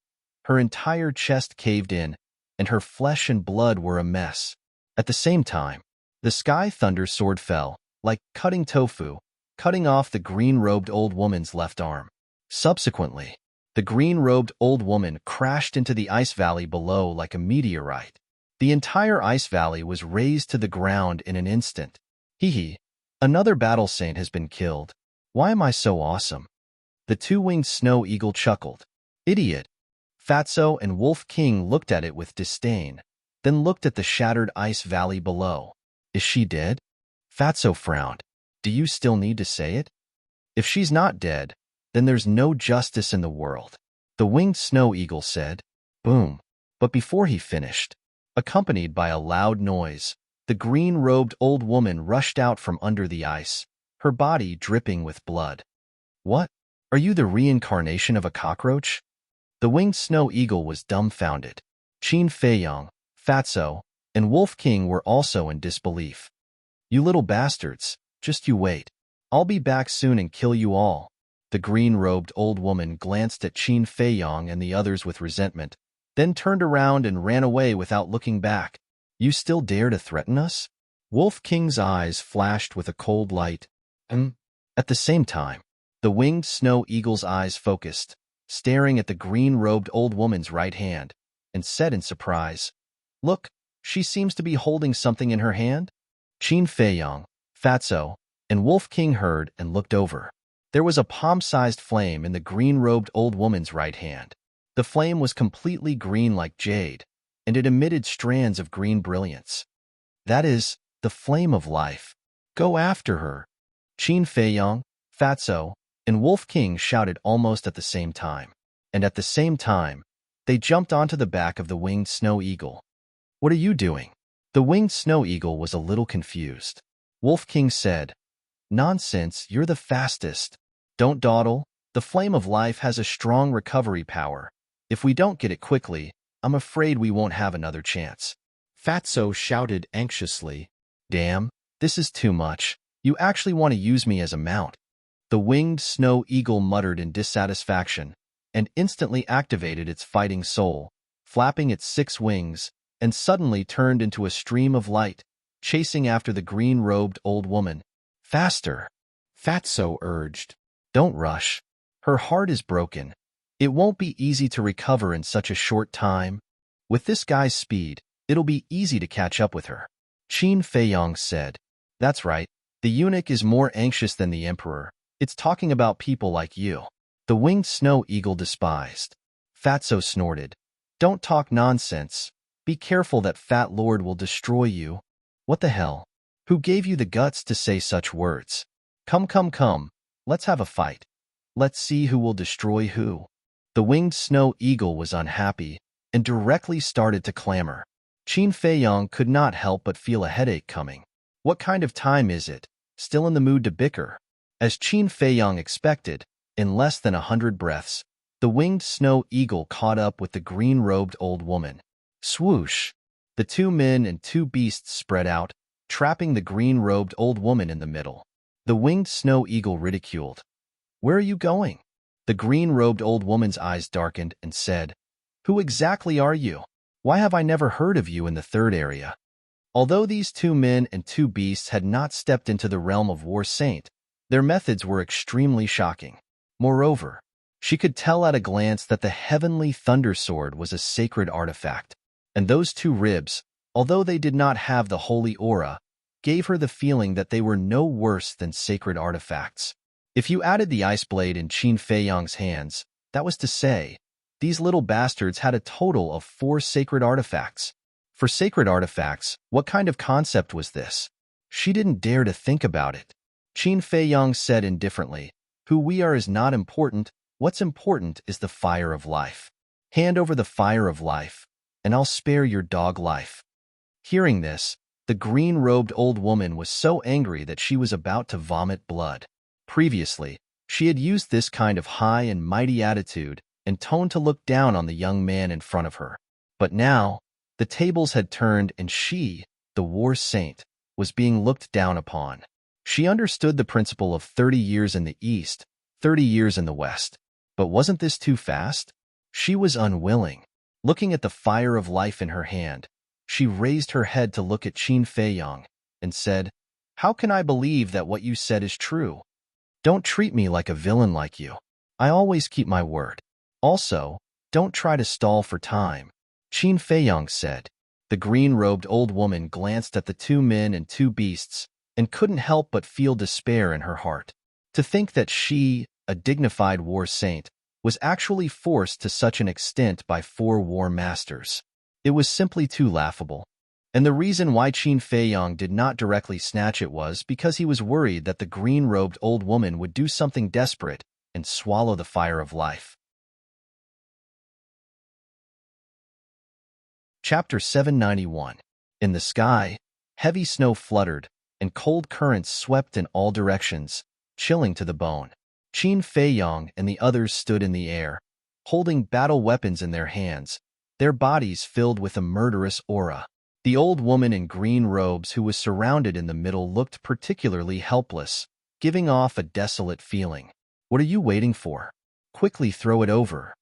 Her entire chest caved in, and her flesh and blood were a mess. At the same time, the sky thunder sword fell, like cutting tofu, cutting off the green-robed old woman's left arm. Subsequently, the green-robed old woman crashed into the ice valley below like a meteorite. The entire ice valley was razed to the ground in an instant. Hee hee, another battle saint has been killed. Why am I so awesome? The two-winged snow eagle chuckled. Idiot. Fatso and Wolf King looked at it with disdain, then looked at the shattered ice valley below. Is she dead? Fatso frowned. Do you still need to say it? If she's not dead, then there's no justice in the world. The winged snow eagle said. Boom. But before he finished, accompanied by a loud noise, the green-robed old woman rushed out from under the ice, her body dripping with blood. What? Are you the reincarnation of a cockroach? The winged snow eagle was dumbfounded. Qin Feiyong, Fatso, and Wolf King were also in disbelief. You little bastards, just you wait. I'll be back soon and kill you all. The green-robed old woman glanced at Qin Feiyong and the others with resentment, then turned around and ran away without looking back. You still dare to threaten us? Wolf King's eyes flashed with a cold light. At the same time, the winged snow eagle's eyes focused, staring at the green-robed old woman's right hand, and said in surprise, Look, she seems to be holding something in her hand. Qin Feiyong, Fatso, and Wolf King heard and looked over. There was a palm-sized flame in the green-robed old woman's right hand. The flame was completely green like jade, and it emitted strands of green brilliance. That is, the flame of life. Go after her. Qin Feiyong, Fatso, and Wolf King shouted almost at the same time. And at the same time, they jumped onto the back of the winged snow eagle. What are you doing? The winged snow eagle was a little confused. Wolf King said, Nonsense, you're the fastest. Don't dawdle. The flame of life has a strong recovery power. If we don't get it quickly, I'm afraid we won't have another chance. Fatso shouted anxiously. Damn, this is too much. You actually want to use me as a mount. The winged snow eagle muttered in dissatisfaction and instantly activated its fighting soul, flapping its 6 wings, and suddenly turned into a stream of light, chasing after the green-robed old woman. Faster, Fatso urged. Don't rush. Her heart is broken. It won't be easy to recover in such a short time. With this guy's speed, it'll be easy to catch up with her. Qin Feiyong said. That's right. The eunuch is more anxious than the emperor. It's talking about people like you. The winged snow eagle despised. Fatso snorted. Don't talk nonsense. Be careful, that fat lord will destroy you. What the hell? Who gave you the guts to say such words? Come. Let's have a fight. Let's see who will destroy who. The winged snow eagle was unhappy and directly started to clamor. Qin Feiyong could not help but feel a headache coming. What kind of time is it? Still in the mood to bicker? As Qin Feiyong expected, in less than 100 breaths, the winged snow eagle caught up with the green-robed old woman. Swoosh! The 2 men and 2 beasts spread out, trapping the green-robed old woman in the middle. The winged snow eagle ridiculed. Where are you going? The green-robed old woman's eyes darkened and said, Who exactly are you? Why have I never heard of you in the 3rd area? Although these 2 men and 2 beasts had not stepped into the realm of War Saint, their methods were extremely shocking. Moreover, she could tell at a glance that the heavenly thunder sword was a sacred artifact, and those 2 ribs, although they did not have the holy aura, gave her the feeling that they were no worse than sacred artifacts. If you added the ice blade in Qin Feiyong's hands, that was to say, These little bastards had a total of 4 sacred artifacts. For sacred artifacts, what kind of concept was this? She didn't dare to think about it. Qin Feiyang said indifferently, "Who we are is not important. What's important is the fire of life. Hand over the fire of life, and I'll spare your dog life." Hearing this, the green-robed old woman was so angry that she was about to vomit blood. Previously, she had used this kind of high and mighty attitude and tone to look down on the young man in front of her. But now, the tables had turned and she, the war saint, was being looked down upon. She understood the principle of 30 years in the East, 30 years in the West. But wasn't this too fast? She was unwilling. Looking at the fire of life in her hand, she raised her head to look at Qin Feiyang and said, "How can I believe that what you said is true? Don't treat me like a villain like you. I always keep my word. Also, don't try to stall for time," Qin Feiyang said. The green-robed old woman glanced at the 2 men and 2 beasts and couldn't help but feel despair in her heart. To think that she, a dignified war saint, was actually forced to such an extent by 4 war masters. It was simply too laughable. And the reason why Qin Feiyang did not directly snatch it was because he was worried that the green-robed old woman would do something desperate and swallow the fire of life. Chapter 791. In the sky, heavy snow fluttered, and cold currents swept in all directions, chilling to the bone. Qin Feiyang and the others stood in the air, holding battle weapons in their hands, their bodies filled with a murderous aura. The old woman in green robes who was surrounded in the middle looked particularly helpless, giving off a desolate feeling. "What are you waiting for? Quickly throw it over."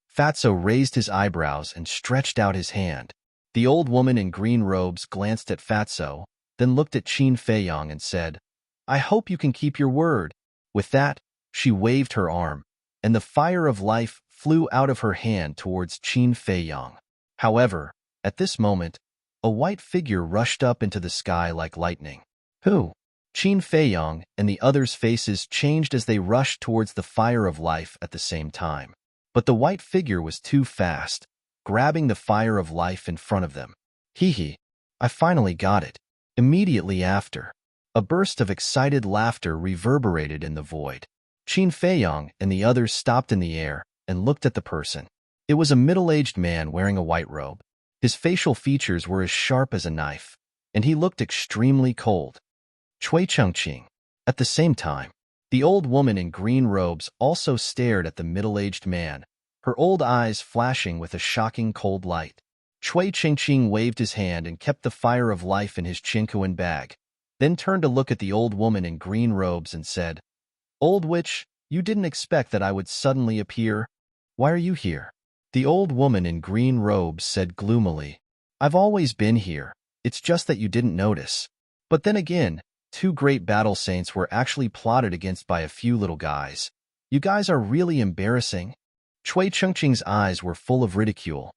Fatso raised his eyebrows and stretched out his hand. The old woman in green robes glanced at Fatso, then looked at Qin Feiyang and said, "I hope you can keep your word." With that, she waved her arm, and the fire of life flew out of her hand towards Qin Feiyang. However, at this moment, a white figure rushed up into the sky like lightning. Who? Qin Feiyang and the others' faces changed as they rushed towards the fire of life at the same time. But the white figure was too fast, grabbing the fire of life in front of them. "Hee, I finally got it." Immediately after, a burst of excited laughter reverberated in the void. Qin Feiyang and the others stopped in the air and looked at the person. It was a middle-aged man wearing a white robe. His facial features were as sharp as a knife, and he looked extremely cold. Cui Chengqing. At the same time, the old woman in green robes also stared at the middle-aged man, her old eyes flashing with a shocking cold light. Cui Chengqing waved his hand and kept the fire of life in his chinkuan bag, then turned to look at the old woman in green robes and said, "Old witch, you didn't expect that I would suddenly appear? Why are you here?" The old woman in green robes said gloomily, "I've always been here, it's just that you didn't notice." But then again, 2 great battle saints were actually plotted against by a few little guys. "You guys are really embarrassing." Cui Chengqing's eyes were full of ridicule.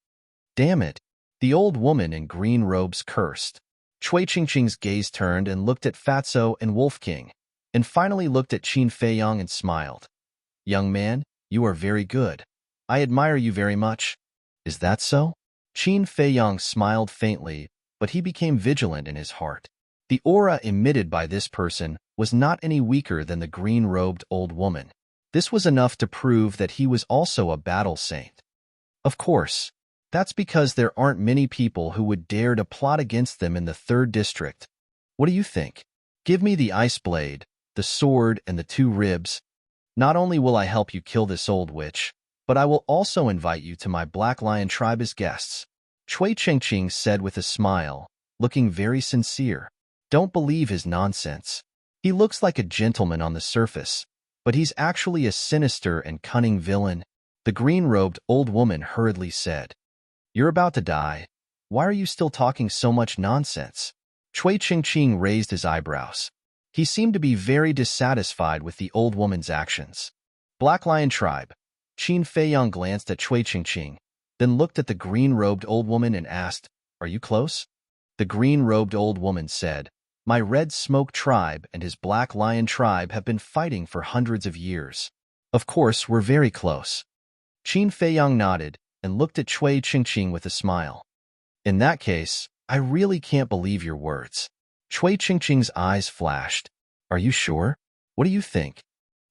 "Damn it," the old woman in green robes cursed. Cui Chengqing's gaze turned and looked at Fatso and Wolf King, and finally looked at Qin Feiyang and smiled. "Young man, you are very good. I admire you very much." "Is that so?" Qin Feiyang smiled faintly, but he became vigilant in his heart. The aura emitted by this person was not any weaker than the green-robed old woman. This was enough to prove that he was also a battle saint. Of course, that's because there aren't many people who would dare to plot against them in the 3rd district. What do you think? Give me the ice blade, the sword, and the 2 ribs. Not only will I help you kill this old witch, but I will also invite you to my Black Lion tribe as guests." Cui Chengqing said with a smile, looking very sincere. "Don't believe his nonsense. He looks like a gentleman on the surface, but he's actually a sinister and cunning villain," the green-robed old woman hurriedly said. "You're about to die. Why are you still talking so much nonsense?" Cui Chengqing raised his eyebrows. He seemed to be very dissatisfied with the old woman's actions. "Black Lion tribe." Qin Feiyang glanced at Cui Chengqing, then looked at the green-robed old woman and asked, "Are you close?" The green-robed old woman said, "My Red Smoke tribe and his Black Lion tribe have been fighting for hundreds of years. Of course, we're very close." Qin Feiyang nodded and looked at Cui Qingqing with a smile. In that case, I really can't believe your words. Cui Qingqing's eyes flashed. Are you sure? What do you think?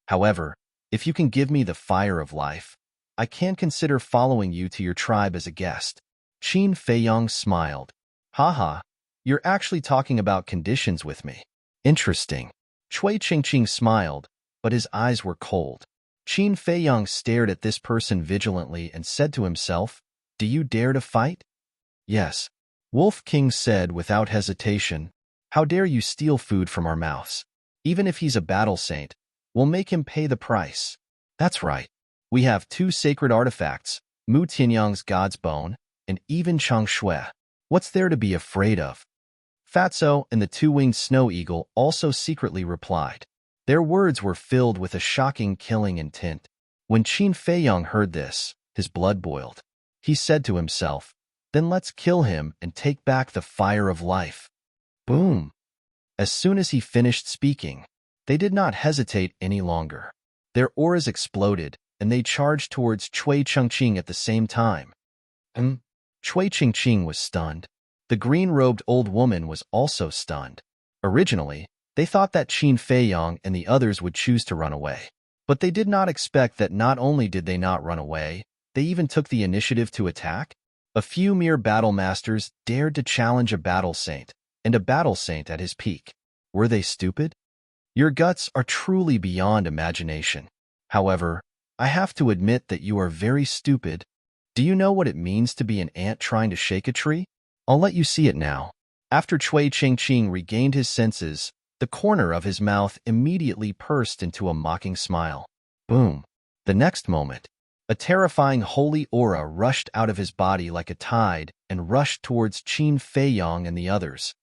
However, if you can give me the fire of life, I can consider following you to your tribe as a guest. Qin Feiyang smiled. Haha, you're actually talking about conditions with me. Interesting. Cui Qingqing smiled, but his eyes were cold. Qin Feiyang stared at this person vigilantly and said to himself, Do you dare to fight? Yes. Wolf King said without hesitation, How dare you steal food from our mouths? Even if he's a battle saint, we'll make him pay the price. That's right. We have 2 sacred artifacts, Mu Tianyang's God's Bone and even Chang Shui. What's there to be afraid of? Fatso and the 2-winged snow eagle also secretly replied. Their words were filled with a shocking killing intent. When Qin Feiyang heard this, his blood boiled. He said to himself, Then let's kill him and take back the fire of life. Boom! As soon as he finished speaking, they did not hesitate any longer. Their auras exploded, and they charged towards Cui Qingqing at the same time. Cui Qingqing was stunned. The green-robed old woman was also stunned. Originally, they thought that Qin Feiyang and the others would choose to run away. But they did not expect that not only did they not run away, they even took the initiative to attack. A few mere battle masters dared to challenge a battle saint, and a battle saint at his peak. Were they stupid? Your guts are truly beyond imagination. However, I have to admit that you are very stupid. Do you know what it means to be an ant trying to shake a tree? I'll let you see it now. After Cui Qingqing regained his senses, the corner of his mouth immediately pursed into a mocking smile. Boom! The next moment, a terrifying holy aura rushed out of his body like a tide and rushed towards Qin Feiyang and the others.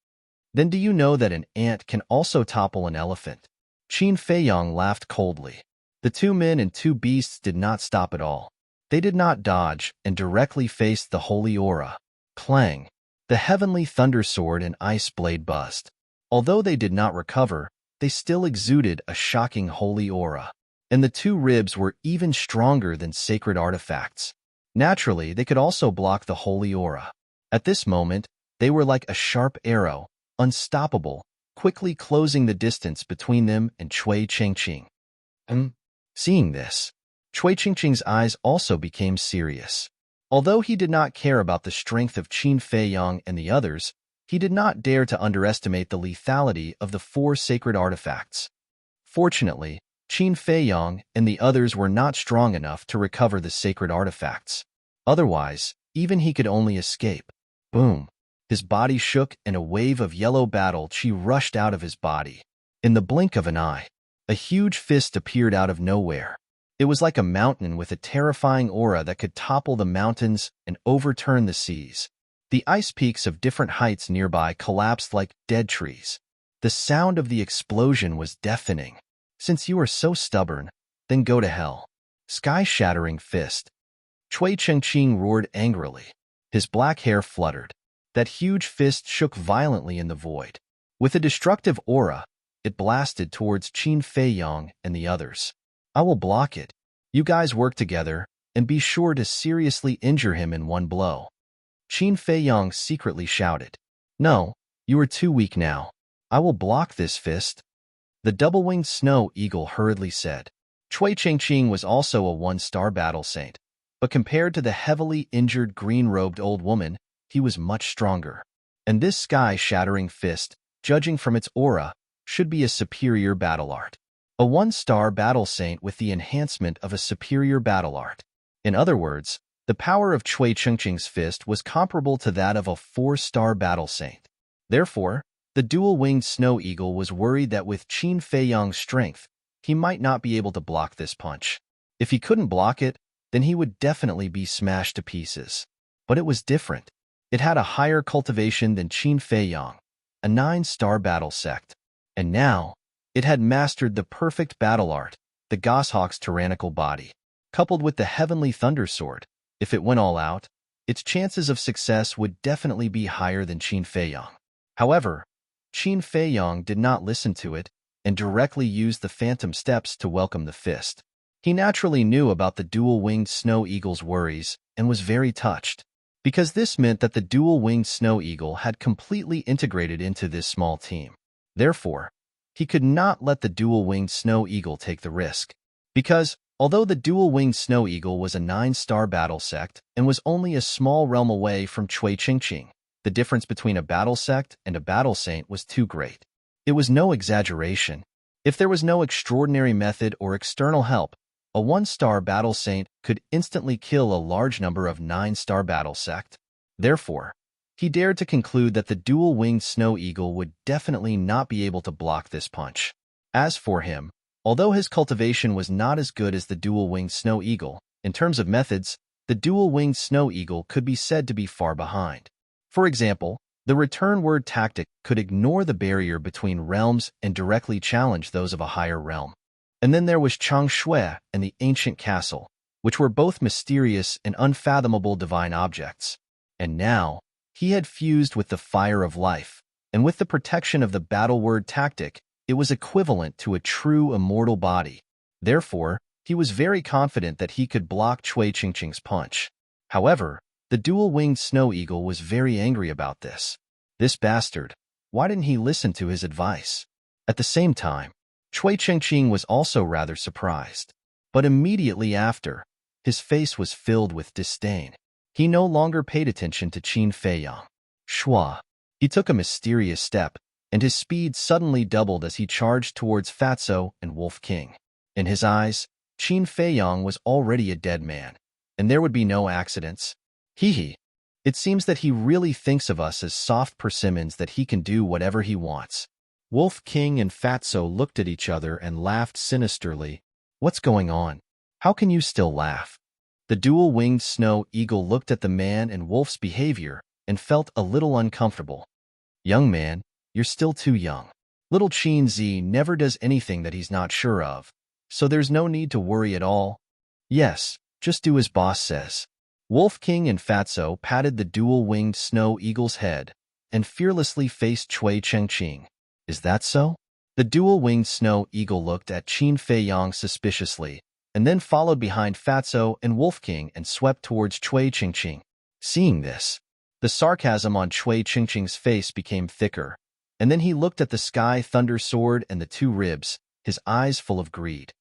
Then do you know that an ant can also topple an elephant? Qin Feiyang laughed coldly. The 2 men and 2 beasts did not stop at all. They did not dodge and directly faced the holy aura. Clang! The heavenly thunder sword and ice blade buzzed. Although they did not recover, they still exuded a shocking holy aura. And the 2 ribs were even stronger than sacred artifacts. Naturally, they could also block the holy aura. At this moment, they were like a sharp arrow, unstoppable, quickly closing the distance between them and Cui Qingqing. Seeing this, Cui Qingqing's eyes also became serious. Although he did not care about the strength of Qin Feiyang and the others, he did not dare to underestimate the lethality of the 4 sacred artifacts. Fortunately, Qin Feiyang and the others were not strong enough to recover the sacred artifacts. Otherwise, even he could only escape. Boom! His body shook and a wave of yellow battle chi rushed out of his body. In the blink of an eye, a huge fist appeared out of nowhere. It was like a mountain with a terrifying aura that could topple the mountains and overturn the seas. The ice peaks of different heights nearby collapsed like dead trees. The sound of the explosion was deafening. Since you are so stubborn, then go to hell. Sky-shattering fist. Cui Qingqing roared angrily. His black hair fluttered. That huge fist shook violently in the void. With a destructive aura, it blasted towards Qin Feiyang and the others. I will block it. You guys work together, and be sure to seriously injure him in one blow. Qin Feiyang secretly shouted. No, you are too weak now. I will block this fist. The double-winged snow eagle hurriedly said. Cui Qingqing was also a 1-star battle saint, but compared to the heavily injured green-robed old woman, he was much stronger. And this sky-shattering fist, judging from its aura, should be a superior battle art. A 1-star battle saint with the enhancement of a superior battle art. In other words, the power of Cui Qingqing's fist was comparable to that of a 4-star battle saint. Therefore, the dual-winged snow eagle was worried that with Qin Feiyang's strength, he might not be able to block this punch. If he couldn't block it, then he would definitely be smashed to pieces. But it was different. It had a higher cultivation than Qin Feiyang, a 9-star battle sect. And now, it had mastered the perfect battle art, the goshawk's tyrannical body. Coupled with the heavenly thunder sword, if it went all out, its chances of success would definitely be higher than Qin Feiyang. However, Qin Feiyang did not listen to it and directly used the phantom steps to welcome the fist. He naturally knew about the dual-winged snow eagle's worries and was very touched, because this meant that the dual-winged snow eagle had completely integrated into this small team. Therefore, he could not let the dual-winged snow eagle take the risk, because although the dual-winged snow eagle was a 9-star battle sect and was only a small realm away from Cui Qingqing, the difference between a battle sect and a battle saint was too great. It was no exaggeration. If there was no extraordinary method or external help, a 1-star battle saint could instantly kill a large number of 9-star battle sect. Therefore, he dared to conclude that the dual-winged snow eagle would definitely not be able to block this punch. As for him, although his cultivation was not as good as the dual-winged snow eagle, in terms of methods, the dual-winged snow eagle could be said to be far behind. For example, the return word tactic could ignore the barrier between realms and directly challenge those of a higher realm. And then there was Chang Shui and the ancient castle, which were both mysterious and unfathomable divine objects. And now, he had fused with the fire of life, and with the protection of the battle word tactic, it was equivalent to a true immortal body. Therefore, he was very confident that he could block Cui Qingqing's punch. However, the dual-winged snow eagle was very angry about this. This bastard, why didn't he listen to his advice? At the same time, Cui Qingqing was also rather surprised. But immediately after, his face was filled with disdain. He no longer paid attention to Qin Feiyang. Shua. He took a mysterious step, and his speed suddenly doubled as he charged towards Fatso and Wolf King. In his eyes, Qin Feiyang was already a dead man, and there would be no accidents. Hee. It seems that he really thinks of us as soft persimmons that he can do whatever he wants. Wolf King and Fatso looked at each other and laughed sinisterly. What's going on? How can you still laugh? The dual-winged snow eagle looked at the man and wolf's behavior and felt a little uncomfortable. Young man, you're still too young. Little Qin Zi never does anything that he's not sure of, so there's no need to worry at all. Yes, just do as boss says. Wolf King and Fatso patted the dual-winged snow eagle's head and fearlessly faced Cui Qingqing. Is that so? The dual-winged snow eagle looked at Qin Feiyang suspiciously, and then followed behind Fatso and Wolf King and swept towards Cui Qingqing. Seeing this, the sarcasm on Cui Qingqing's face became thicker, and then he looked at the sky thunder sword and the 2 ribs, his eyes full of greed.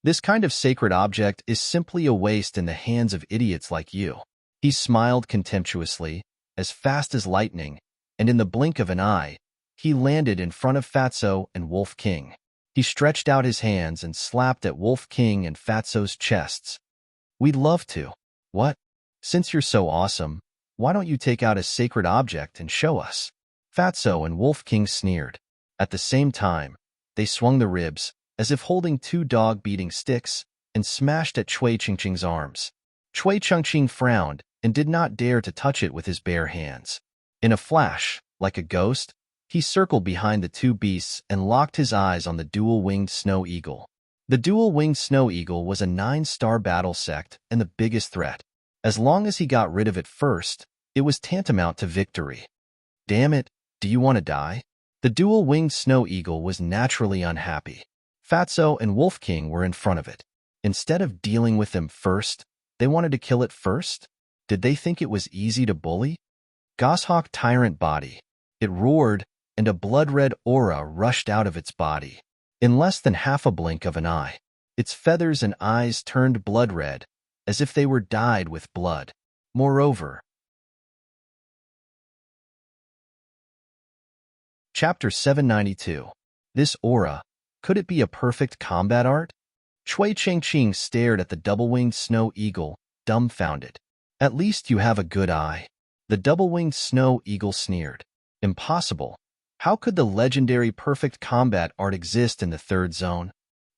This kind of sacred object is simply a waste in the hands of idiots like you. He smiled contemptuously, as fast as lightning, and in the blink of an eye, he landed in front of Fatso and Wolf King. He stretched out his hands and slapped at Wolf King and Fatso's chests. We'd love to. What? Since you're so awesome, why don't you take out a sacred object and show us? Fatso and Wolf King sneered. At the same time, they swung the ribs, as if holding 2 dog-beating sticks, and smashed at Cui Qingqing's arms. Cui Qingqing frowned and did not dare to touch it with his bare hands. In a flash, like a ghost, he circled behind the 2 beasts and locked his eyes on the dual-winged snow eagle. The dual-winged snow eagle was a 9-star battle sect and the biggest threat. As long as he got rid of it first, it was tantamount to victory. Damn it, do you want to die? The dual-winged snow eagle was naturally unhappy. Fatso and Wolf King were in front of it. Instead of dealing with them first, they wanted to kill it first? Did they think it was easy to bully? Goshawk tyrant body. It roared, and a blood-red aura rushed out of its body. In less than half a blink of an eye, its feathers and eyes turned blood-red, as if they were dyed with blood. Moreover, Chapter 792. This aura, could it be a perfect combat art? Cui Qingqing stared at the double-winged snow eagle, dumbfounded. At least you have a good eye. The double-winged snow eagle sneered. Impossible. How could the legendary perfect combat art exist in the 3rd zone?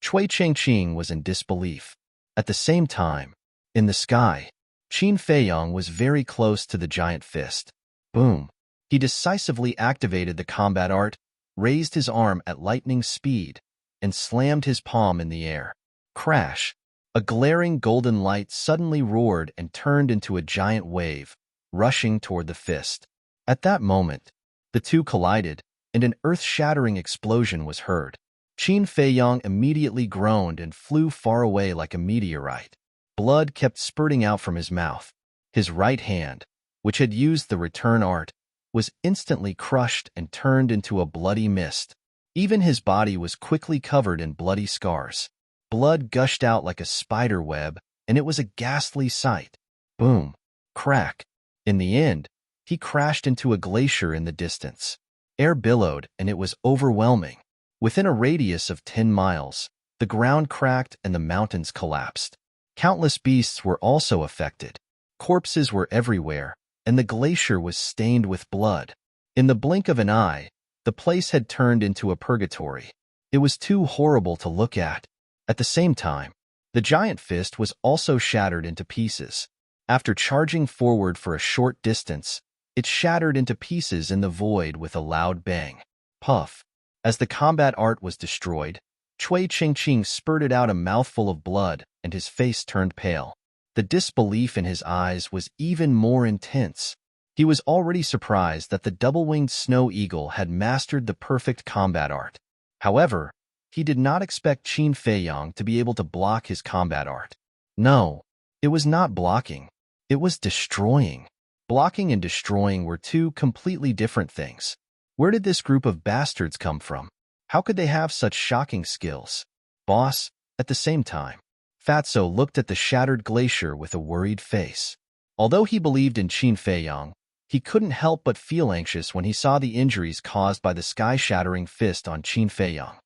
Cui Qingqing was in disbelief. At the same time, in the sky, Qin Feiyang was very close to the giant fist. Boom. He decisively activated the combat art, raised his arm at lightning speed, and slammed his palm in the air. Crash! A glaring golden light suddenly roared and turned into a giant wave, rushing toward the fist. At that moment, the 2 collided, and an earth-shattering explosion was heard. Qin Feiyang immediately groaned and flew far away like a meteorite. Blood kept spurting out from his mouth. His right hand, which had used the return art, was instantly crushed and turned into a bloody mist. Even his body was quickly covered in bloody scars. Blood gushed out like a spider web, and it was a ghastly sight. Boom. Crack. In the end, he crashed into a glacier in the distance. Air billowed, and it was overwhelming. Within a radius of 10 miles, the ground cracked and the mountains collapsed. Countless beasts were also affected. Corpses were everywhere, and the glacier was stained with blood. In the blink of an eye, the place had turned into a purgatory. It was too horrible to look at. At the same time, the giant fist was also shattered into pieces. After charging forward for a short distance, it shattered into pieces in the void with a loud bang. Puff. As the combat art was destroyed, Cui Qingqing spurted out a mouthful of blood, and his face turned pale. The disbelief in his eyes was even more intense. He was already surprised that the double-winged snow eagle had mastered the perfect combat art. However, he did not expect Qin Feiyang to be able to block his combat art. No, it was not blocking. It was destroying. Blocking and destroying were two completely different things. Where did this group of bastards come from? How could they have such shocking skills? Boss, at the same time, Fatso looked at the shattered glacier with a worried face. Although he believed in Qin Feiyang, he couldn't help but feel anxious when he saw the injuries caused by the sky-shattering fist on Qin Feiyang.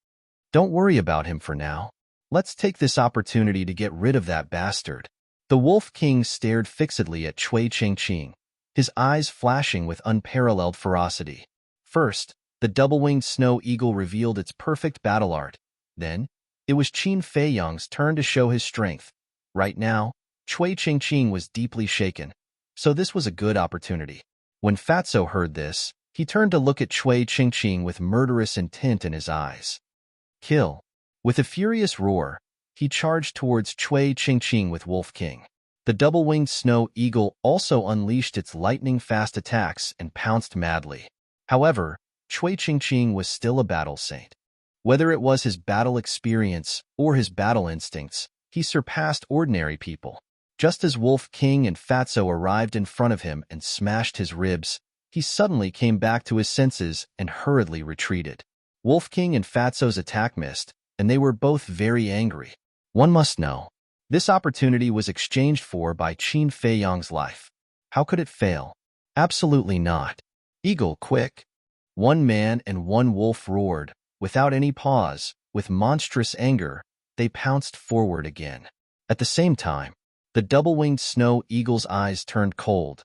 Don't worry about him for now. Let's take this opportunity to get rid of that bastard. The Wolf King stared fixedly at Cui Qingqing, his eyes flashing with unparalleled ferocity. First, the double-winged snow eagle revealed its perfect battle art. Then, it was Qin Feiyang's turn to show his strength. Right now, Cui Qingqing was deeply shaken, so this was a good opportunity. When Fatso heard this, he turned to look at Cui Qingqing with murderous intent in his eyes. Kill. With a furious roar, he charged towards Cui Qingqing with Wolf King. The double-winged snow eagle also unleashed its lightning-fast attacks and pounced madly. However, Cui Qingqing was still a battle saint. Whether it was his battle experience or his battle instincts, he surpassed ordinary people. Just as Wolf King and Fatso arrived in front of him and smashed his ribs, he suddenly came back to his senses and hurriedly retreated. Wolf King and Fatso's attack missed, and they were both very angry. One must know, this opportunity was exchanged for by Qin Feiyang's life. How could it fail? Absolutely not. Eagle, quick! One man and one wolf roared. Without any pause, with monstrous anger, they pounced forward again. At the same time, the double-winged snow eagle's eyes turned cold.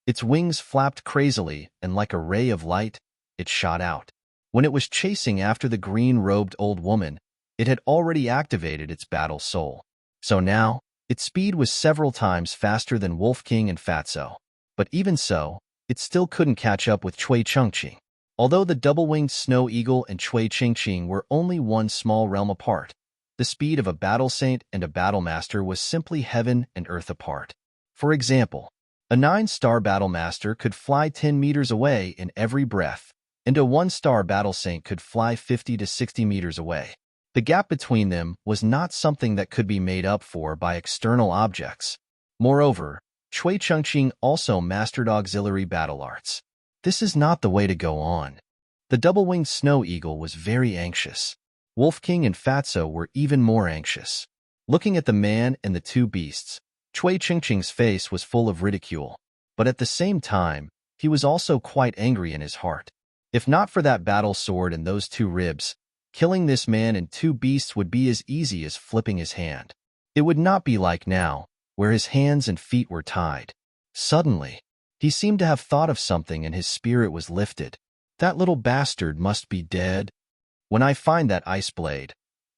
Its wings flapped crazily, and like a ray of light, it shot out. When it was chasing after the green-robed old woman, it had already activated its battle soul. So now, its speed was several times faster than Wolf King and Fatso. But even so, it still couldn't catch up with Cui Qingqing. Although the double-winged snow eagle and Cui Qingqing were only one small realm apart, the speed of a battle saint and a battle master was simply heaven and earth apart. For example, a 9-star battle master could fly 10 meters away in every breath, and a 1-star battle saint could fly 50 to 60 meters away. The gap between them was not something that could be made up for by external objects. Moreover, Cui Qingqing also mastered auxiliary battle arts. This is not the way to go on. The double-winged snow eagle was very anxious. Wolf King and Fatso were even more anxious. Looking at the man and the two beasts, Cui Qingqing's face was full of ridicule, but at the same time, he was also quite angry in his heart. If not for that battle sword and those two ribs, killing this man and two beasts would be as easy as flipping his hand. It would not be like now, where his hands and feet were tied. Suddenly, he seemed to have thought of something and his spirit was lifted. That little bastard must be dead. When I find that ice blade,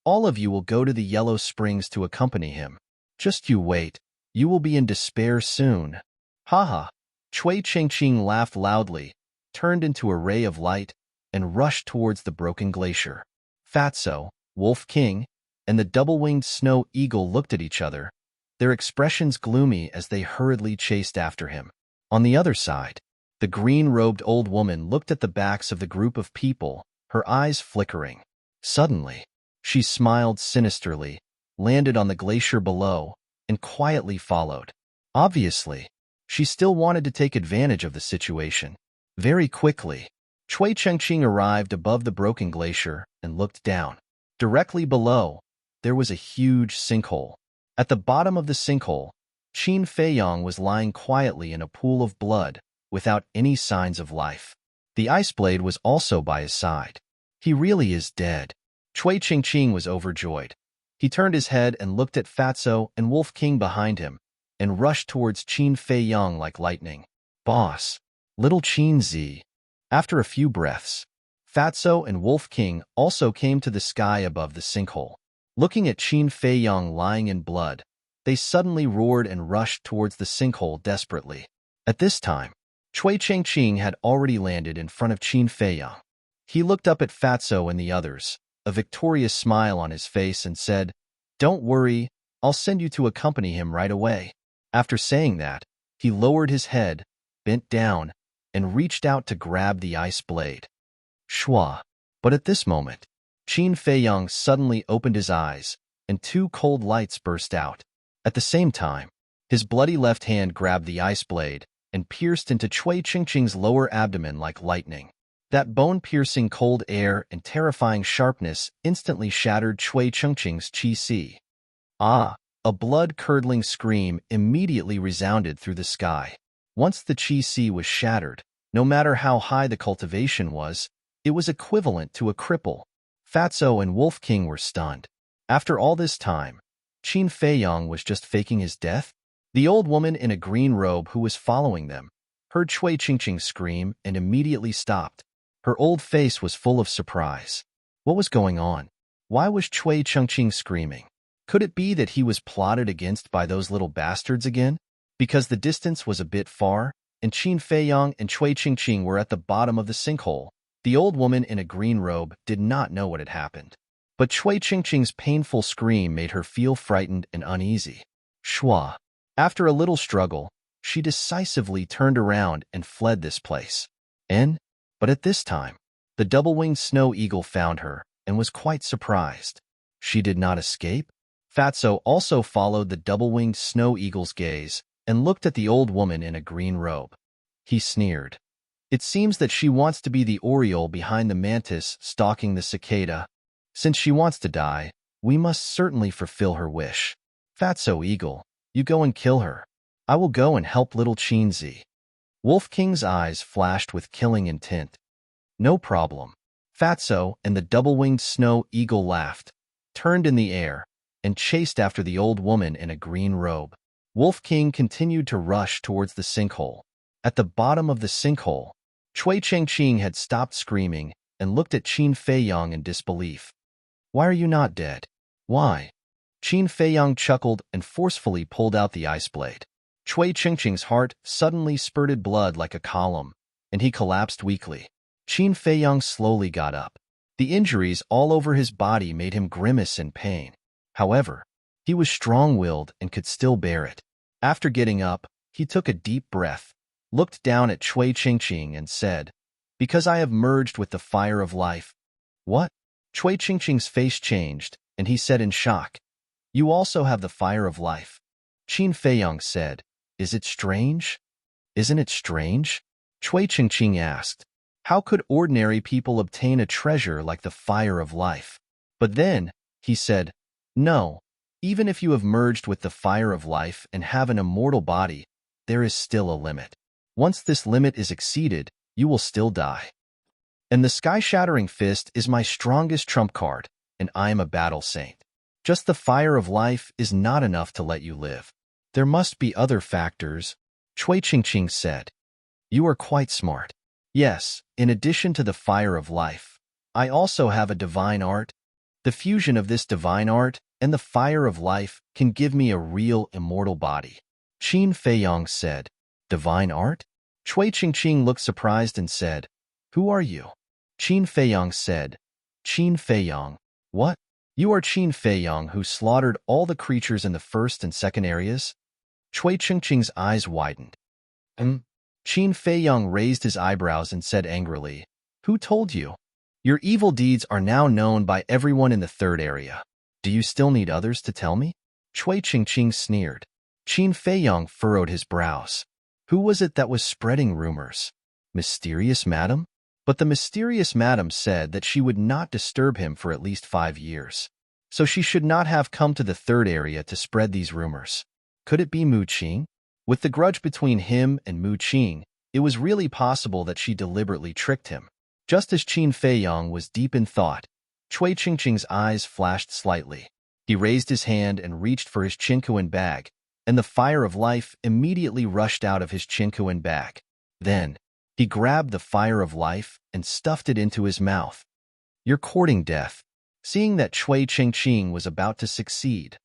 all of you will go to the Yellow Springs to accompany him. Just you wait. You will be in despair soon. Ha! Cui Qingqing laughed loudly, turned into a ray of light, and rushed towards the broken glacier. Fatso, Wolf King, and the double-winged snow eagle looked at each other, their expressions gloomy as they hurriedly chased after him. On the other side, the green-robed old woman looked at the backs of the group of people, her eyes flickering. Suddenly, She smiled sinisterly, landed on the glacier below, and quietly followed. Obviously, she still wanted to take advantage of the situation. Very quickly, Chui Chengqing arrived above the broken glacier and looked down. Directly below, there was a huge sinkhole. At the bottom of the sinkhole, Qin Feiyong was lying quietly in a pool of blood without any signs of life. The ice blade was also by his side. He really is dead. Chui Chengqing was overjoyed. He turned his head and looked at Fatso and Wolf King behind him and rushed towards Qin Feiyong like lightning. Boss, little Qin Zi. After a few breaths, Fatso and Wolf King also came to the sky above the sinkhole. Looking at Qin Feiyong lying in blood, they suddenly roared and rushed towards the sinkhole desperately. At this time, Chui Chengqing had already landed in front of Qin Feiyong. He looked up at Fatso and the others, a victorious smile on his face, and said, "Don't worry, I'll send you to accompany him right away." After saying that, he lowered his head, bent down, and reached out to grab the ice blade. Shua! But at this moment, Qin Feiyong suddenly opened his eyes, and two cold lights burst out. At the same time, his bloody left hand grabbed the ice blade and pierced into Chui Chengqing's lower abdomen like lightning. That bone-piercing cold air and terrifying sharpness instantly shattered Chui Chengqing's qi. Ah! A blood-curdling scream immediately resounded through the sky. Once the qi was shattered, no matter how high the cultivation was, it was equivalent to a cripple. Fatso and Wolf King were stunned. After all this time, Qin Feiyong was just faking his death? The old woman in a green robe who was following them heard Chui Chengqing scream and immediately stopped. Her old face was full of surprise. What was going on? Why was Chui Chengqing screaming? Could it be that he was plotted against by those little bastards again? Because the distance was a bit far, and Qin Feiyong and Chui Chengqing were at the bottom of the sinkhole, the old woman in a green robe did not know what had happened. But Chui Chengqing's painful scream made her feel frightened and uneasy. Shua! After a little struggle, she decisively turned around and fled this place. But at this time, the double-winged snow eagle found her and was quite surprised. She did not escape? Fatso also followed the double-winged snow eagle's gaze and looked at the old woman in a green robe. He sneered. It seems that she wants to be the oriole behind the mantis stalking the cicada. Since she wants to die, we must certainly fulfill her wish. Fatso Eagle, you go and kill her. I will go and help little Qinzi. Wolf King's eyes flashed with killing intent. No problem. Fatso and the double-winged snow eagle laughed, turned in the air, and chased after the old woman in a green robe. Wolf King continued to rush towards the sinkhole. At the bottom of the sinkhole, Chui Chengqing had stopped screaming and looked at Qin Feiyong in disbelief. Why are you not dead? Why? Qin Feiyong chuckled and forcefully pulled out the ice blade. Chui Chengqing's heart suddenly spurted blood like a column, and he collapsed weakly. Qin Feiyong slowly got up. The injuries all over his body made him grimace in pain. However, he was strong-willed and could still bear it. After getting up, he took a deep breath, looked down at Chui Chengqing and said, "Because I have merged with the fire of life." What? Chui Chengqing's face changed, and he said in shock, "You also have the fire of life." Qin Feiyong said, "Is it strange?" "Isn't it strange?" Chui Chengqing asked. "How could ordinary people obtain a treasure like the fire of life?" But then, he said, "No, even if you have merged with the fire of life and have an immortal body, there is still a limit. Once this limit is exceeded, you will still die. And the sky-shattering fist is my strongest trump card, and I am a battle saint. Just the fire of life is not enough to let you live. There must be other factors," Chui Chengqing said. "You are quite smart. Yes, in addition to the fire of life, I also have a divine art. The fusion of this divine art and the fire of life can give me a real immortal body." Qin Feiyong said, "Divine art?" Chui Chengqing looked surprised and said, "Who are you?" Qin Feiyong said, "Qin Feiyong." "What? You are Qin Feiyong who slaughtered all the creatures in the first and second areas?" Chui Chengqing's eyes widened. Qin Feiyong raised his eyebrows and said angrily, "Who told you?" Your evil deeds are now known by everyone in the third area. Do you still need others to tell me? Chui Qingqing sneered. Qin Feiyong furrowed his brows. Who was it that was spreading rumors? Mysterious madam? But the mysterious madam said that she would not disturb him for at least 5 years. So she should not have come to the third area to spread these rumors. Could it be Mu Qing? With the grudge between him and Mu Qing, it was really possible that she deliberately tricked him. Just as Qin Feiyong was deep in thought, Chui Qingqing's eyes flashed slightly. He raised his hand and reached for his Qinkuan bag, and the fire of life immediately rushed out of his Qinkuan bag. Then, he grabbed the fire of life and stuffed it into his mouth. You're courting death. Seeing that Chui Qingqing was about to succeed,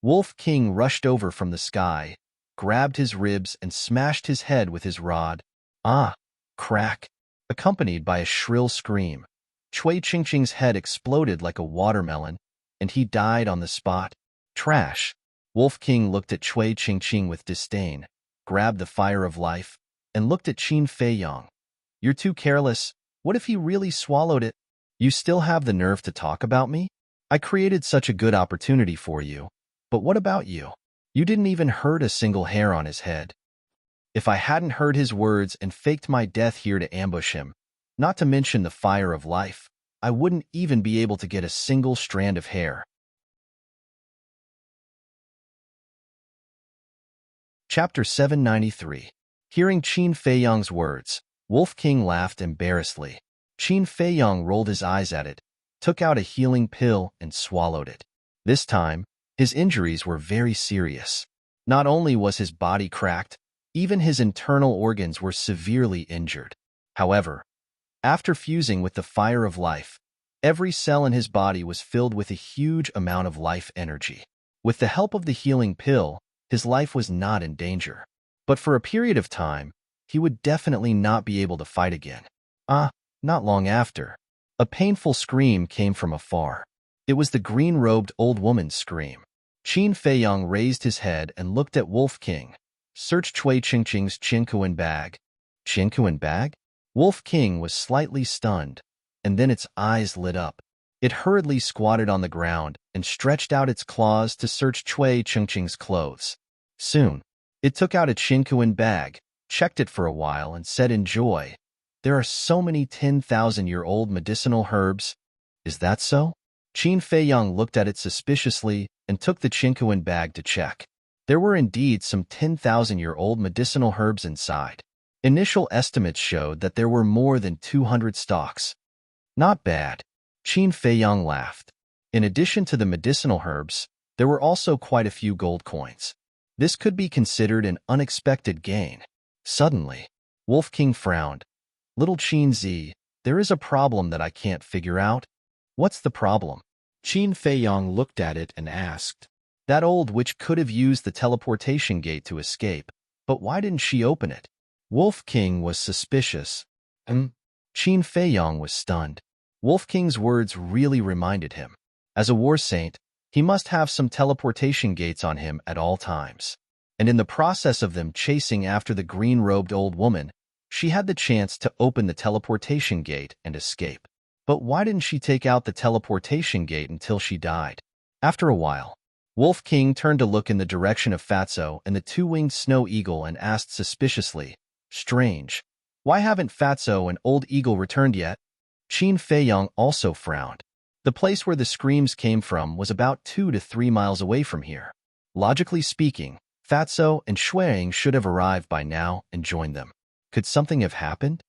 Wolf King rushed over from the sky, grabbed his ribs and smashed his head with his rod. Ah! Crack! Accompanied by a shrill scream, Chui Qingqing's head exploded like a watermelon, and he died on the spot. Trash! Wolf King looked at Chui Qingqing with disdain, grabbed the fire of life, and looked at Qin Feiyong. You're too careless. What if he really swallowed it? You still have the nerve to talk about me? I created such a good opportunity for you. But what about you? You didn't even hurt a single hair on his head. If I hadn't heard his words and faked my death here to ambush him, not to mention the fire of life, I wouldn't even be able to get a single strand of hair. Chapter 793. Hearing Qin Feiyong's words, Wolf King laughed embarrassedly. Qin Feiyong rolled his eyes at it, took out a healing pill, and swallowed it. This time, his injuries were very serious. Not only was his body cracked, even his internal organs were severely injured. However, after fusing with the fire of life, every cell in his body was filled with a huge amount of life energy. With the help of the healing pill, his life was not in danger. But for a period of time, he would definitely not be able to fight again. Not long after, a painful scream came from afar. It was the green-robed old woman's scream. Qin Feiyong raised his head and looked at Wolf King. Searched Chui Qingqing's Qinkuan bag. Qinkuan bag? Wolf King was slightly stunned, and then its eyes lit up. It hurriedly squatted on the ground and stretched out its claws to search Chui Qingqing's clothes. Soon, it took out a Qinkuan bag, checked it for a while, and said in joy, "There are so many 10,000-year-old medicinal herbs." Is that so? Qin Feiyong looked at it suspiciously and took the Qinkuan bag to check. There were indeed some 10,000-year-old medicinal herbs inside. Initial estimates showed that there were more than 200 stalks. Not bad. Qin Feiyong laughed. In addition to the medicinal herbs, there were also quite a few gold coins. This could be considered an unexpected gain. Suddenly, Wolf King frowned. Little Qin Zi, there is a problem that I can't figure out. What's the problem? Qin Feiyong looked at it and asked. That old witch could have used the teleportation gate to escape, but why didn't she open it? Wolf King was suspicious. Qin Feiyong was stunned. Wolf King's words really reminded him. As a war saint, he must have some teleportation gates on him at all times. And in the process of them chasing after the green-robed old woman, she had the chance to open the teleportation gate and escape. But why didn't she take out the teleportation gate until she died? After a while, Wolf King turned to look in the direction of Fatso and the two-winged snow eagle and asked suspiciously, "Strange. Why haven't Fatso and Old Eagle returned yet?" Qin Feiyong also frowned. The place where the screams came from was about 2 to 3 miles away from here. Logically speaking, Fatso and Shuang should have arrived by now and joined them. Could something have happened?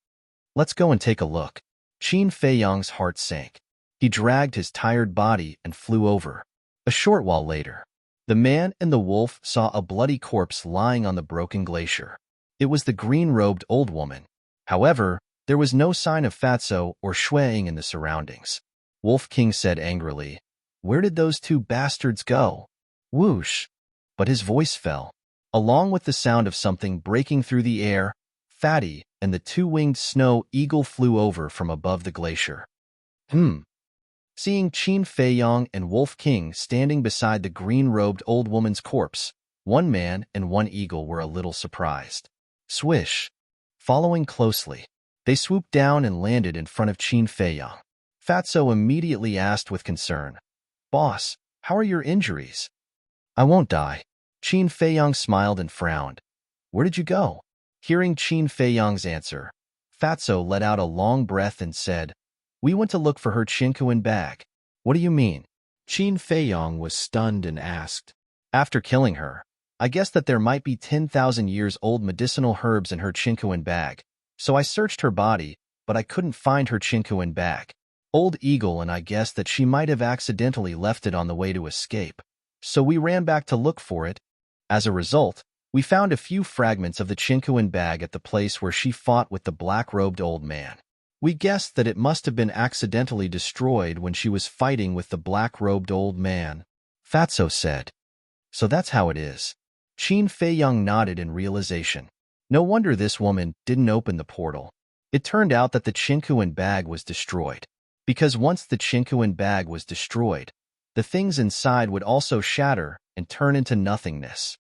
Let's go and take a look. Qin Feiyong's heart sank. He dragged his tired body and flew over. A short while later, the man and the wolf saw a bloody corpse lying on the broken glacier. It was the green-robed old woman. However, there was no sign of Fatso or Shuang in the surroundings. Wolf King said angrily, "Where did those two bastards go?" Whoosh! But his voice fell. Along with the sound of something breaking through the air, Fatty and the two-winged snow eagle flew over from above the glacier. Seeing Qin Feiyong and Wolf King standing beside the green-robed old woman's corpse, one man and one eagle were a little surprised. Swish! Following closely, they swooped down and landed in front of Qin Feiyong. Fatso immediately asked with concern, "Boss, how are your injuries?" "I won't die." Qin Feiyang smiled and frowned. "Where did you go?" Hearing Qin Feiyang's answer, Fatso let out a long breath and said, "We went to look for her Chinkuan bag." "What do you mean?" Qin Feiyang was stunned and asked. "After killing her, I guessed that there might be 10,000 years old medicinal herbs in her Chinkuan bag, so I searched her body, but I couldn't find her Chinkuan bag. Old Eagle and I guessed that she might have accidentally left it on the way to escape, so we ran back to look for it. As a result, we found a few fragments of the Chinkuan bag at the place where she fought with the black-robed old man. We guessed that it must have been accidentally destroyed when she was fighting with the black-robed old man," Fatso said. "So that's how it is." Qin Feiyang nodded in realization. No wonder this woman didn't open the portal. It turned out that the Chinkuan bag was destroyed. Because once the Chinkuan bag was destroyed, the things inside would also shatter and turn into nothingness.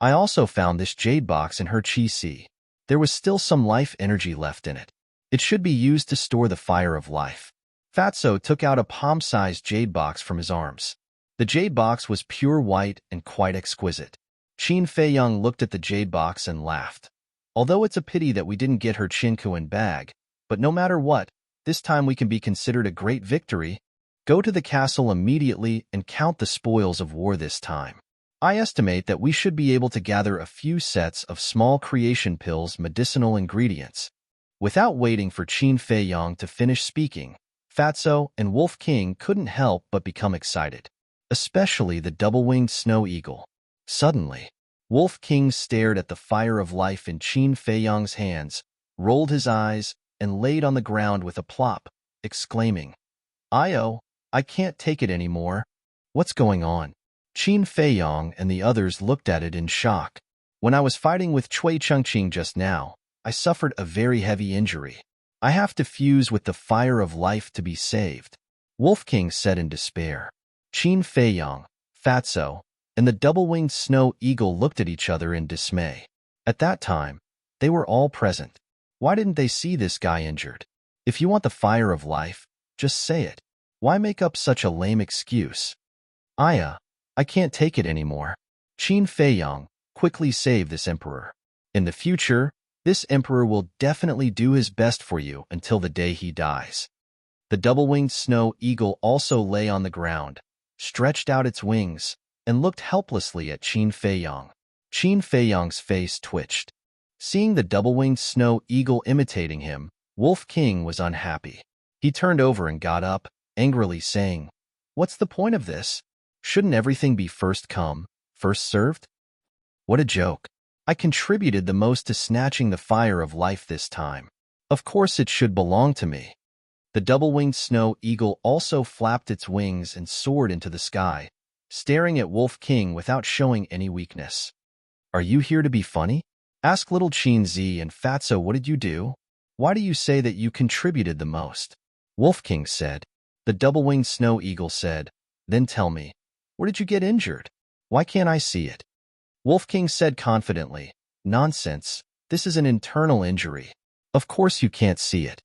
I also found this jade box in her chi si. There was still some life energy left in it. It should be used to store the fire of life. Fatso took out a palm-sized jade box from his arms. The jade box was pure white and quite exquisite. Qin Feiyang looked at the jade box and laughed. "Although it's a pity that we didn't get her Chinkuan bag, but no matter what, this time we can be considered a great victory. Go to the castle immediately and count the spoils of war this time. I estimate that we should be able to gather a few sets of small creation pills medicinal ingredients." Without waiting for Qin Feiyang to finish speaking, Fatso and Wolf King couldn't help but become excited, especially the double-winged snow eagle. Suddenly, Wolf King stared at the fire of life in Qin Feiyang's hands, rolled his eyes, and laid on the ground with a plop, exclaiming, "Io, I can't take it anymore. What's going on?" Qin Feiyang and the others looked at it in shock. "When I was fighting with Cui Chengqing just now, I suffered a very heavy injury. I have to fuse with the fire of life to be saved," Wolf King said in despair. Qin Feiyang, Fatso, and the double-winged snow eagle looked at each other in dismay. At that time, they were all present. Why didn't they see this guy injured? If you want the fire of life, just say it. Why make up such a lame excuse? "Aya, I can't take it anymore." Qin Feiyang, quickly save this emperor. In the future, this emperor will definitely do his best for you until the day he dies. The double-winged snow eagle also lay on the ground, stretched out its wings, and looked helplessly at Qin Feiyang. Qin Feiyang's face twitched. Seeing the double-winged snow eagle imitating him, Wolf King was unhappy. He turned over and got up, angrily saying, "What's the point of this? Shouldn't everything be first come, first served? What a joke. I contributed the most to snatching the fire of life this time. Of course it should belong to me." The double-winged snow eagle also flapped its wings and soared into the sky, staring at Wolf King without showing any weakness. "Are you here to be funny?" Ask little Qin Zi and Fatso, "What did you do? Why do you say that you contributed the most?" Wolf King said. The double-winged snow eagle said, "Then tell me, where did you get injured? Why can't I see it?" Wolf King said confidently, "Nonsense, this is an internal injury. Of course you can't see it.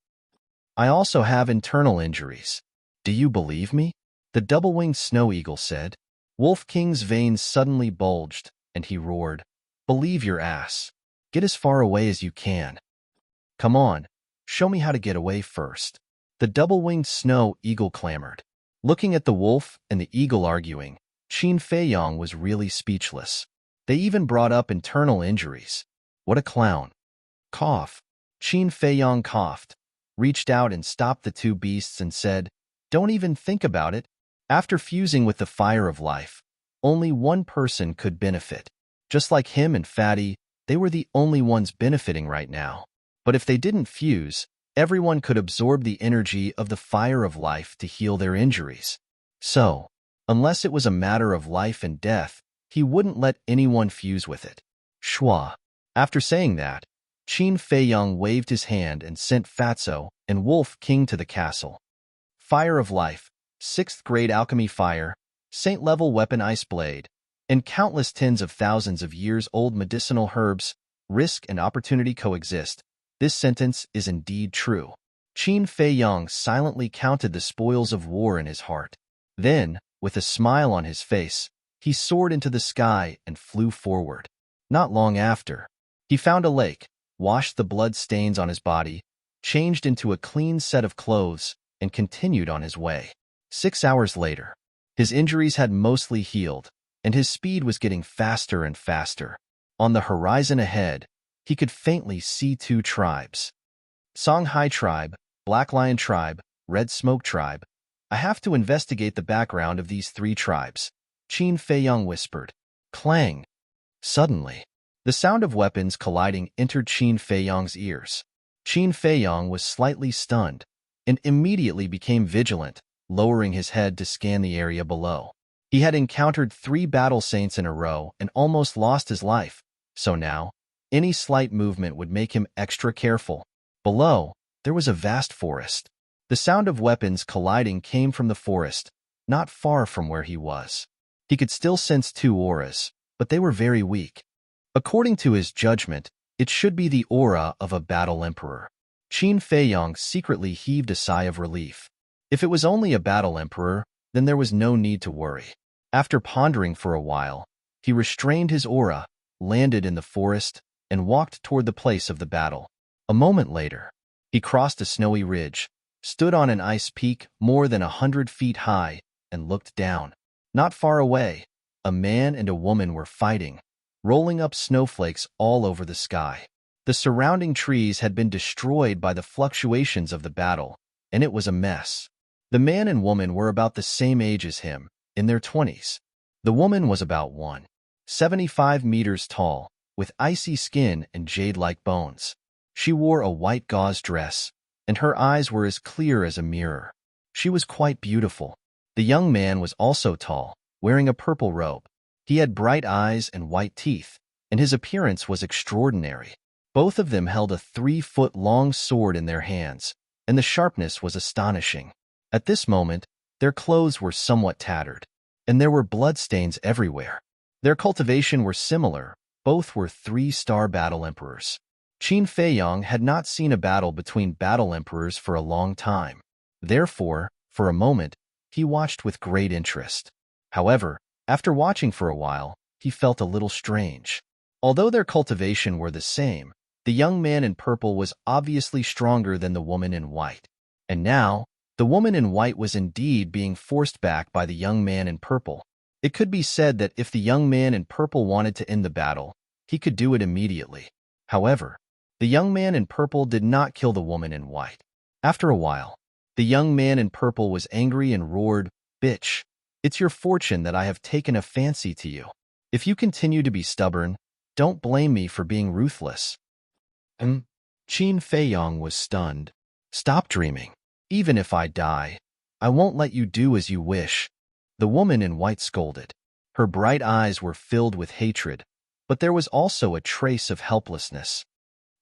I also have internal injuries. Do you believe me?" The double-winged snow eagle said. Wolf King's veins suddenly bulged, and he roared, "Believe your ass. Get as far away as you can. Come on, show me how to get away first." The double-winged snow eagle clamored. Looking at the wolf and the eagle arguing, Qin Feiyang was really speechless. They even brought up internal injuries. What a clown. Cough. Qin Feiyang coughed, reached out and stopped the two beasts and said, "Don't even think about it. After fusing with the fire of life, only one person could benefit. Just like him and Fatty, they were the only ones benefiting right now. But if they didn't fuse, everyone could absorb the energy of the fire of life to heal their injuries. So, unless it was a matter of life and death, he wouldn't let anyone fuse with it." Shua. After saying that, Qin Feiyang waved his hand and sent Fatso and Wolf King to the castle. Fire of life, 6th grade alchemy fire, saint-level weapon ice blade, and countless tens of thousands of years old medicinal herbs, risk and opportunity coexist. This sentence is indeed true. Qin Fei Yong silently counted the spoils of war in his heart. Then, with a smile on his face, he soared into the sky and flew forward. Not long after, he found a lake, washed the blood stains on his body, changed into a clean set of clothes, and continued on his way. 6 hours later, his injuries had mostly healed, and his speed was getting faster and faster. On the horizon ahead, he could faintly see 2 tribes. Songhai Tribe, Black Lion Tribe, Red Smoke Tribe. I have to investigate the background of these 3 tribes, Qin Fei Yong whispered. Clang! Suddenly, the sound of weapons colliding entered Qin Fei Yong's ears. Qin Fei Yong was slightly stunned and immediately became vigilant, lowering his head to scan the area below. He had encountered 3 battle saints in a row and almost lost his life, so now, any slight movement would make him extra careful. Below, there was a vast forest. The sound of weapons colliding came from the forest, not far from where he was. He could still sense 2 auras, but they were very weak. According to his judgment, it should be the aura of a battle emperor. Qin Fei Yong secretly heaved a sigh of relief. If it was only a battle emperor, then there was no need to worry. After pondering for a while, he restrained his aura, landed in the forest, and walked toward the place of the battle. A moment later, he crossed a snowy ridge, stood on an ice peak more than 100 feet high, and looked down. Not far away, a man and a woman were fighting, rolling up snowflakes all over the sky. The surrounding trees had been destroyed by the fluctuations of the battle, and it was a mess. The man and woman were about the same age as him, in their 20s. The woman was about 1.75 meters tall, with icy skin and jade-like bones. She wore a white gauze dress, and her eyes were as clear as a mirror. She was quite beautiful. The young man was also tall, wearing a purple robe. He had bright eyes and white teeth, and his appearance was extraordinary. Both of them held a 3-foot-long sword in their hands, and the sharpness was astonishing. At this moment, their clothes were somewhat tattered, and there were bloodstains everywhere. Their cultivation were similar. Both were 3-star battle emperors. Qin Fei Yong had not seen a battle between battle emperors for a long time. Therefore, for a moment, he watched with great interest. However, after watching for a while, he felt a little strange. Although their cultivation were the same, the young man in purple was obviously stronger than the woman in white. And now, the woman in white was indeed being forced back by the young man in purple. It could be said that if the young man in purple wanted to end the battle, he could do it immediately. However, the young man in purple did not kill the woman in white. After a while, the young man in purple was angry and roared, "Bitch, it's your fortune that I have taken a fancy to you. If you continue to be stubborn, don't blame me for being ruthless." Qin Fei Yong was stunned. "Stop dreaming. Even if I die, I won't let you do as you wish," the woman in white scolded. Her bright eyes were filled with hatred, but there was also a trace of helplessness.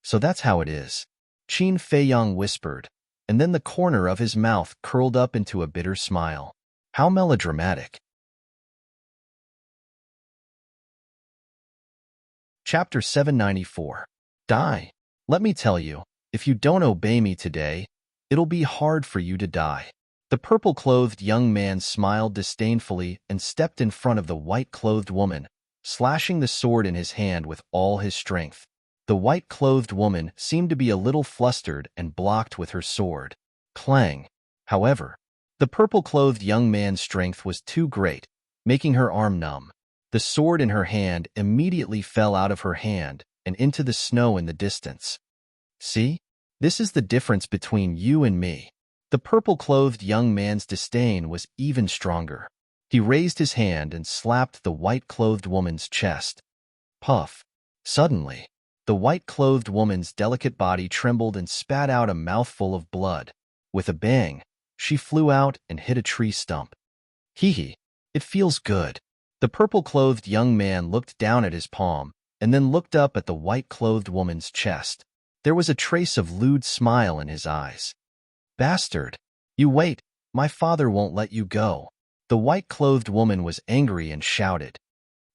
"So that's how it is," Qin Fei Yong whispered, and then the corner of his mouth curled up into a bitter smile. How melodramatic. Chapter 794. Die. Let me tell you, if you don't obey me today, it'll be hard for you to die. The purple-clothed young man smiled disdainfully and stepped in front of the white-clothed woman, slashing the sword in his hand with all his strength. The white-clothed woman seemed to be a little flustered and blocked with her sword. Clang! However, the purple-clothed young man's strength was too great, making her arm numb. The sword in her hand immediately fell out of her hand and into the snow in the distance. "See? This is the difference between you and me." The purple-clothed young man's disdain was even stronger. He raised his hand and slapped the white-clothed woman's chest. Puff! Suddenly, the white-clothed woman's delicate body trembled and spat out a mouthful of blood. With a bang, she flew out and hit a tree stump. Hee, it feels good. The purple-clothed young man looked down at his palm and then looked up at the white-clothed woman's chest. There was a trace of lewd smile in his eyes. "Bastard! You wait, my father won't let you go." The white-clothed woman was angry and shouted,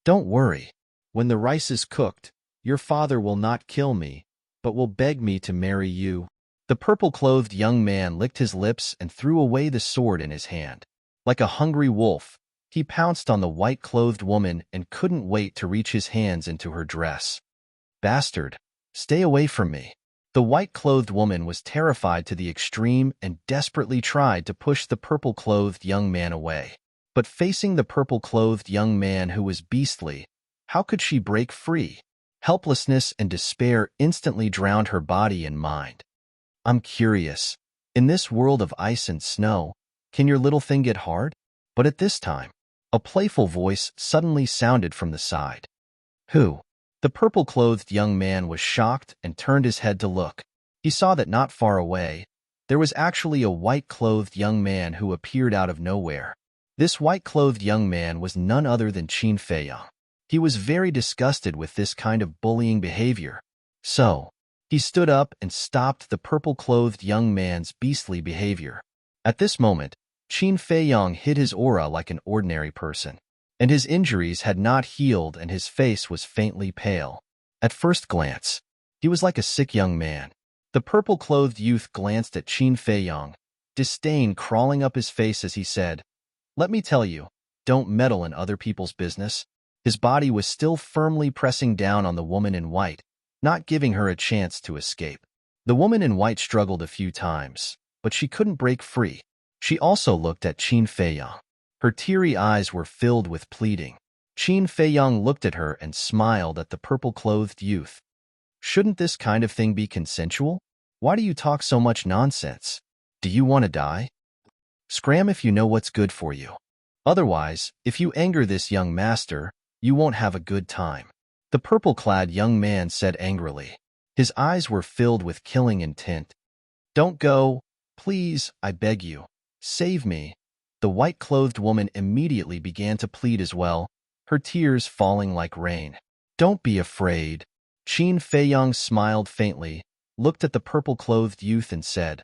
"Don't worry. When the rice is cooked, your father will not kill me, but will beg me to marry you." The purple-clothed young man licked his lips and threw away the sword in his hand. Like a hungry wolf, he pounced on the white-clothed woman and couldn't wait to reach his hands into her dress. Bastard, stay away from me. The white-clothed woman was terrified to the extreme and desperately tried to push the purple-clothed young man away. But facing the purple-clothed young man who was beastly, how could she break free? Helplessness and despair instantly drowned her body and mind. I'm curious. In this world of ice and snow, can your little thing get hard? But at this time, a playful voice suddenly sounded from the side. Who? The purple-clothed young man was shocked and turned his head to look. He saw that not far away, there was actually a white-clothed young man who appeared out of nowhere. This white-clothed young man was none other than Qin Feiyang. He was very disgusted with this kind of bullying behavior. So, he stood up and stopped the purple-clothed young man's beastly behavior. At this moment, Qin Feiyang hid his aura like an ordinary person, and his injuries had not healed and his face was faintly pale. At first glance, he was like a sick young man. The purple-clothed youth glanced at Qin Feiyang, disdain crawling up his face as he said, "Let me tell you, don't meddle in other people's business." His body was still firmly pressing down on the woman in white, not giving her a chance to escape. The woman in white struggled a few times, but she couldn't break free. She also looked at Qin Feiyang. Her teary eyes were filled with pleading. Qin Feiyang looked at her and smiled at the purple-clothed youth. Shouldn't this kind of thing be consensual? Why do you talk so much nonsense? Do you want to die? Scram if you know what's good for you. Otherwise, if you anger this young master, you won't have a good time. The purple-clad young man said angrily. His eyes were filled with killing intent. Don't go. Please, I beg you. Save me. The white-clothed woman immediately began to plead as well, her tears falling like rain. Don't be afraid. Qin Feiyang smiled faintly, looked at the purple-clothed youth and said,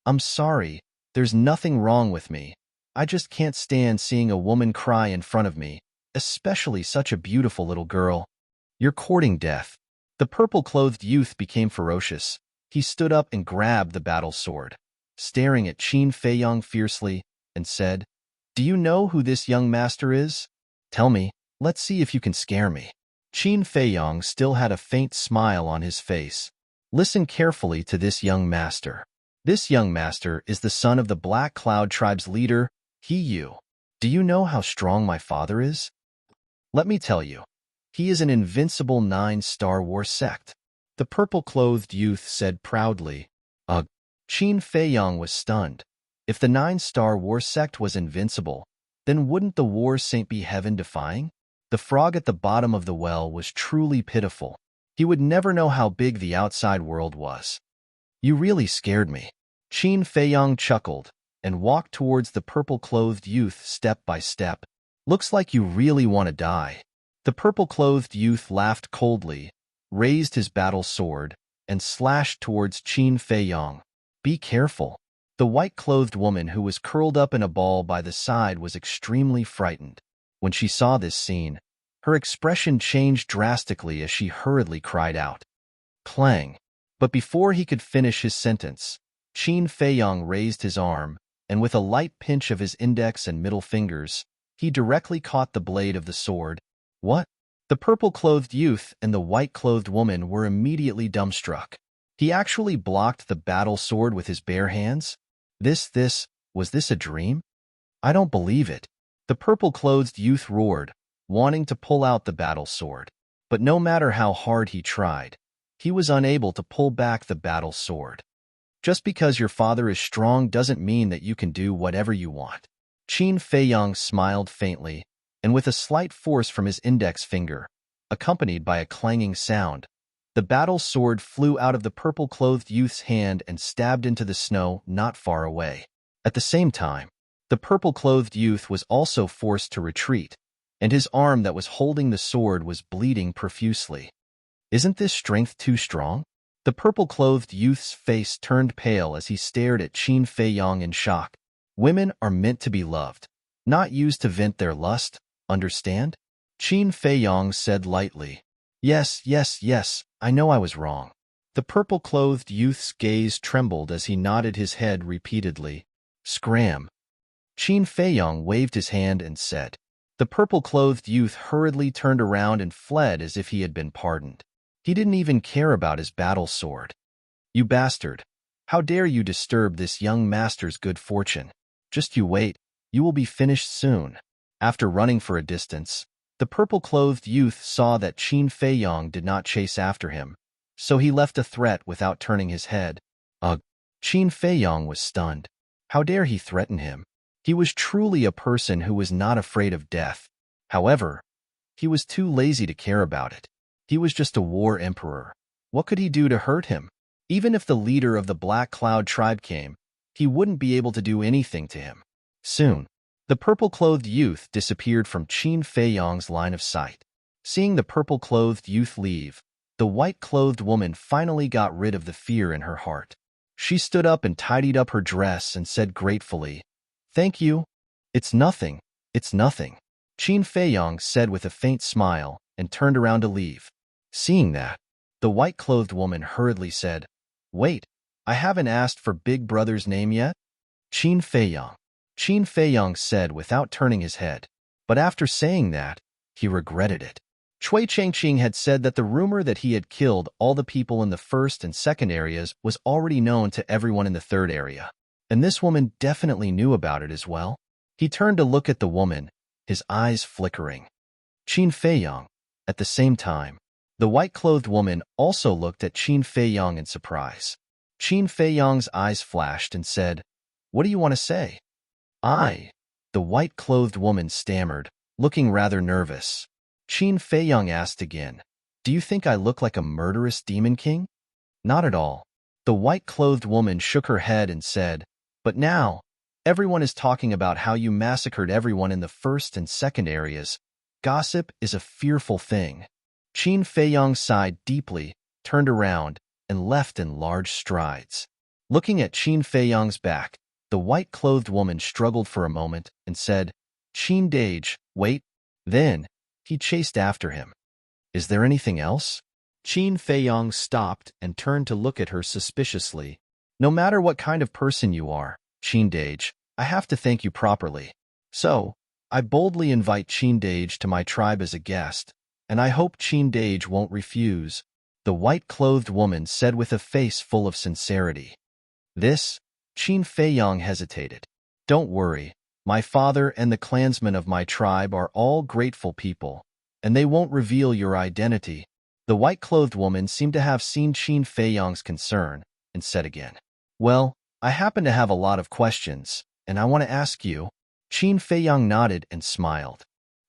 I'm sorry, there's nothing wrong with me. I just can't stand seeing a woman cry in front of me, especially such a beautiful little girl. You're courting death. The purple-clothed youth became ferocious. He stood up and grabbed the battle sword, staring at Qin Feiyang fiercely, and said, Do you know who this young master is? Tell me, let's see if you can scare me. Qin Feiyang still had a faint smile on his face. Listen carefully to this young master. This young master is the son of the Black Cloud tribe's leader, He Yu. Do you know how strong my father is? Let me tell you, he is an invincible 9-star war sect. The purple-clothed youth said proudly. Ugh. Qin Feiyang was stunned. If the 9-star war sect was invincible, then wouldn't the war saint be heaven-defying? The frog at the bottom of the well was truly pitiful. He would never know how big the outside world was. You really scared me. Qin Feiyang chuckled and walked towards the purple-clothed youth step by step. Looks like you really want to die. The purple-clothed youth laughed coldly, raised his battle sword, and slashed towards Qin Feiyang. Be careful. The white-clothed woman who was curled up in a ball by the side was extremely frightened. When she saw this scene, her expression changed drastically as she hurriedly cried out. Clang! But before he could finish his sentence, Qin Feiyang raised his arm, and with a light pinch of his index and middle fingers, he directly caught the blade of the sword. What? The purple-clothed youth and the white-clothed woman were immediately dumbstruck. He actually blocked the battle sword with his bare hands? Was this a dream? I don't believe it. The purple-clothed youth roared, wanting to pull out the battle sword. But no matter how hard he tried, he was unable to pull back the battle sword. Just because your father is strong doesn't mean that you can do whatever you want. Qin Feiyang smiled faintly, and with a slight force from his index finger, accompanied by a clanging sound, the battle sword flew out of the purple-clothed youth's hand and stabbed into the snow not far away. At the same time, the purple-clothed youth was also forced to retreat, and his arm that was holding the sword was bleeding profusely. Isn't this strength too strong? The purple-clothed youth's face turned pale as he stared at Qin Feiyang in shock. Women are meant to be loved, not used to vent their lust, understand? Qin Feiyang said lightly. Yes, I know I was wrong. The purple-clothed youth's gaze trembled as he nodded his head repeatedly. Scram. Qin Feiyong waved his hand and said. The purple-clothed youth hurriedly turned around and fled as if he had been pardoned. He didn't even care about his battle sword. You bastard! How dare you disturb this young master's good fortune? Just you wait, you will be finished soon. After running for a distance, the purple-clothed youth saw that Qin Feiyong did not chase after him, so he left a threat without turning his head. Ugh! Qin Feiyong was stunned. How dare he threaten him? He was truly a person who was not afraid of death. However, he was too lazy to care about it. He was just a war emperor. What could he do to hurt him? Even if the leader of the Black Cloud tribe came, he wouldn't be able to do anything to him. Soon, the purple-clothed youth disappeared from Qin Feiyong's line of sight. Seeing the purple-clothed youth leave, the white-clothed woman finally got rid of the fear in her heart. She stood up and tidied up her dress and said gratefully, "Thank you. It's nothing. It's nothing." Qin Feiyong said with a faint smile and turned around to leave. Seeing that, the white-clothed woman hurriedly said, "Wait, I haven't asked for Big Brother's name yet?" Qin Feiyong. Qin Feiyong said without turning his head, but after saying that, he regretted it. Cui Changqing had said that the rumor that he had killed all the people in the first and second areas was already known to everyone in the third area, and this woman definitely knew about it as well. He turned to look at the woman, his eyes flickering. Qin Feiyong. At the same time, the white-clothed woman also looked at Qin Feiyong in surprise. Qin Feiyong's eyes flashed and said, "What do you want to say?" The white-clothed woman stammered, looking rather nervous. Qin Feiyong asked again, "Do you think I look like a murderous demon king?" "Not at all." The white-clothed woman shook her head and said, "But now, everyone is talking about how you massacred everyone in the first and second areas. Gossip is a fearful thing." Qin Feiyong sighed deeply, turned around, and left in large strides. Looking at Qin Feiyong's back, the white-clothed woman struggled for a moment and said, "Qin Dage, wait." Then, he chased after him. "Is there anything else?" Qin Feiyong stopped and turned to look at her suspiciously. "No matter what kind of person you are, Qin Dage, I have to thank you properly. So, I boldly invite Qin Dage to my tribe as a guest, and I hope Qin Dage won't refuse," the white-clothed woman said with a face full of sincerity. This, Qin Feiyong hesitated. "Don't worry, my father and the clansmen of my tribe are all grateful people, and they won't reveal your identity." The white-clothed woman seemed to have seen Qin Feiyong's concern, and said again, "Well, I happen to have a lot of questions, and I want to ask you." Qin Feiyong nodded and smiled.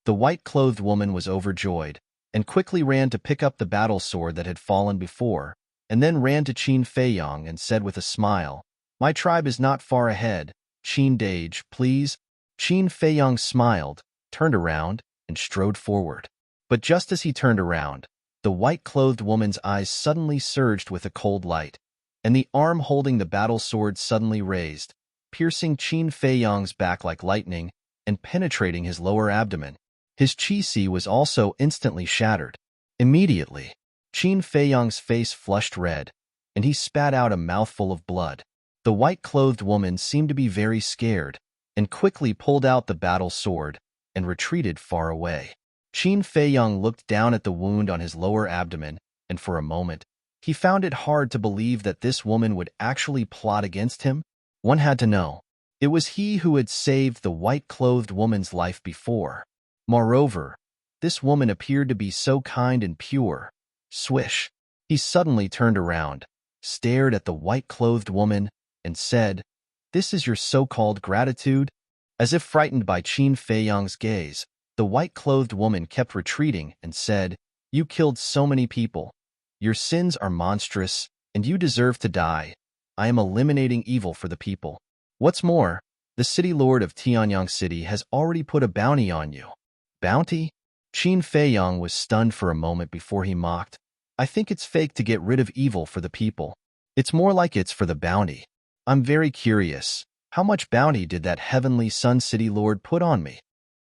The white-clothed woman was overjoyed, and quickly ran to pick up the battle sword that had fallen before, and then ran to Qin Feiyong and said with a smile, "My tribe is not far ahead. Qin Dage, please." Qin Feiyong smiled, turned around, and strode forward. But just as he turned around, the white-clothed woman's eyes suddenly surged with a cold light, and the arm holding the battle sword suddenly raised, piercing Qin Feiyong's back like lightning and penetrating his lower abdomen. His chi-si was also instantly shattered. Immediately, Qin Feiyong's face flushed red, and he spat out a mouthful of blood. The white-clothed woman seemed to be very scared, and quickly pulled out the battle sword and retreated far away. Qin Feiyong looked down at the wound on his lower abdomen, and for a moment, he found it hard to believe that this woman would actually plot against him. One had to know. It was he who had saved the white-clothed woman's life before. Moreover, this woman appeared to be so kind and pure. Swish! He suddenly turned around, stared at the white-clothed woman, and said, "This is your so-called gratitude?" As if frightened by Qin Feiyong's gaze, the white-clothed woman kept retreating and said, "You killed so many people. Your sins are monstrous, and you deserve to die. I am eliminating evil for the people. What's more, the city lord of Tianyang City has already put a bounty on you." "Bounty?" Qin Feiyong was stunned for a moment before he mocked. "I think it's fake to get rid of evil for the people. It's more like it's for the bounty. I'm very curious. How much bounty did that heavenly Sun City Lord put on me?"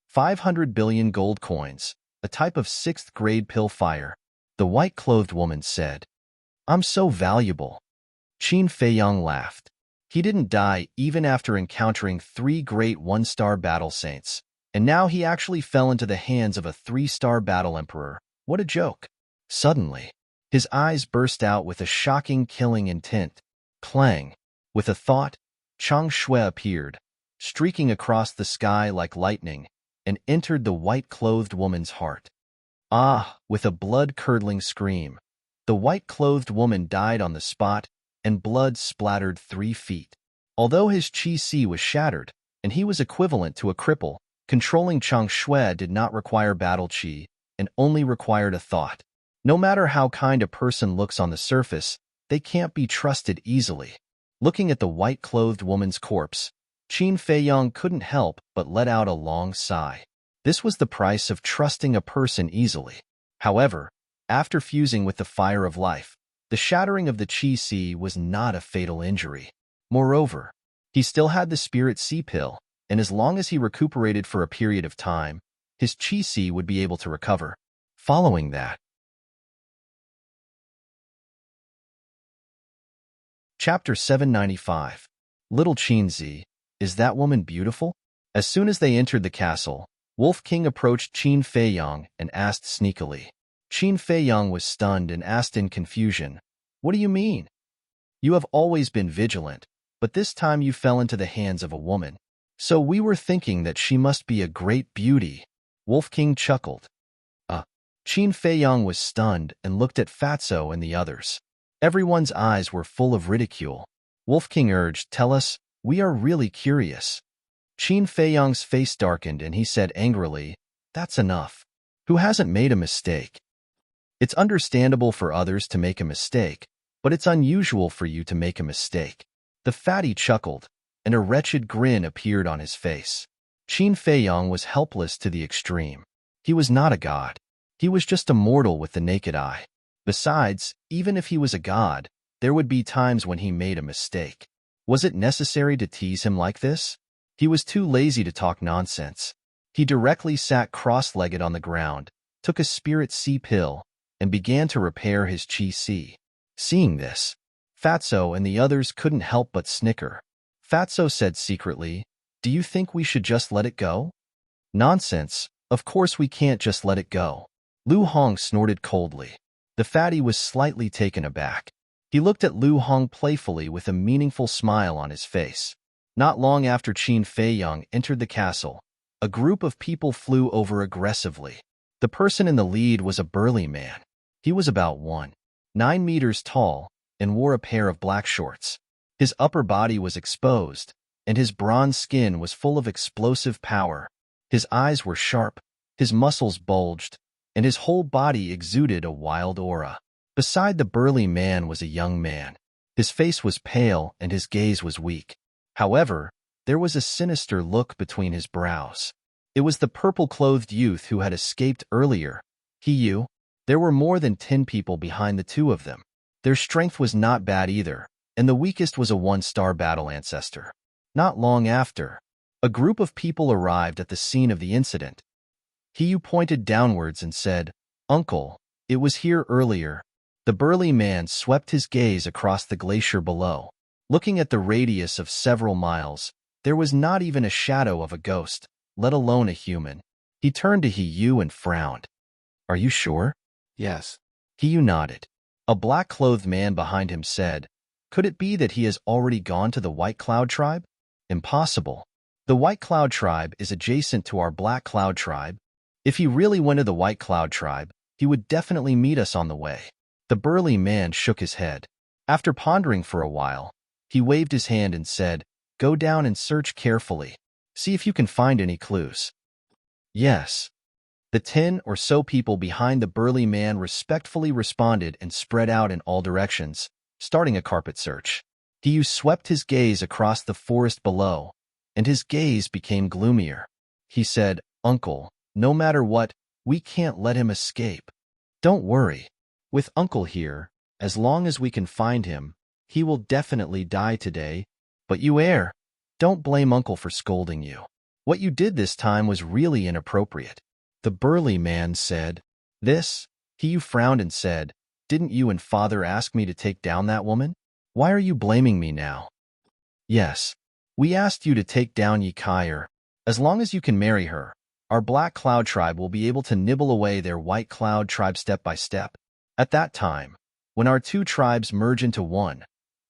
500 billion gold coins, a type of 6th-grade pill fire, the white-clothed woman said. I'm so valuable. Qin Feiyang laughed. He didn't die even after encountering 3 great 1-star battle saints, and now he actually fell into the hands of a 3-star battle emperor. What a joke. Suddenly, his eyes burst out with a shocking killing intent. Clang. With a thought, Chang Shui appeared, streaking across the sky like lightning, and entered the white-clothed woman's heart. Ah! With a blood-curdling scream, the white-clothed woman died on the spot, and blood splattered 3 feet. Although his qi was shattered, and he was equivalent to a cripple, controlling Chang Shui did not require battle qi, and only required a thought. No matter how kind a person looks on the surface, they can't be trusted easily. Looking at the white-clothed woman's corpse, Qin Feiyang couldn't help but let out a long sigh. This was the price of trusting a person easily. However, after fusing with the fire of life, the shattering of the qi was not a fatal injury. Moreover, he still had the spirit C pill, and as long as he recuperated for a period of time, his qi would be able to recover. Following that, Chapter 795. Little Qinzi, is that woman beautiful? As soon as they entered the castle, Wolf King approached Qin Feiyang and asked sneakily. Qin Feiyang was stunned and asked in confusion, "What do you mean? You have always been vigilant, but this time you fell into the hands of a woman. So we were thinking that she must be a great beauty." Wolf King chuckled. Qin Feiyang was stunned and looked at Fatso and the others. Everyone's eyes were full of ridicule. Wolf King urged, "Tell us, we are really curious." Qin Feiyang's face darkened and he said angrily, "That's enough. Who hasn't made a mistake? It's understandable for others to make a mistake, but it's unusual for you to make a mistake." The fatty chuckled, and a wretched grin appeared on his face. Qin Feiyang was helpless to the extreme. He was not a god. He was just a mortal with the naked eye. Besides, even if he was a god, there would be times when he made a mistake. Was it necessary to tease him like this? He was too lazy to talk nonsense. He directly sat cross-legged on the ground, took a spirit C pill, and began to repair his qi. Seeing this, Fatso and the others couldn't help but snicker. Fatso said secretly, "Do you think we should just let it go?" "Nonsense, of course we can't just let it go." Lu Hong snorted coldly. The fatty was slightly taken aback. He looked at Lu Hong playfully with a meaningful smile on his face. Not long after Qin Feiyang entered the castle, a group of people flew over aggressively. The person in the lead was a burly man. He was about 1.9 meters tall and wore a pair of black shorts. His upper body was exposed, and his bronze skin was full of explosive power. His eyes were sharp, his muscles bulged, and his whole body exuded a wild aura. Beside the burly man was a young man. His face was pale and his gaze was weak. However, there was a sinister look between his brows. It was the purple-clothed youth who had escaped earlier. There were more than 10 people behind the 2 of them. Their strength was not bad either, and the weakest was a 1-star battle ancestor. Not long after, a group of people arrived at the scene of the incident. Hiyu pointed downwards and said, "Uncle, it was here earlier." The burly man swept his gaze across the glacier below. Looking at the radius of several miles, there was not even a shadow of a ghost, let alone a human. He turned to Hiyu and frowned. "Are you sure?" Yes. Hiyu nodded. A black-clothed man behind him said, "Could it be that he has already gone to the White Cloud tribe?" "Impossible. The White Cloud tribe is adjacent to our Black Cloud tribe. If he really went to the White Cloud tribe, he would definitely meet us on the way." The burly man shook his head. After pondering for a while, he waved his hand and said, "Go down and search carefully. See if you can find any clues." "Yes." The 10 or so people behind the burly man respectfully responded and spread out in all directions, starting a carpet search. Hiyu swept his gaze across the forest below, and his gaze became gloomier. He said, "Uncle, no matter what, we can't let him escape." "Don't worry. With Uncle here, as long as we can find him, he will definitely die today. But don't blame Uncle for scolding you. What you did this time was really inappropriate." The burly man said. Hiyu frowned and said, Didn't you and father ask me to take down that woman? Why are you blaming me now? Yes. We asked you to take down Ykir. As long as you can marry her, our Black Cloud tribe will be able to nibble away their White Cloud tribe step by step. At that time, when our two tribes merge into one,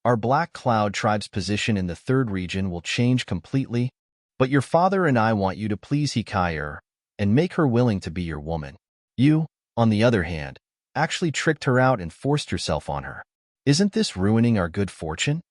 our Black Cloud tribe's position in the third region will change completely, but your father and I want you to please Ykir and make her willing to be your woman. You, on the other hand, actually tricked her out and forced yourself on her. Isn't this ruining our good fortune?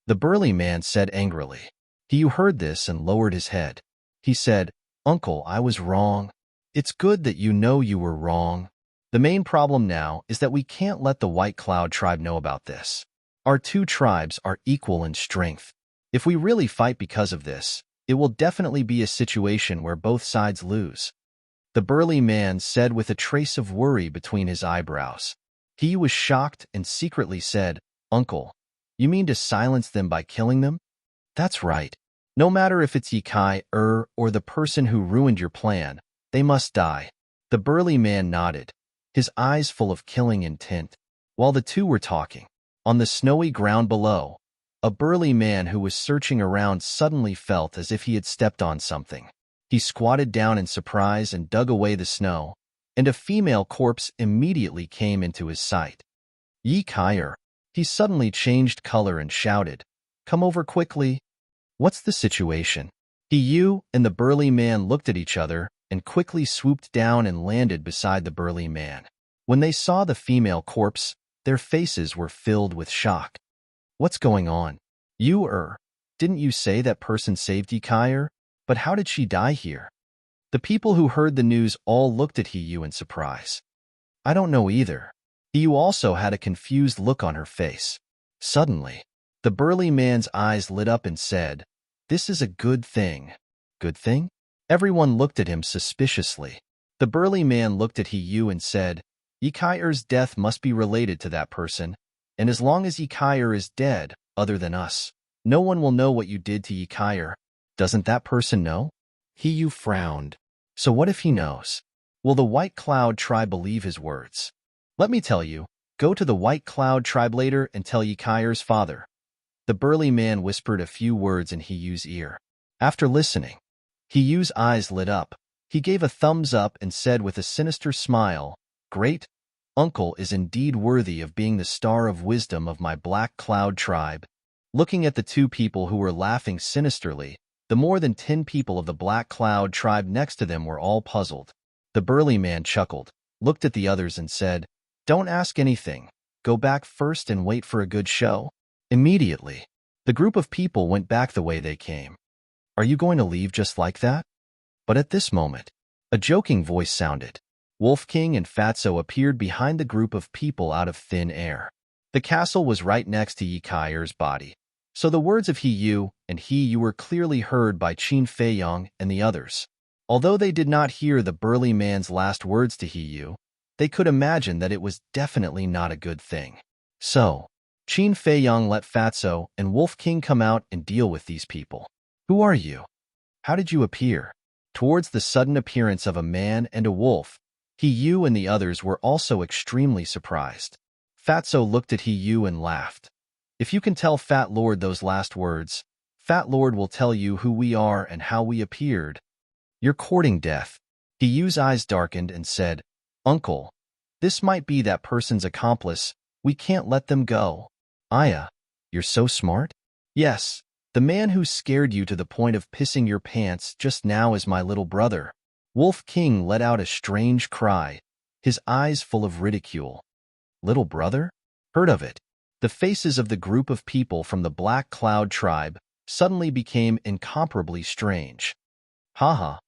The burly man said angrily. He heard this and lowered his head. He said, Uncle, I was wrong. It's good that you know you were wrong. The main problem now is that we can't let the White Cloud tribe know about this. Our two tribes are equal in strength. If we really fight because of this, it will definitely be a situation where both sides lose. The burly man said with a trace of worry between his eyebrows. He was shocked and secretly said, Uncle, you mean to silence them by killing them? That's right. No matter if it's Ykir or the person who ruined your plan, they must die. The burly man nodded, his eyes full of killing intent. While the two were talking, on the snowy ground below, a burly man who was searching around suddenly felt as if he had stepped on something. He squatted down in surprise and dug away the snow, and a female corpse immediately came into his sight. Ykir. He suddenly changed color and shouted, Come over quickly. What's the situation? You and the burly man looked at each other and quickly swooped down and landed beside the burly man. When they saw the female corpse, their faces were filled with shock. What's going on? Didn't you say that person saved Ykir? But how did she die here? The people who heard the news all looked at Hiyu in surprise. I don't know either. Hiyu also had a confused look on her face. Suddenly, the burly man's eyes lit up and said, This is a good thing. Good thing? Everyone looked at him suspiciously. The burly man looked at Hiyu and said, Ykir's death must be related to that person, and as long as Ykir is dead, other than us, no one will know what you did to Ykir. Doesn't that person know? Hiyu frowned. So what if he knows? Will the White Cloud tribe believe his words? Let me tell you, go to the White Cloud tribe later and tell Ykir's father. The burly man whispered a few words in Hiyu's ear. After listening, Hiyu's eyes lit up. He gave a thumbs up and said with a sinister smile, Great, Uncle is indeed worthy of being the star of wisdom of my Black Cloud tribe. Looking at the two people who were laughing sinisterly, the more than 10 people of the Black Cloud tribe next to them were all puzzled. The burly man chuckled, looked at the others and said, Don't ask anything. Go back first and wait for a good show. Immediately, the group of people went back the way they came. Are you going to leave just like that? But at this moment, a joking voice sounded. Wolf King and Fatso appeared behind the group of people out of thin air. The castle was right next to Ykir's body, so the words of Hiyu and Hiyu were clearly heard by Qin Feiyong and the others. Although they did not hear the burly man's last words to Hiyu, they could imagine that it was definitely not a good thing. So, Qin Feiyong let Fatso and Wolf King come out and deal with these people. Who are you? How did you appear? Towards the sudden appearance of a man and a wolf, Hiyu and the others were also extremely surprised. Fatso looked at Hiyu and laughed. If you can tell Fat Lord those last words, Fat Lord will tell you who we are and how we appeared. You're courting death. Hiyu's eyes darkened and said, Uncle, this might be that person's accomplice. We can't let them go. Aya, you're so smart? Yes, the man who scared you to the point of pissing your pants just now is my little brother. Wolf King let out a strange cry, his eyes full of ridicule. Little brother? Heard of it. The faces of the group of people from the Black Cloud tribe suddenly became incomparably strange. Haha,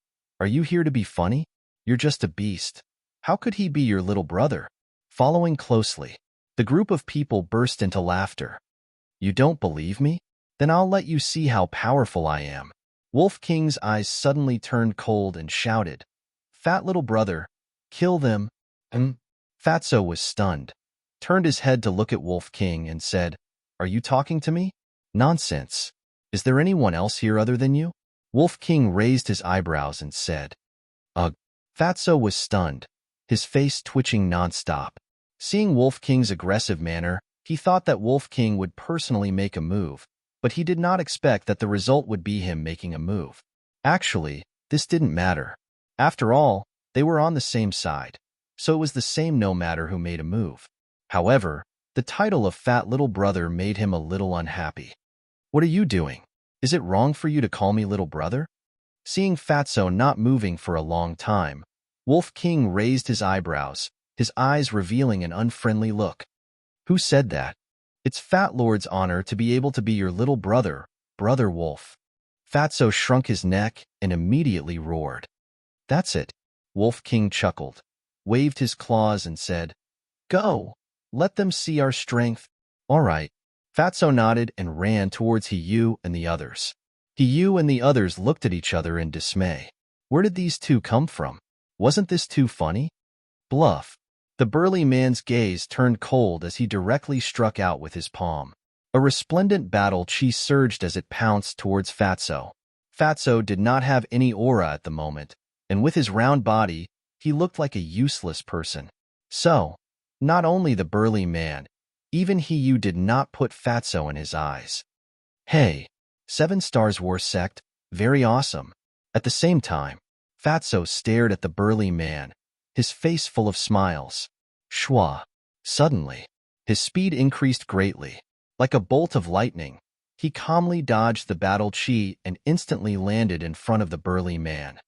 are you here to be funny? You're just a beast. How could he be your little brother? Following closely, the group of people burst into laughter. You don't believe me? Then I'll let you see how powerful I am. Wolf King's eyes suddenly turned cold and shouted, Fat little brother, kill them. Fatso was stunned, turned his head to look at Wolf King and said, Are you talking to me? Nonsense. Is there anyone else here other than you? Wolf King raised his eyebrows and said, Ugh. Fatso was stunned, his face twitching nonstop. Seeing Wolf King's aggressive manner, he thought that Wolf King would personally make a move, but he did not expect that the result would be him making a move. Actually, this didn't matter. After all, they were on the same side, so it was the same no matter who made a move. However, the title of Fat Little Brother made him a little unhappy. What are you doing? Is it wrong for you to call me little brother? Seeing Fatso not moving for a long time, Wolf King raised his eyebrows, his eyes revealing an unfriendly look. Who said that? It's Fat Lord's honor to be able to be your little brother, Brother Wolf. Fatso shrunk his neck and immediately roared. That's it. Wolf King chuckled, waved his claws and said, Go! Let them see our strength. All right. Fatso nodded and ran towards Hiyu and the others. Hiyu and the others looked at each other in dismay. Where did these two come from? Wasn't this too funny? Bluff. The burly man's gaze turned cold as he directly struck out with his palm. A resplendent battle chi surged as it pounced towards Fatso. Fatso did not have any aura at the moment, and with his round body, he looked like a useless person. So, not only the burly man, even Hiyu did not put Fatso in his eyes. Hey, 7 Stars War Sect, very awesome. At the same time, Fatso stared at the burly man, his face full of smiles. Shwa. Suddenly, his speed increased greatly. Like a bolt of lightning, he calmly dodged the battle chi and instantly landed in front of the burly man.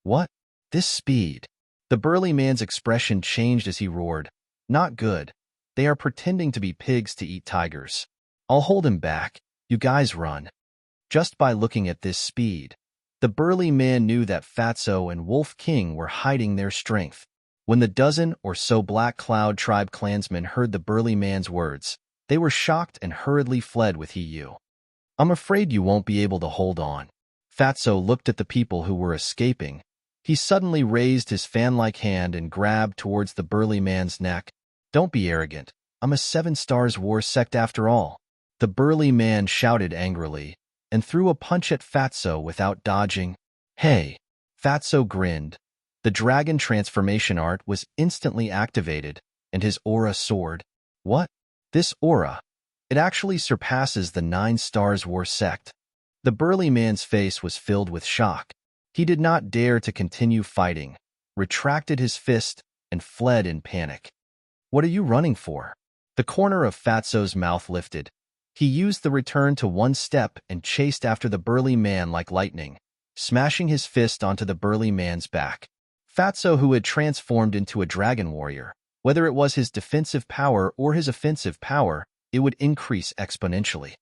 What? This speed? The burly man's expression changed as he roared. Not good. They are pretending to be pigs to eat tigers. I'll hold him back. You guys run. Just by looking at this speed, the burly man knew that Fatso and Wolf King were hiding their strength. When the dozen or so Black Cloud tribe clansmen heard the burly man's words, they were shocked and hurriedly fled with Hiyu. I'm afraid you won't be able to hold on. Fatso looked at the people who were escaping. He suddenly raised his fan-like hand and grabbed towards the burly man's neck. Don't be arrogant. I'm a 7 Stars War Sect after all. The burly man shouted angrily and threw a punch at Fatso without dodging. Hey! Fatso grinned. The dragon transformation art was instantly activated, and his aura soared. What? This aura? It actually surpasses the 9 Stars War Sect. The burly man's face was filled with shock. He did not dare to continue fighting, retracted his fist, and fled in panic. What are you running for? The corner of Fatso's mouth lifted. He used the return to one step and chased after the burly man like lightning, smashing his fist onto the burly man's back. Fatso, who had transformed into a dragon warrior, whether it was his defensive power or his offensive power, it would increase exponentially.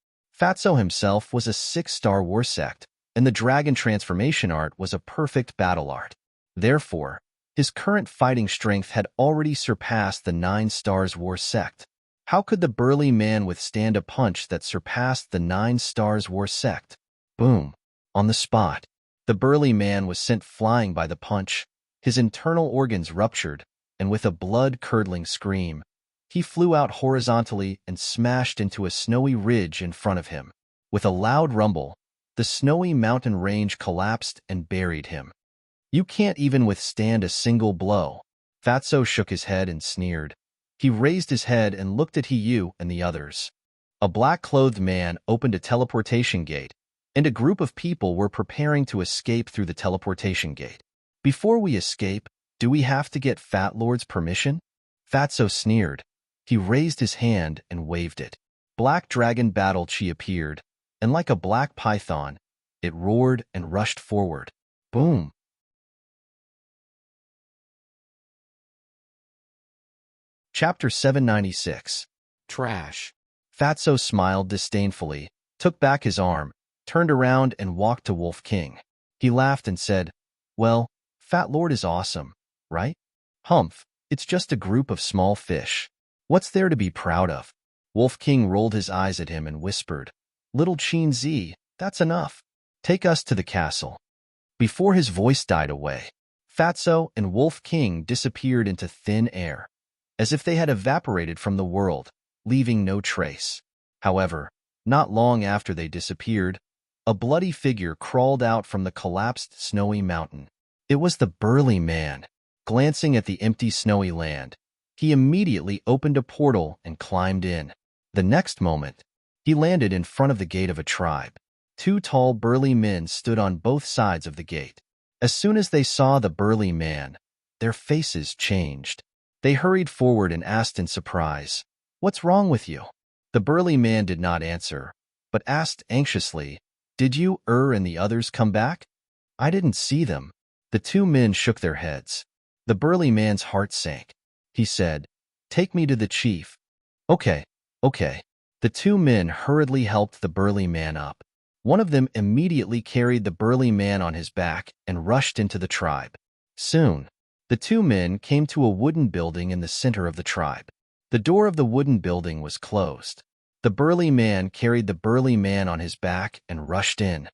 Fatso himself was a 6-star war sect, and the dragon transformation art was a perfect battle art. Therefore, his current fighting strength had already surpassed the 9 Stars War Sect. How could the burly man withstand a punch that surpassed the 9 Stars War Sect? Boom. On the spot. The burly man was sent flying by the punch. His internal organs ruptured, and with a blood-curdling scream, he flew out horizontally and smashed into a snowy ridge in front of him. With a loud rumble, the snowy mountain range collapsed and buried him. You can't even withstand a single blow. Fatso shook his head and sneered. He raised his head and looked at Hiyu and the others. A black-clothed man opened a teleportation gate, and a group of people were preparing to escape through the teleportation gate. Before we escape, do we have to get Fat Lord's permission? Fatso sneered. He raised his hand and waved it. Black Dragon Battle Chi appeared, and like a black python, it roared and rushed forward. Boom! Chapter 796. Trash. Fatso smiled disdainfully, took back his arm, turned around and walked to Wolf King. He laughed and said, Well, Fat Lord is awesome, right? Humph, it's just a group of small fish. What's there to be proud of? Wolf King rolled his eyes at him and whispered, Little Chin Z, that's enough. Take us to the castle. Before his voice died away, Fatso and Wolf King disappeared into thin air, as if they had evaporated from the world, leaving no trace. However, not long after they disappeared, a bloody figure crawled out from the collapsed snowy mountain. It was the burly man. Glancing at the empty snowy land, He immediately opened a portal and climbed in. The next moment, he landed in front of the gate of a tribe. Two tall, burly men stood on both sides of the gate. As soon as they saw the burly man, their faces changed. They hurried forward and asked in surprise, "What's wrong with you?" The burly man did not answer, but asked anxiously, "Did you, and the others come back?" "I didn't see them." The two men shook their heads. The burly man's heart sank. He said, "Take me to the chief." "Okay, okay." The two men hurriedly helped the burly man up. One of them immediately carried the burly man on his back and rushed into the tribe. Soon, the two men came to a wooden building in the center of the tribe. The door of the wooden building was closed. The burly man carried the burly man on his back and rushed in.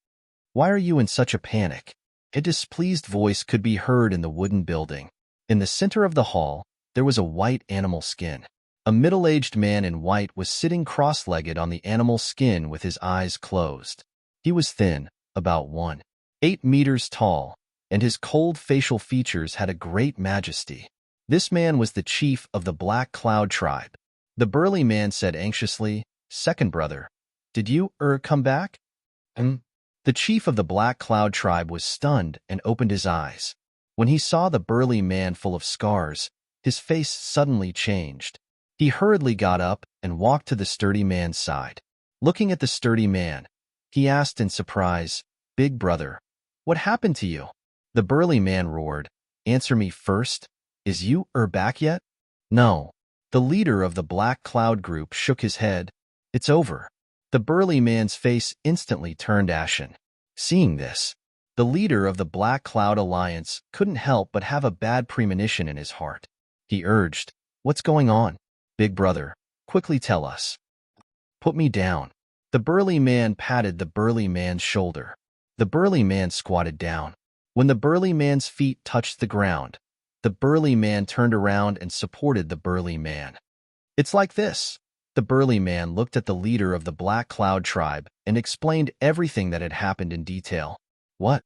"Why are you in such a panic?" A displeased voice could be heard in the wooden building. In the center of the hall, there was a white animal skin. A middle-aged man in white was sitting cross-legged on the animal skin with his eyes closed. He was thin, about 1.8 meters tall, and his cold facial features had a great majesty. This man was the chief of the Black Cloud tribe. The burly man said anxiously, "Second brother, did you, come back?" The chief of the Black Cloud tribe was stunned and opened his eyes. When he saw the burly man full of scars, his face suddenly changed. He hurriedly got up and walked to the sturdy man's side. Looking at the sturdy man, he asked in surprise, "Big brother, what happened to you?" The burly man roared, "Answer me first. Is you, back yet?" "No." The leader of the Black Cloud group shook his head. "It's over." The burly man's face instantly turned ashen. Seeing this, the leader of the Black Cloud Alliance couldn't help but have a bad premonition in his heart. He urged, "What's going on? Big brother, quickly tell us." "Put me down." The burly man patted the burly man's shoulder. The burly man squatted down. When the burly man's feet touched the ground, the burly man turned around and supported the burly man. "It's like this." The burly man looked at the leader of the Black Cloud tribe and explained everything that had happened in detail. "What?"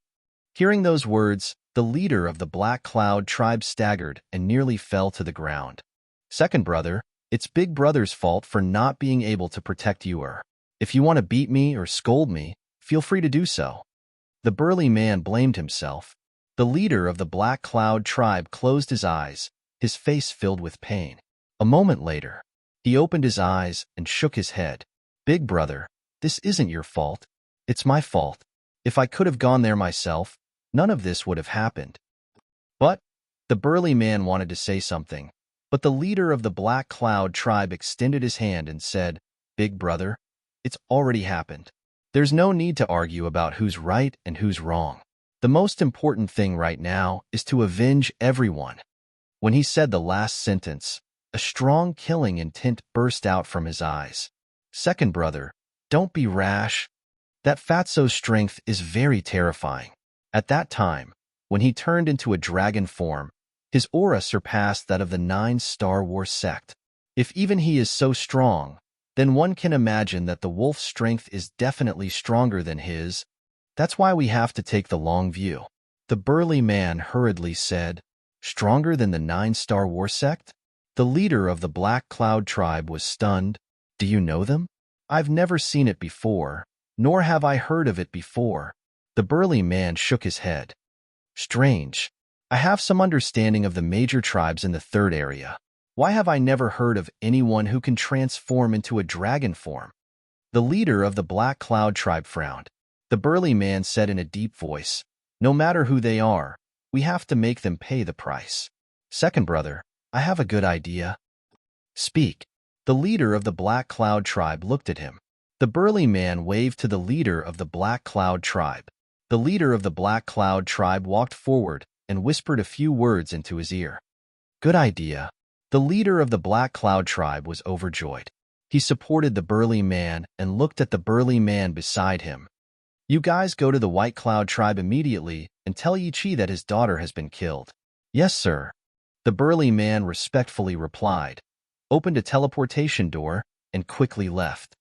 Hearing those words, the leader of the Black Cloud tribe staggered and nearly fell to the ground. "Second brother, it's Big Brother's fault for not being able to protect you. If you want to beat me or scold me, feel free to do so." The burly man blamed himself. The leader of the Black Cloud tribe closed his eyes, his face filled with pain. A moment later, he opened his eyes and shook his head. "Big brother, this isn't your fault. It's my fault. If I could have gone there myself, none of this would have happened." But the burly man wanted to say something, but the leader of the Black Cloud tribe extended his hand and said, "Big brother, it's already happened. There's no need to argue about who's right and who's wrong. The most important thing right now is to avenge everyone." When he said the last sentence, a strong killing intent burst out from his eyes. "Second brother, don't be rash. That fatso's strength is very terrifying." At that time, when he turned into a dragon form, his aura surpassed that of the 9 Star Wars sect. If even he is so strong, then one can imagine that the wolf's strength is definitely stronger than his. That's why we have to take the long view. The burly man hurriedly said, "Stronger than the 9 Star Wars sect?" The leader of the Black Cloud tribe was stunned. "Do you know them?" "I've never seen it before, nor have I heard of it before." The burly man shook his head. "Strange. I have some understanding of the major tribes in the third area. Why have I never heard of anyone who can transform into a dragon form?" The leader of the Black Cloud tribe frowned. The burly man said in a deep voice, "No matter who they are, we have to make them pay the price." "Second brother, I have a good idea." "Speak." The leader of the Black Cloud tribe looked at him. The burly man waved to the leader of the Black Cloud tribe. The leader of the Black Cloud tribe walked forward and whispered a few words into his ear. "Good idea." The leader of the Black Cloud tribe was overjoyed. He supported the burly man and looked at the burly man beside him. "You guys go to the White Cloud tribe immediately and tell Yichi that his daughter has been killed." "Yes, sir." The burly man respectfully replied, opened a teleportation door, and quickly left.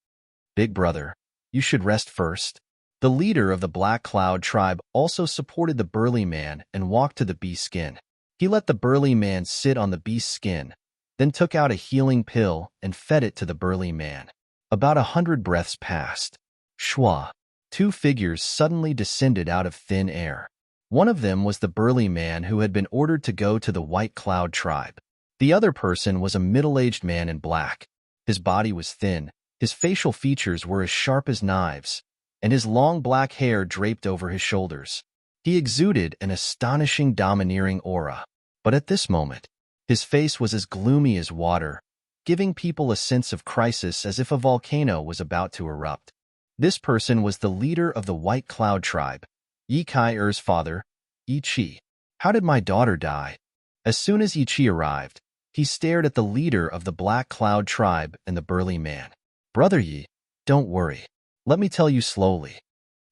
"Big brother, you should rest first." The leader of the Black Cloud tribe also supported the burly man and walked to the beast skin. He let the burly man sit on the beast's skin, then took out a healing pill and fed it to the burly man. About 100 breaths passed. Shwa. Two figures suddenly descended out of thin air. One of them was the burly man who had been ordered to go to the White Cloud tribe. The other person was a middle-aged man in black. His body was thin, his facial features were as sharp as knives, and his long black hair draped over his shoulders. He exuded an astonishing domineering aura. But at this moment, his face was as gloomy as water, giving people a sense of crisis as if a volcano was about to erupt. This person was the leader of the White Cloud tribe, Yi Kai-er's father, Yi Chi. How did my daughter die? As soon as Yi Chi arrived, he stared at the leader of the Black Cloud tribe and the burly man. Brother Yi, don't worry. Let me tell you slowly.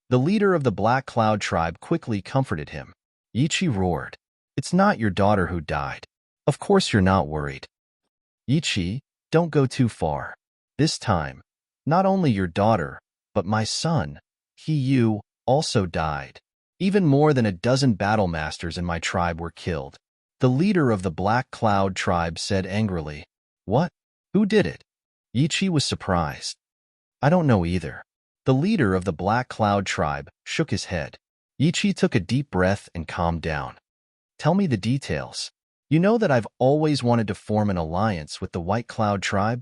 The leader of the Black Cloud tribe quickly comforted him. Yi Chi roared. It's not your daughter who died. Of course you're not worried. Yi Chi, don't go too far. This time, not only your daughter, but my son, Yu, also died. Even more than a dozen battle masters in my tribe were killed. The leader of the Black Cloud tribe said angrily. What? Who did it? Yi Chi was surprised. I don't know either. The leader of the Black Cloud tribe shook his head. Yi Chi took a deep breath and calmed down. Tell me the details. You know that I've always wanted to form an alliance with the White Cloud tribe?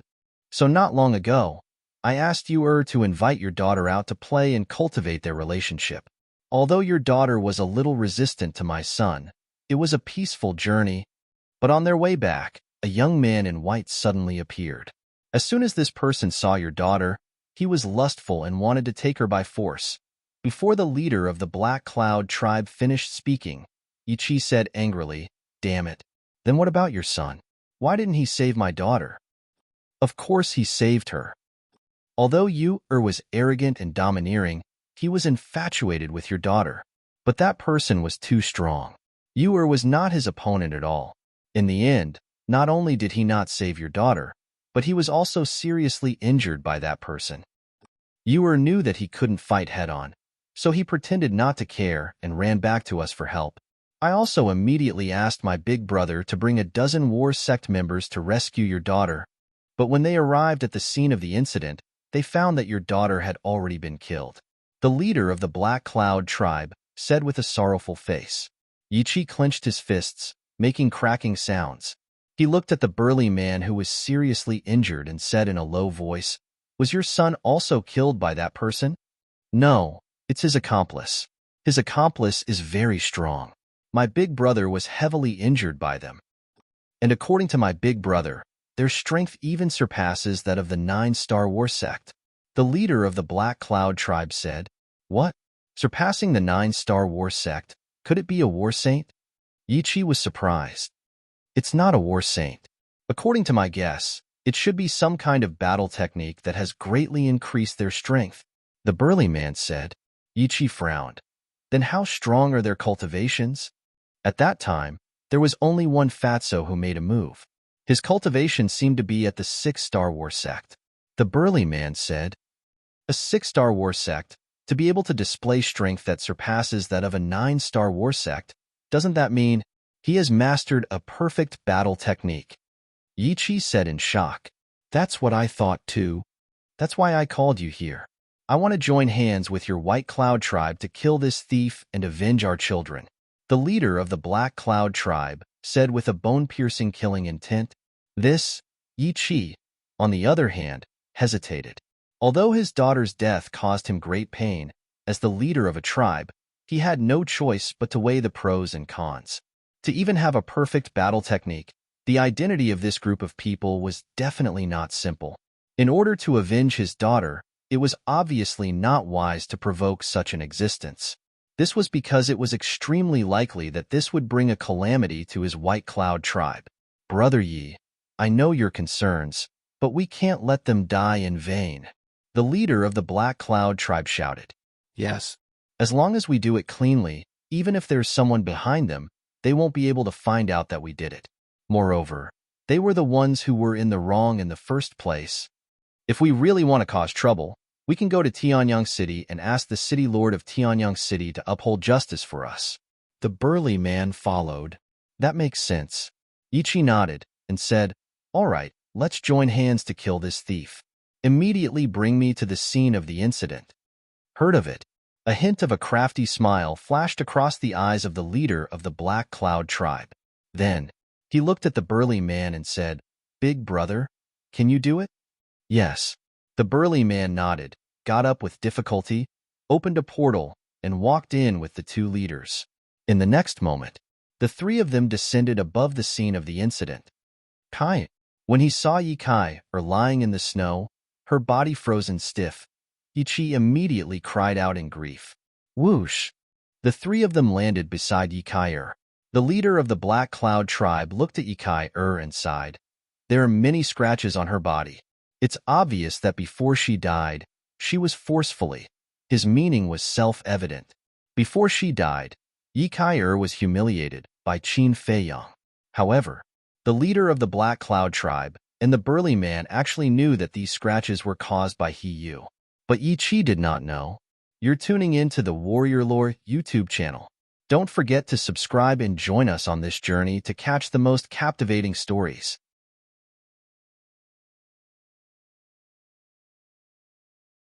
So not long ago, I asked you to invite your daughter out to play and cultivate their relationship. Although your daughter was a little resistant to my son, it was a peaceful journey. But on their way back, a young man in white suddenly appeared. As soon as this person saw your daughter, he was lustful and wanted to take her by force. Before the leader of the Black Cloud tribe finished speaking, Yi Chi said angrily, Damn it. Then what about your son? Why didn't he save my daughter? Of course he saved her. Although Yu was arrogant and domineering, he was infatuated with your daughter. But that person was too strong. Yu was not his opponent at all. In the end, not only did he not save your daughter, but he was also seriously injured by that person. Yu knew that he couldn't fight head-on, so he pretended not to care and ran back to us for help. I also immediately asked my big brother to bring a dozen war sect members to rescue your daughter, but when they arrived at the scene of the incident, they found that your daughter had already been killed. The leader of the Black Cloud tribe said with a sorrowful face. Yi Chi clenched his fists, making cracking sounds. He looked at the burly man who was seriously injured and said in a low voice, Was your son also killed by that person? No, it's his accomplice. His accomplice is very strong. My big brother was heavily injured by them. And according to my big brother, their strength even surpasses that of the 9-star war sect. The leader of the Black Cloud tribe said, What? Surpassing the 9-star war sect? Could it be a war saint? Yi Chi was surprised. It's not a war saint. According to my guess, it should be some kind of battle technique that has greatly increased their strength. The burly man said. Yi Chi frowned. Then how strong are their cultivations? At that time, there was only one fatso who made a move. His cultivation seemed to be at the 6-star war sect. The burly man said, A 6-star war sect, to be able to display strength that surpasses that of a 9-star war sect, doesn't that mean he has mastered a perfect battle technique? Yi Chi said in shock. That's what I thought too. That's why I called you here. I want to join hands with your White Cloud tribe to kill this thief and avenge our children. The leader of the Black Cloud tribe said with a bone-piercing killing intent. This, Yi Chi, on the other hand, hesitated. Although his daughter's death caused him great pain, as the leader of a tribe, he had no choice but to weigh the pros and cons. To even have a perfect battle technique, the identity of this group of people was definitely not simple. In order to avenge his daughter, it was obviously not wise to provoke such an existence. This was because it was extremely likely that this would bring a calamity to his White Cloud tribe. Brother Yi, I know your concerns, but we can't let them die in vain. The leader of the Black Cloud tribe shouted. Yes. As long as we do it cleanly, even if there's someone behind them, they won't be able to find out that we did it. Moreover, they were the ones who were in the wrong in the first place. If we really want to cause trouble, we can go to Tianyang City and ask the city lord of Tianyang City to uphold justice for us. The burly man followed. That makes sense. Yi Chi nodded and said, All right, let's join hands to kill this thief. Immediately bring me to the scene of the incident. Heard of it? A hint of a crafty smile flashed across the eyes of the leader of the Black Cloud tribe. Then, he looked at the burly man and said, "Big brother, can you do it?" "Yes." The burly man nodded, got up with difficulty, opened a portal, and walked in with the two leaders. In the next moment, the three of them descended above the scene of the incident. Kai, when he saw Yi Kai lying in the snow, her body frozen stiff, Yi Chi immediately cried out in grief. Whoosh! The three of them landed beside Yi Kai. The leader of the Black Cloud tribe looked at Yi Kai and sighed. There are many scratches on her body. It's obvious that before she died, she was forcefully. His meaning was self-evident. Before she died, Yi Kai was humiliated by Qin Feiyang. However, the leader of the Black Cloud tribe and the burly man actually knew that these scratches were caused by He Yu. But Yi Chi did not know. You're tuning in to the Warrior Lore YouTube channel. Don't forget to subscribe and join us on this journey to catch the most captivating stories.